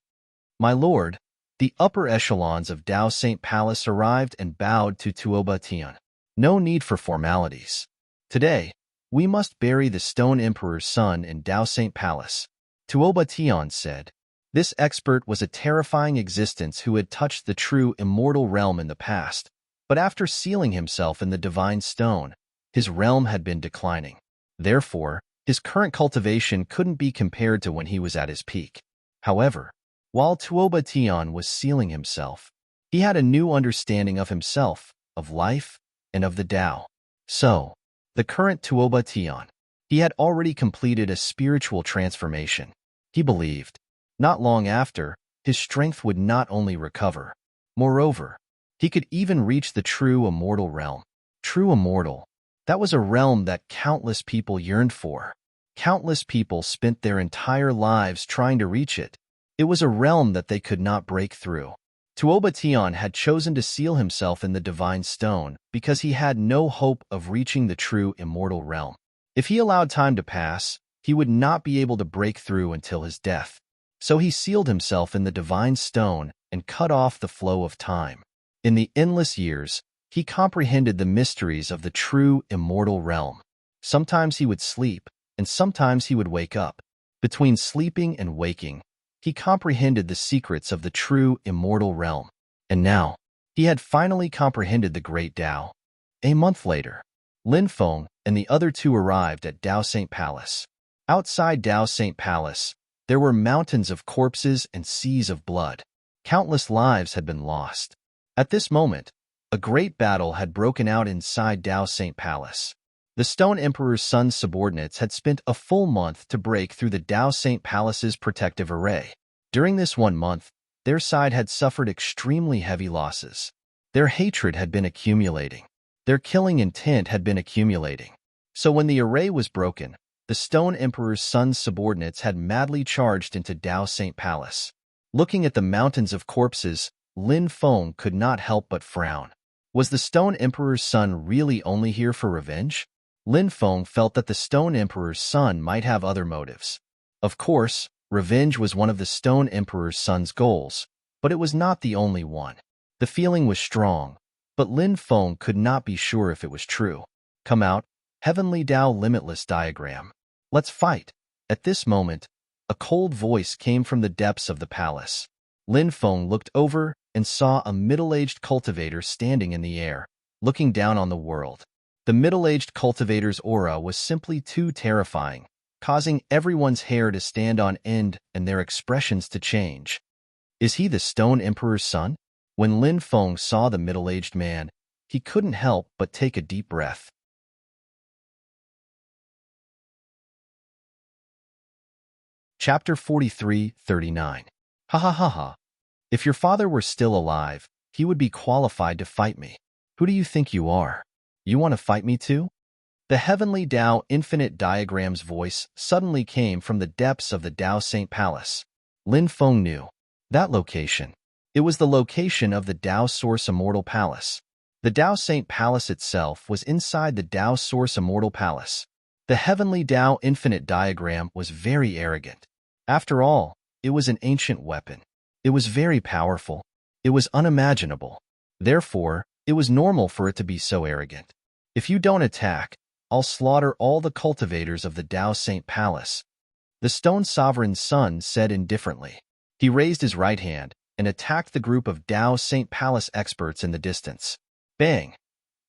A: My lord, the upper echelons of Dao Saint Palace arrived and bowed to Tuoba Tian. No need for formalities. Today, we must bury the Stone Emperor's son in Dao Saint Palace, Tuoba Tian said. This expert was a terrifying existence who had touched the true immortal realm in the past, but after sealing himself in the divine stone, his realm had been declining. Therefore, his current cultivation couldn't be compared to when he was at his peak. However, while Tuoba Tian was sealing himself, he had a new understanding of himself, of life, and of the Tao. So, the current Tuoba Tian, he had already completed a spiritual transformation. He believed, not long after, his strength would not only recover. Moreover, he could even reach the true immortal realm. True immortal. That was a realm that countless people yearned for. Countless people spent their entire lives trying to reach it. It was a realm that they could not break through. Tuoba Tian had chosen to seal himself in the divine stone because he had no hope of reaching the true immortal realm. If he allowed time to pass, he would not be able to break through until his death. So he sealed himself in the divine stone and cut off the flow of time. In the endless years, he comprehended the mysteries of the true immortal realm. Sometimes he would sleep, and sometimes he would wake up. Between sleeping and waking, he comprehended the secrets of the true immortal realm. And now, he had finally comprehended the great Tao. A month later, Lin Feng and the other two arrived at Dao Saint Palace. Outside Dao Saint Palace, there were mountains of corpses and seas of blood. Countless lives had been lost. At this moment, a great battle had broken out inside Dao Saint Palace. The Stone Emperor's son's subordinates had spent a full month to break through the Dao Saint Palace's protective array. During this 1 month, their side had suffered extremely heavy losses. Their hatred had been accumulating. Their killing intent had been accumulating. So when the array was broken, the Stone Emperor's son's subordinates had madly charged into Dao Saint Palace. Looking at the mountains of corpses, Lin Feng could not help but frown. Was the Stone Emperor's son really only here for revenge? Lin Feng felt that the Stone Emperor's son might have other motives. Of course, revenge was one of the Stone Emperor's son's goals, but it was not the only one. The feeling was strong, but Lin Feng could not be sure if it was true. Come out, Heavenly Tao Limitless Diagram. Let's fight. At this moment, a cold voice came from the depths of the palace. Lin Feng looked over and saw a middle-aged cultivator standing in the air, looking down on the world. The middle-aged cultivator's aura was simply too terrifying, causing everyone's hair to stand on end and their expressions to change. Is he the Stone Emperor's son? When Lin Feng saw the middle-aged man, he couldn't help but take a deep breath. Chapter 43:39. Ha ha ha ha. If your father were still alive, he would be qualified to fight me. Who do you think you are? You want to fight me too? The Heavenly Tao Infinite Diagram's voice suddenly came from the depths of the Dao Saint Palace. Lin Feng knew that location. It was the location of the Dao Source Immortal Palace. The Dao Saint Palace itself was inside the Dao Source Immortal Palace. The Heavenly Tao Infinite Diagram was very arrogant. After all, it was an ancient weapon. It was very powerful. It was unimaginable. Therefore, it was normal for it to be so arrogant. If you don't attack, I'll slaughter all the cultivators of the Dao Saint Palace. The Stone Sovereign's son said indifferently. He raised his right hand and attacked the group of Dao Saint Palace experts in the distance. Bang!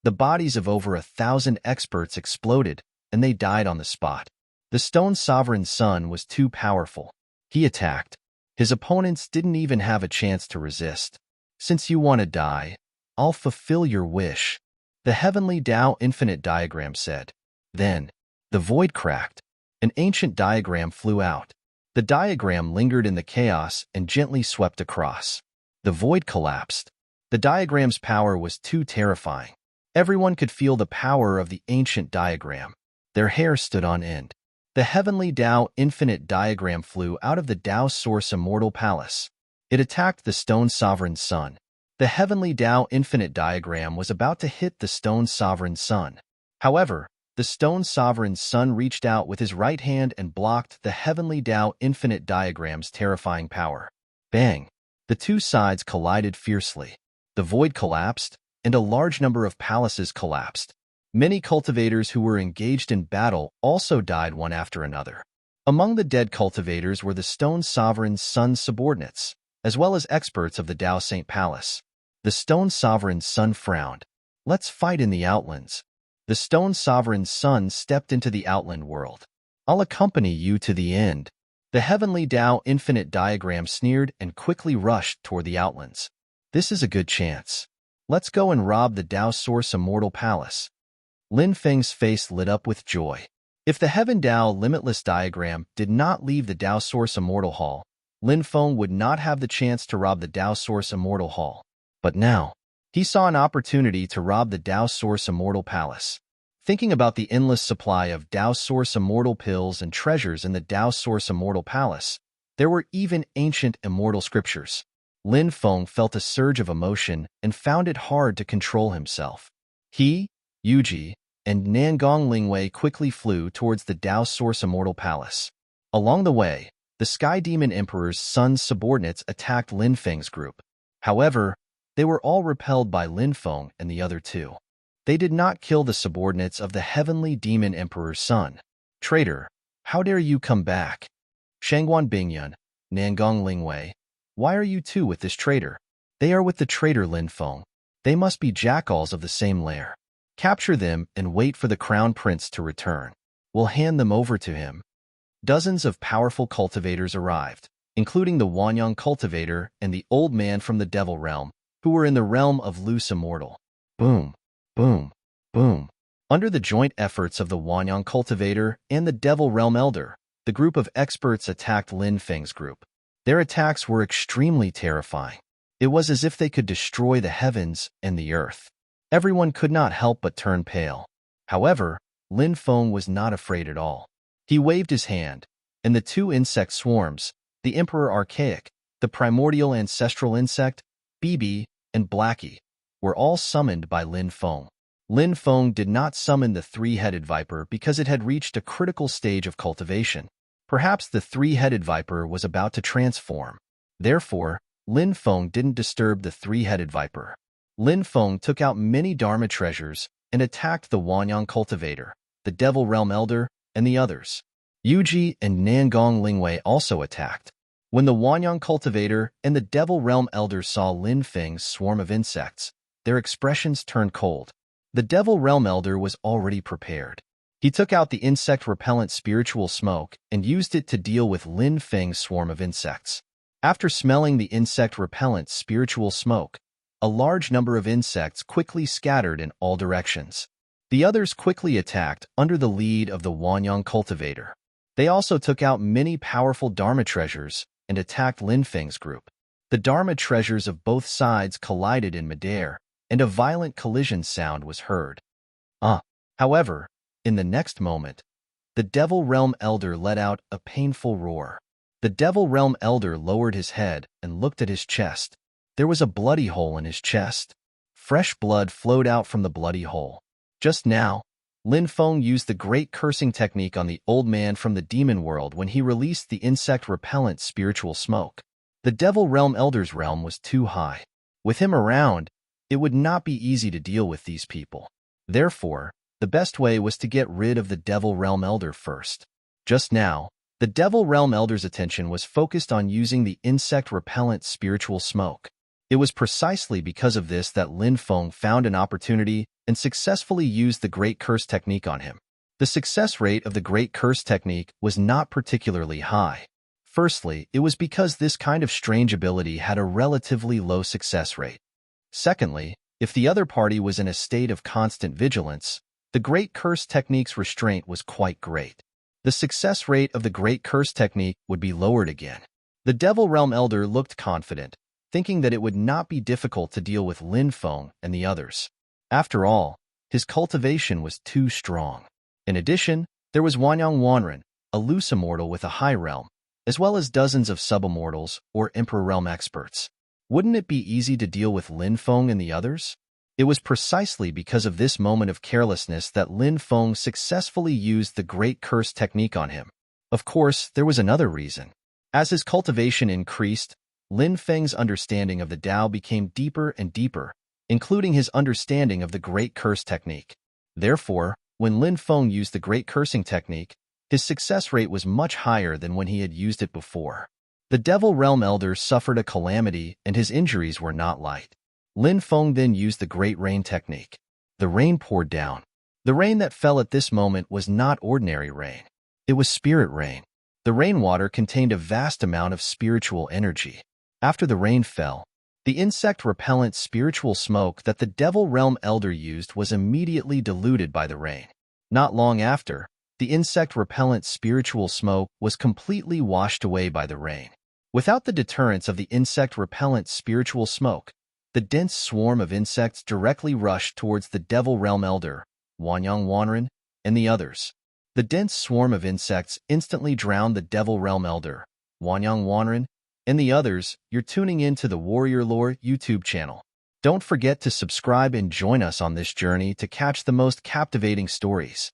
A: The bodies of over 1,000 experts exploded, and they died on the spot. The Stone Sovereign's son was too powerful. He attacked. His opponents didn't even have a chance to resist. Since you want to die, I'll fulfill your wish, the Heavenly Tao Infinite Diagram said. Then, the void cracked. An ancient diagram flew out. The diagram lingered in the chaos and gently swept across. The void collapsed. The diagram's power was too terrifying. Everyone could feel the power of the ancient diagram. Their hair stood on end. The Heavenly Tao Infinite Diagram flew out of the Dao Source Immortal Palace. It attacked the Stone Sovereign's son. The Heavenly Tao Infinite Diagram was about to hit the Stone Sovereign's son. However, the Stone Sovereign's son reached out with his right hand and blocked the Heavenly Tao Infinite Diagram's terrifying power. Bang! The two sides collided fiercely. The void collapsed, and a large number of palaces collapsed. Many cultivators who were engaged in battle also died one after another. Among the dead cultivators were the Stone Sovereign's son's subordinates, as well as experts of the Dao Saint Palace. The Stone Sovereign's son frowned. Let's fight in the Outlands. The Stone Sovereign's son stepped into the Outland world. I'll accompany you to the end. The Heavenly Tao Infinite Diagram sneered and quickly rushed toward the Outlands. This is a good chance. Let's go and rob the Dao Source Immortal Palace. Lin Feng's face lit up with joy. If the Heaven Tao Limitless Diagram did not leave the Dao Source Immortal Hall, Lin Feng would not have the chance to rob the Dao Source Immortal Hall. But now, he saw an opportunity to rob the Dao Source Immortal Palace. Thinking about the endless supply of Dao Source Immortal pills and treasures in the Dao Source Immortal Palace, there were even ancient immortal scriptures. Lin Feng felt a surge of emotion and found it hard to control himself. He, Yuji, and Nangong Lingwei quickly flew towards the Dao Source Immortal Palace. Along the way, the Sky Demon Emperor's son's subordinates attacked Lin Feng's group. However, they were all repelled by Lin Feng and the other two. They did not kill the subordinates of the Heavenly Demon Emperor's son. Traitor, how dare you come back? Shangguan Bingyun, Nangong Lingwei, why are you two with this traitor? They are with the traitor Lin Feng. They must be jackals of the same lair. Capture them and wait for the crown prince to return. We'll hand them over to him. Dozens of powerful cultivators arrived, including the Wanyang cultivator and the old man from the Devil Realm, who were in the realm of loose immortal. Boom, boom, boom. Under the joint efforts of the Wanyang cultivator and the Devil Realm elder, the group of experts attacked Lin Feng's group. Their attacks were extremely terrifying. It was as if they could destroy the heavens and the earth. Everyone could not help but turn pale. However, Lin Feng was not afraid at all. He waved his hand, and the two insect swarms, the Emperor Archaic, the primordial ancestral insect, Bibi, and Blackie, were all summoned by Lin Feng. Lin Feng did not summon the three-headed viper because it had reached a critical stage of cultivation. Perhaps the three-headed viper was about to transform. Therefore, Lin Feng didn't disturb the three-headed viper. Lin Feng took out many Dharma treasures and attacked the Wanyang cultivator, the Devil Realm elder, and the others. Yuji and Nangong Lingwei also attacked. When the Wanyang cultivator and the Devil Realm elder saw Lin Feng's swarm of insects, their expressions turned cold. The Devil Realm elder was already prepared. He took out the insect-repellent spiritual smoke and used it to deal with Lin Feng's swarm of insects. After smelling the insect-repellent spiritual smoke, a large number of insects quickly scattered in all directions. The others quickly attacked under the lead of the Wanyang cultivator. They also took out many powerful Dharma treasures and attacked Lin Feng's group. The Dharma treasures of both sides collided in midair, and a violent collision sound was heard. However, in the next moment, the Devil Realm elder let out a painful roar. The Devil Realm elder lowered his head and looked at his chest. There was a bloody hole in his chest. Fresh blood flowed out from the bloody hole. Just now, Lin Feng used the great cursing technique on the old man from the demon world when he released the insect-repellent spiritual smoke. The Devil Realm elder's realm was too high. With him around, it would not be easy to deal with these people. Therefore, the best way was to get rid of the Devil Realm elder first. Just now, the Devil Realm elder's attention was focused on using the insect-repellent spiritual smoke. It was precisely because of this that Lin Feng found an opportunity and successfully used the Great Curse technique on him. The success rate of the Great Curse technique was not particularly high. Firstly, it was because this kind of strange ability had a relatively low success rate. Secondly, if the other party was in a state of constant vigilance, the Great Curse technique's restraint was quite great. The success rate of the Great Curse technique would be lowered again. The Devil Realm elder looked confident, thinking that it would not be difficult to deal with Lin Feng and the others. After all, his cultivation was too strong. In addition, there was Wanyang Wanren, a loose immortal with a high realm, as well as dozens of sub-immortals or Emperor Realm experts. Wouldn't it be easy to deal with Lin Feng and the others? It was precisely because of this moment of carelessness that Lin Feng successfully used the Great Curse technique on him. Of course, there was another reason. As his cultivation increased, Lin Feng's understanding of the Tao became deeper and deeper, including his understanding of the Great Curse technique. Therefore, when Lin Feng used the Great Cursing technique, his success rate was much higher than when he had used it before. The Devil Realm elder suffered a calamity and his injuries were not light. Lin Feng then used the Great Rain technique. The rain poured down. The rain that fell at this moment was not ordinary rain. It was spirit rain. The rainwater contained a vast amount of spiritual energy. After the rain fell, the insect-repellent spiritual smoke that the Devil Realm elder used was immediately diluted by the rain. Not long after, the insect-repellent spiritual smoke was completely washed away by the rain. Without the deterrence of the insect-repellent spiritual smoke, the dense swarm of insects directly rushed towards the Devil Realm elder, Wanyang Wanren, and the others. The dense swarm of insects instantly drowned the Devil Realm elder, Wanyang Wanren, and the others. You're tuning in to the Warrior Lore YouTube channel. Don't forget to subscribe and join us on this journey to catch the most captivating stories.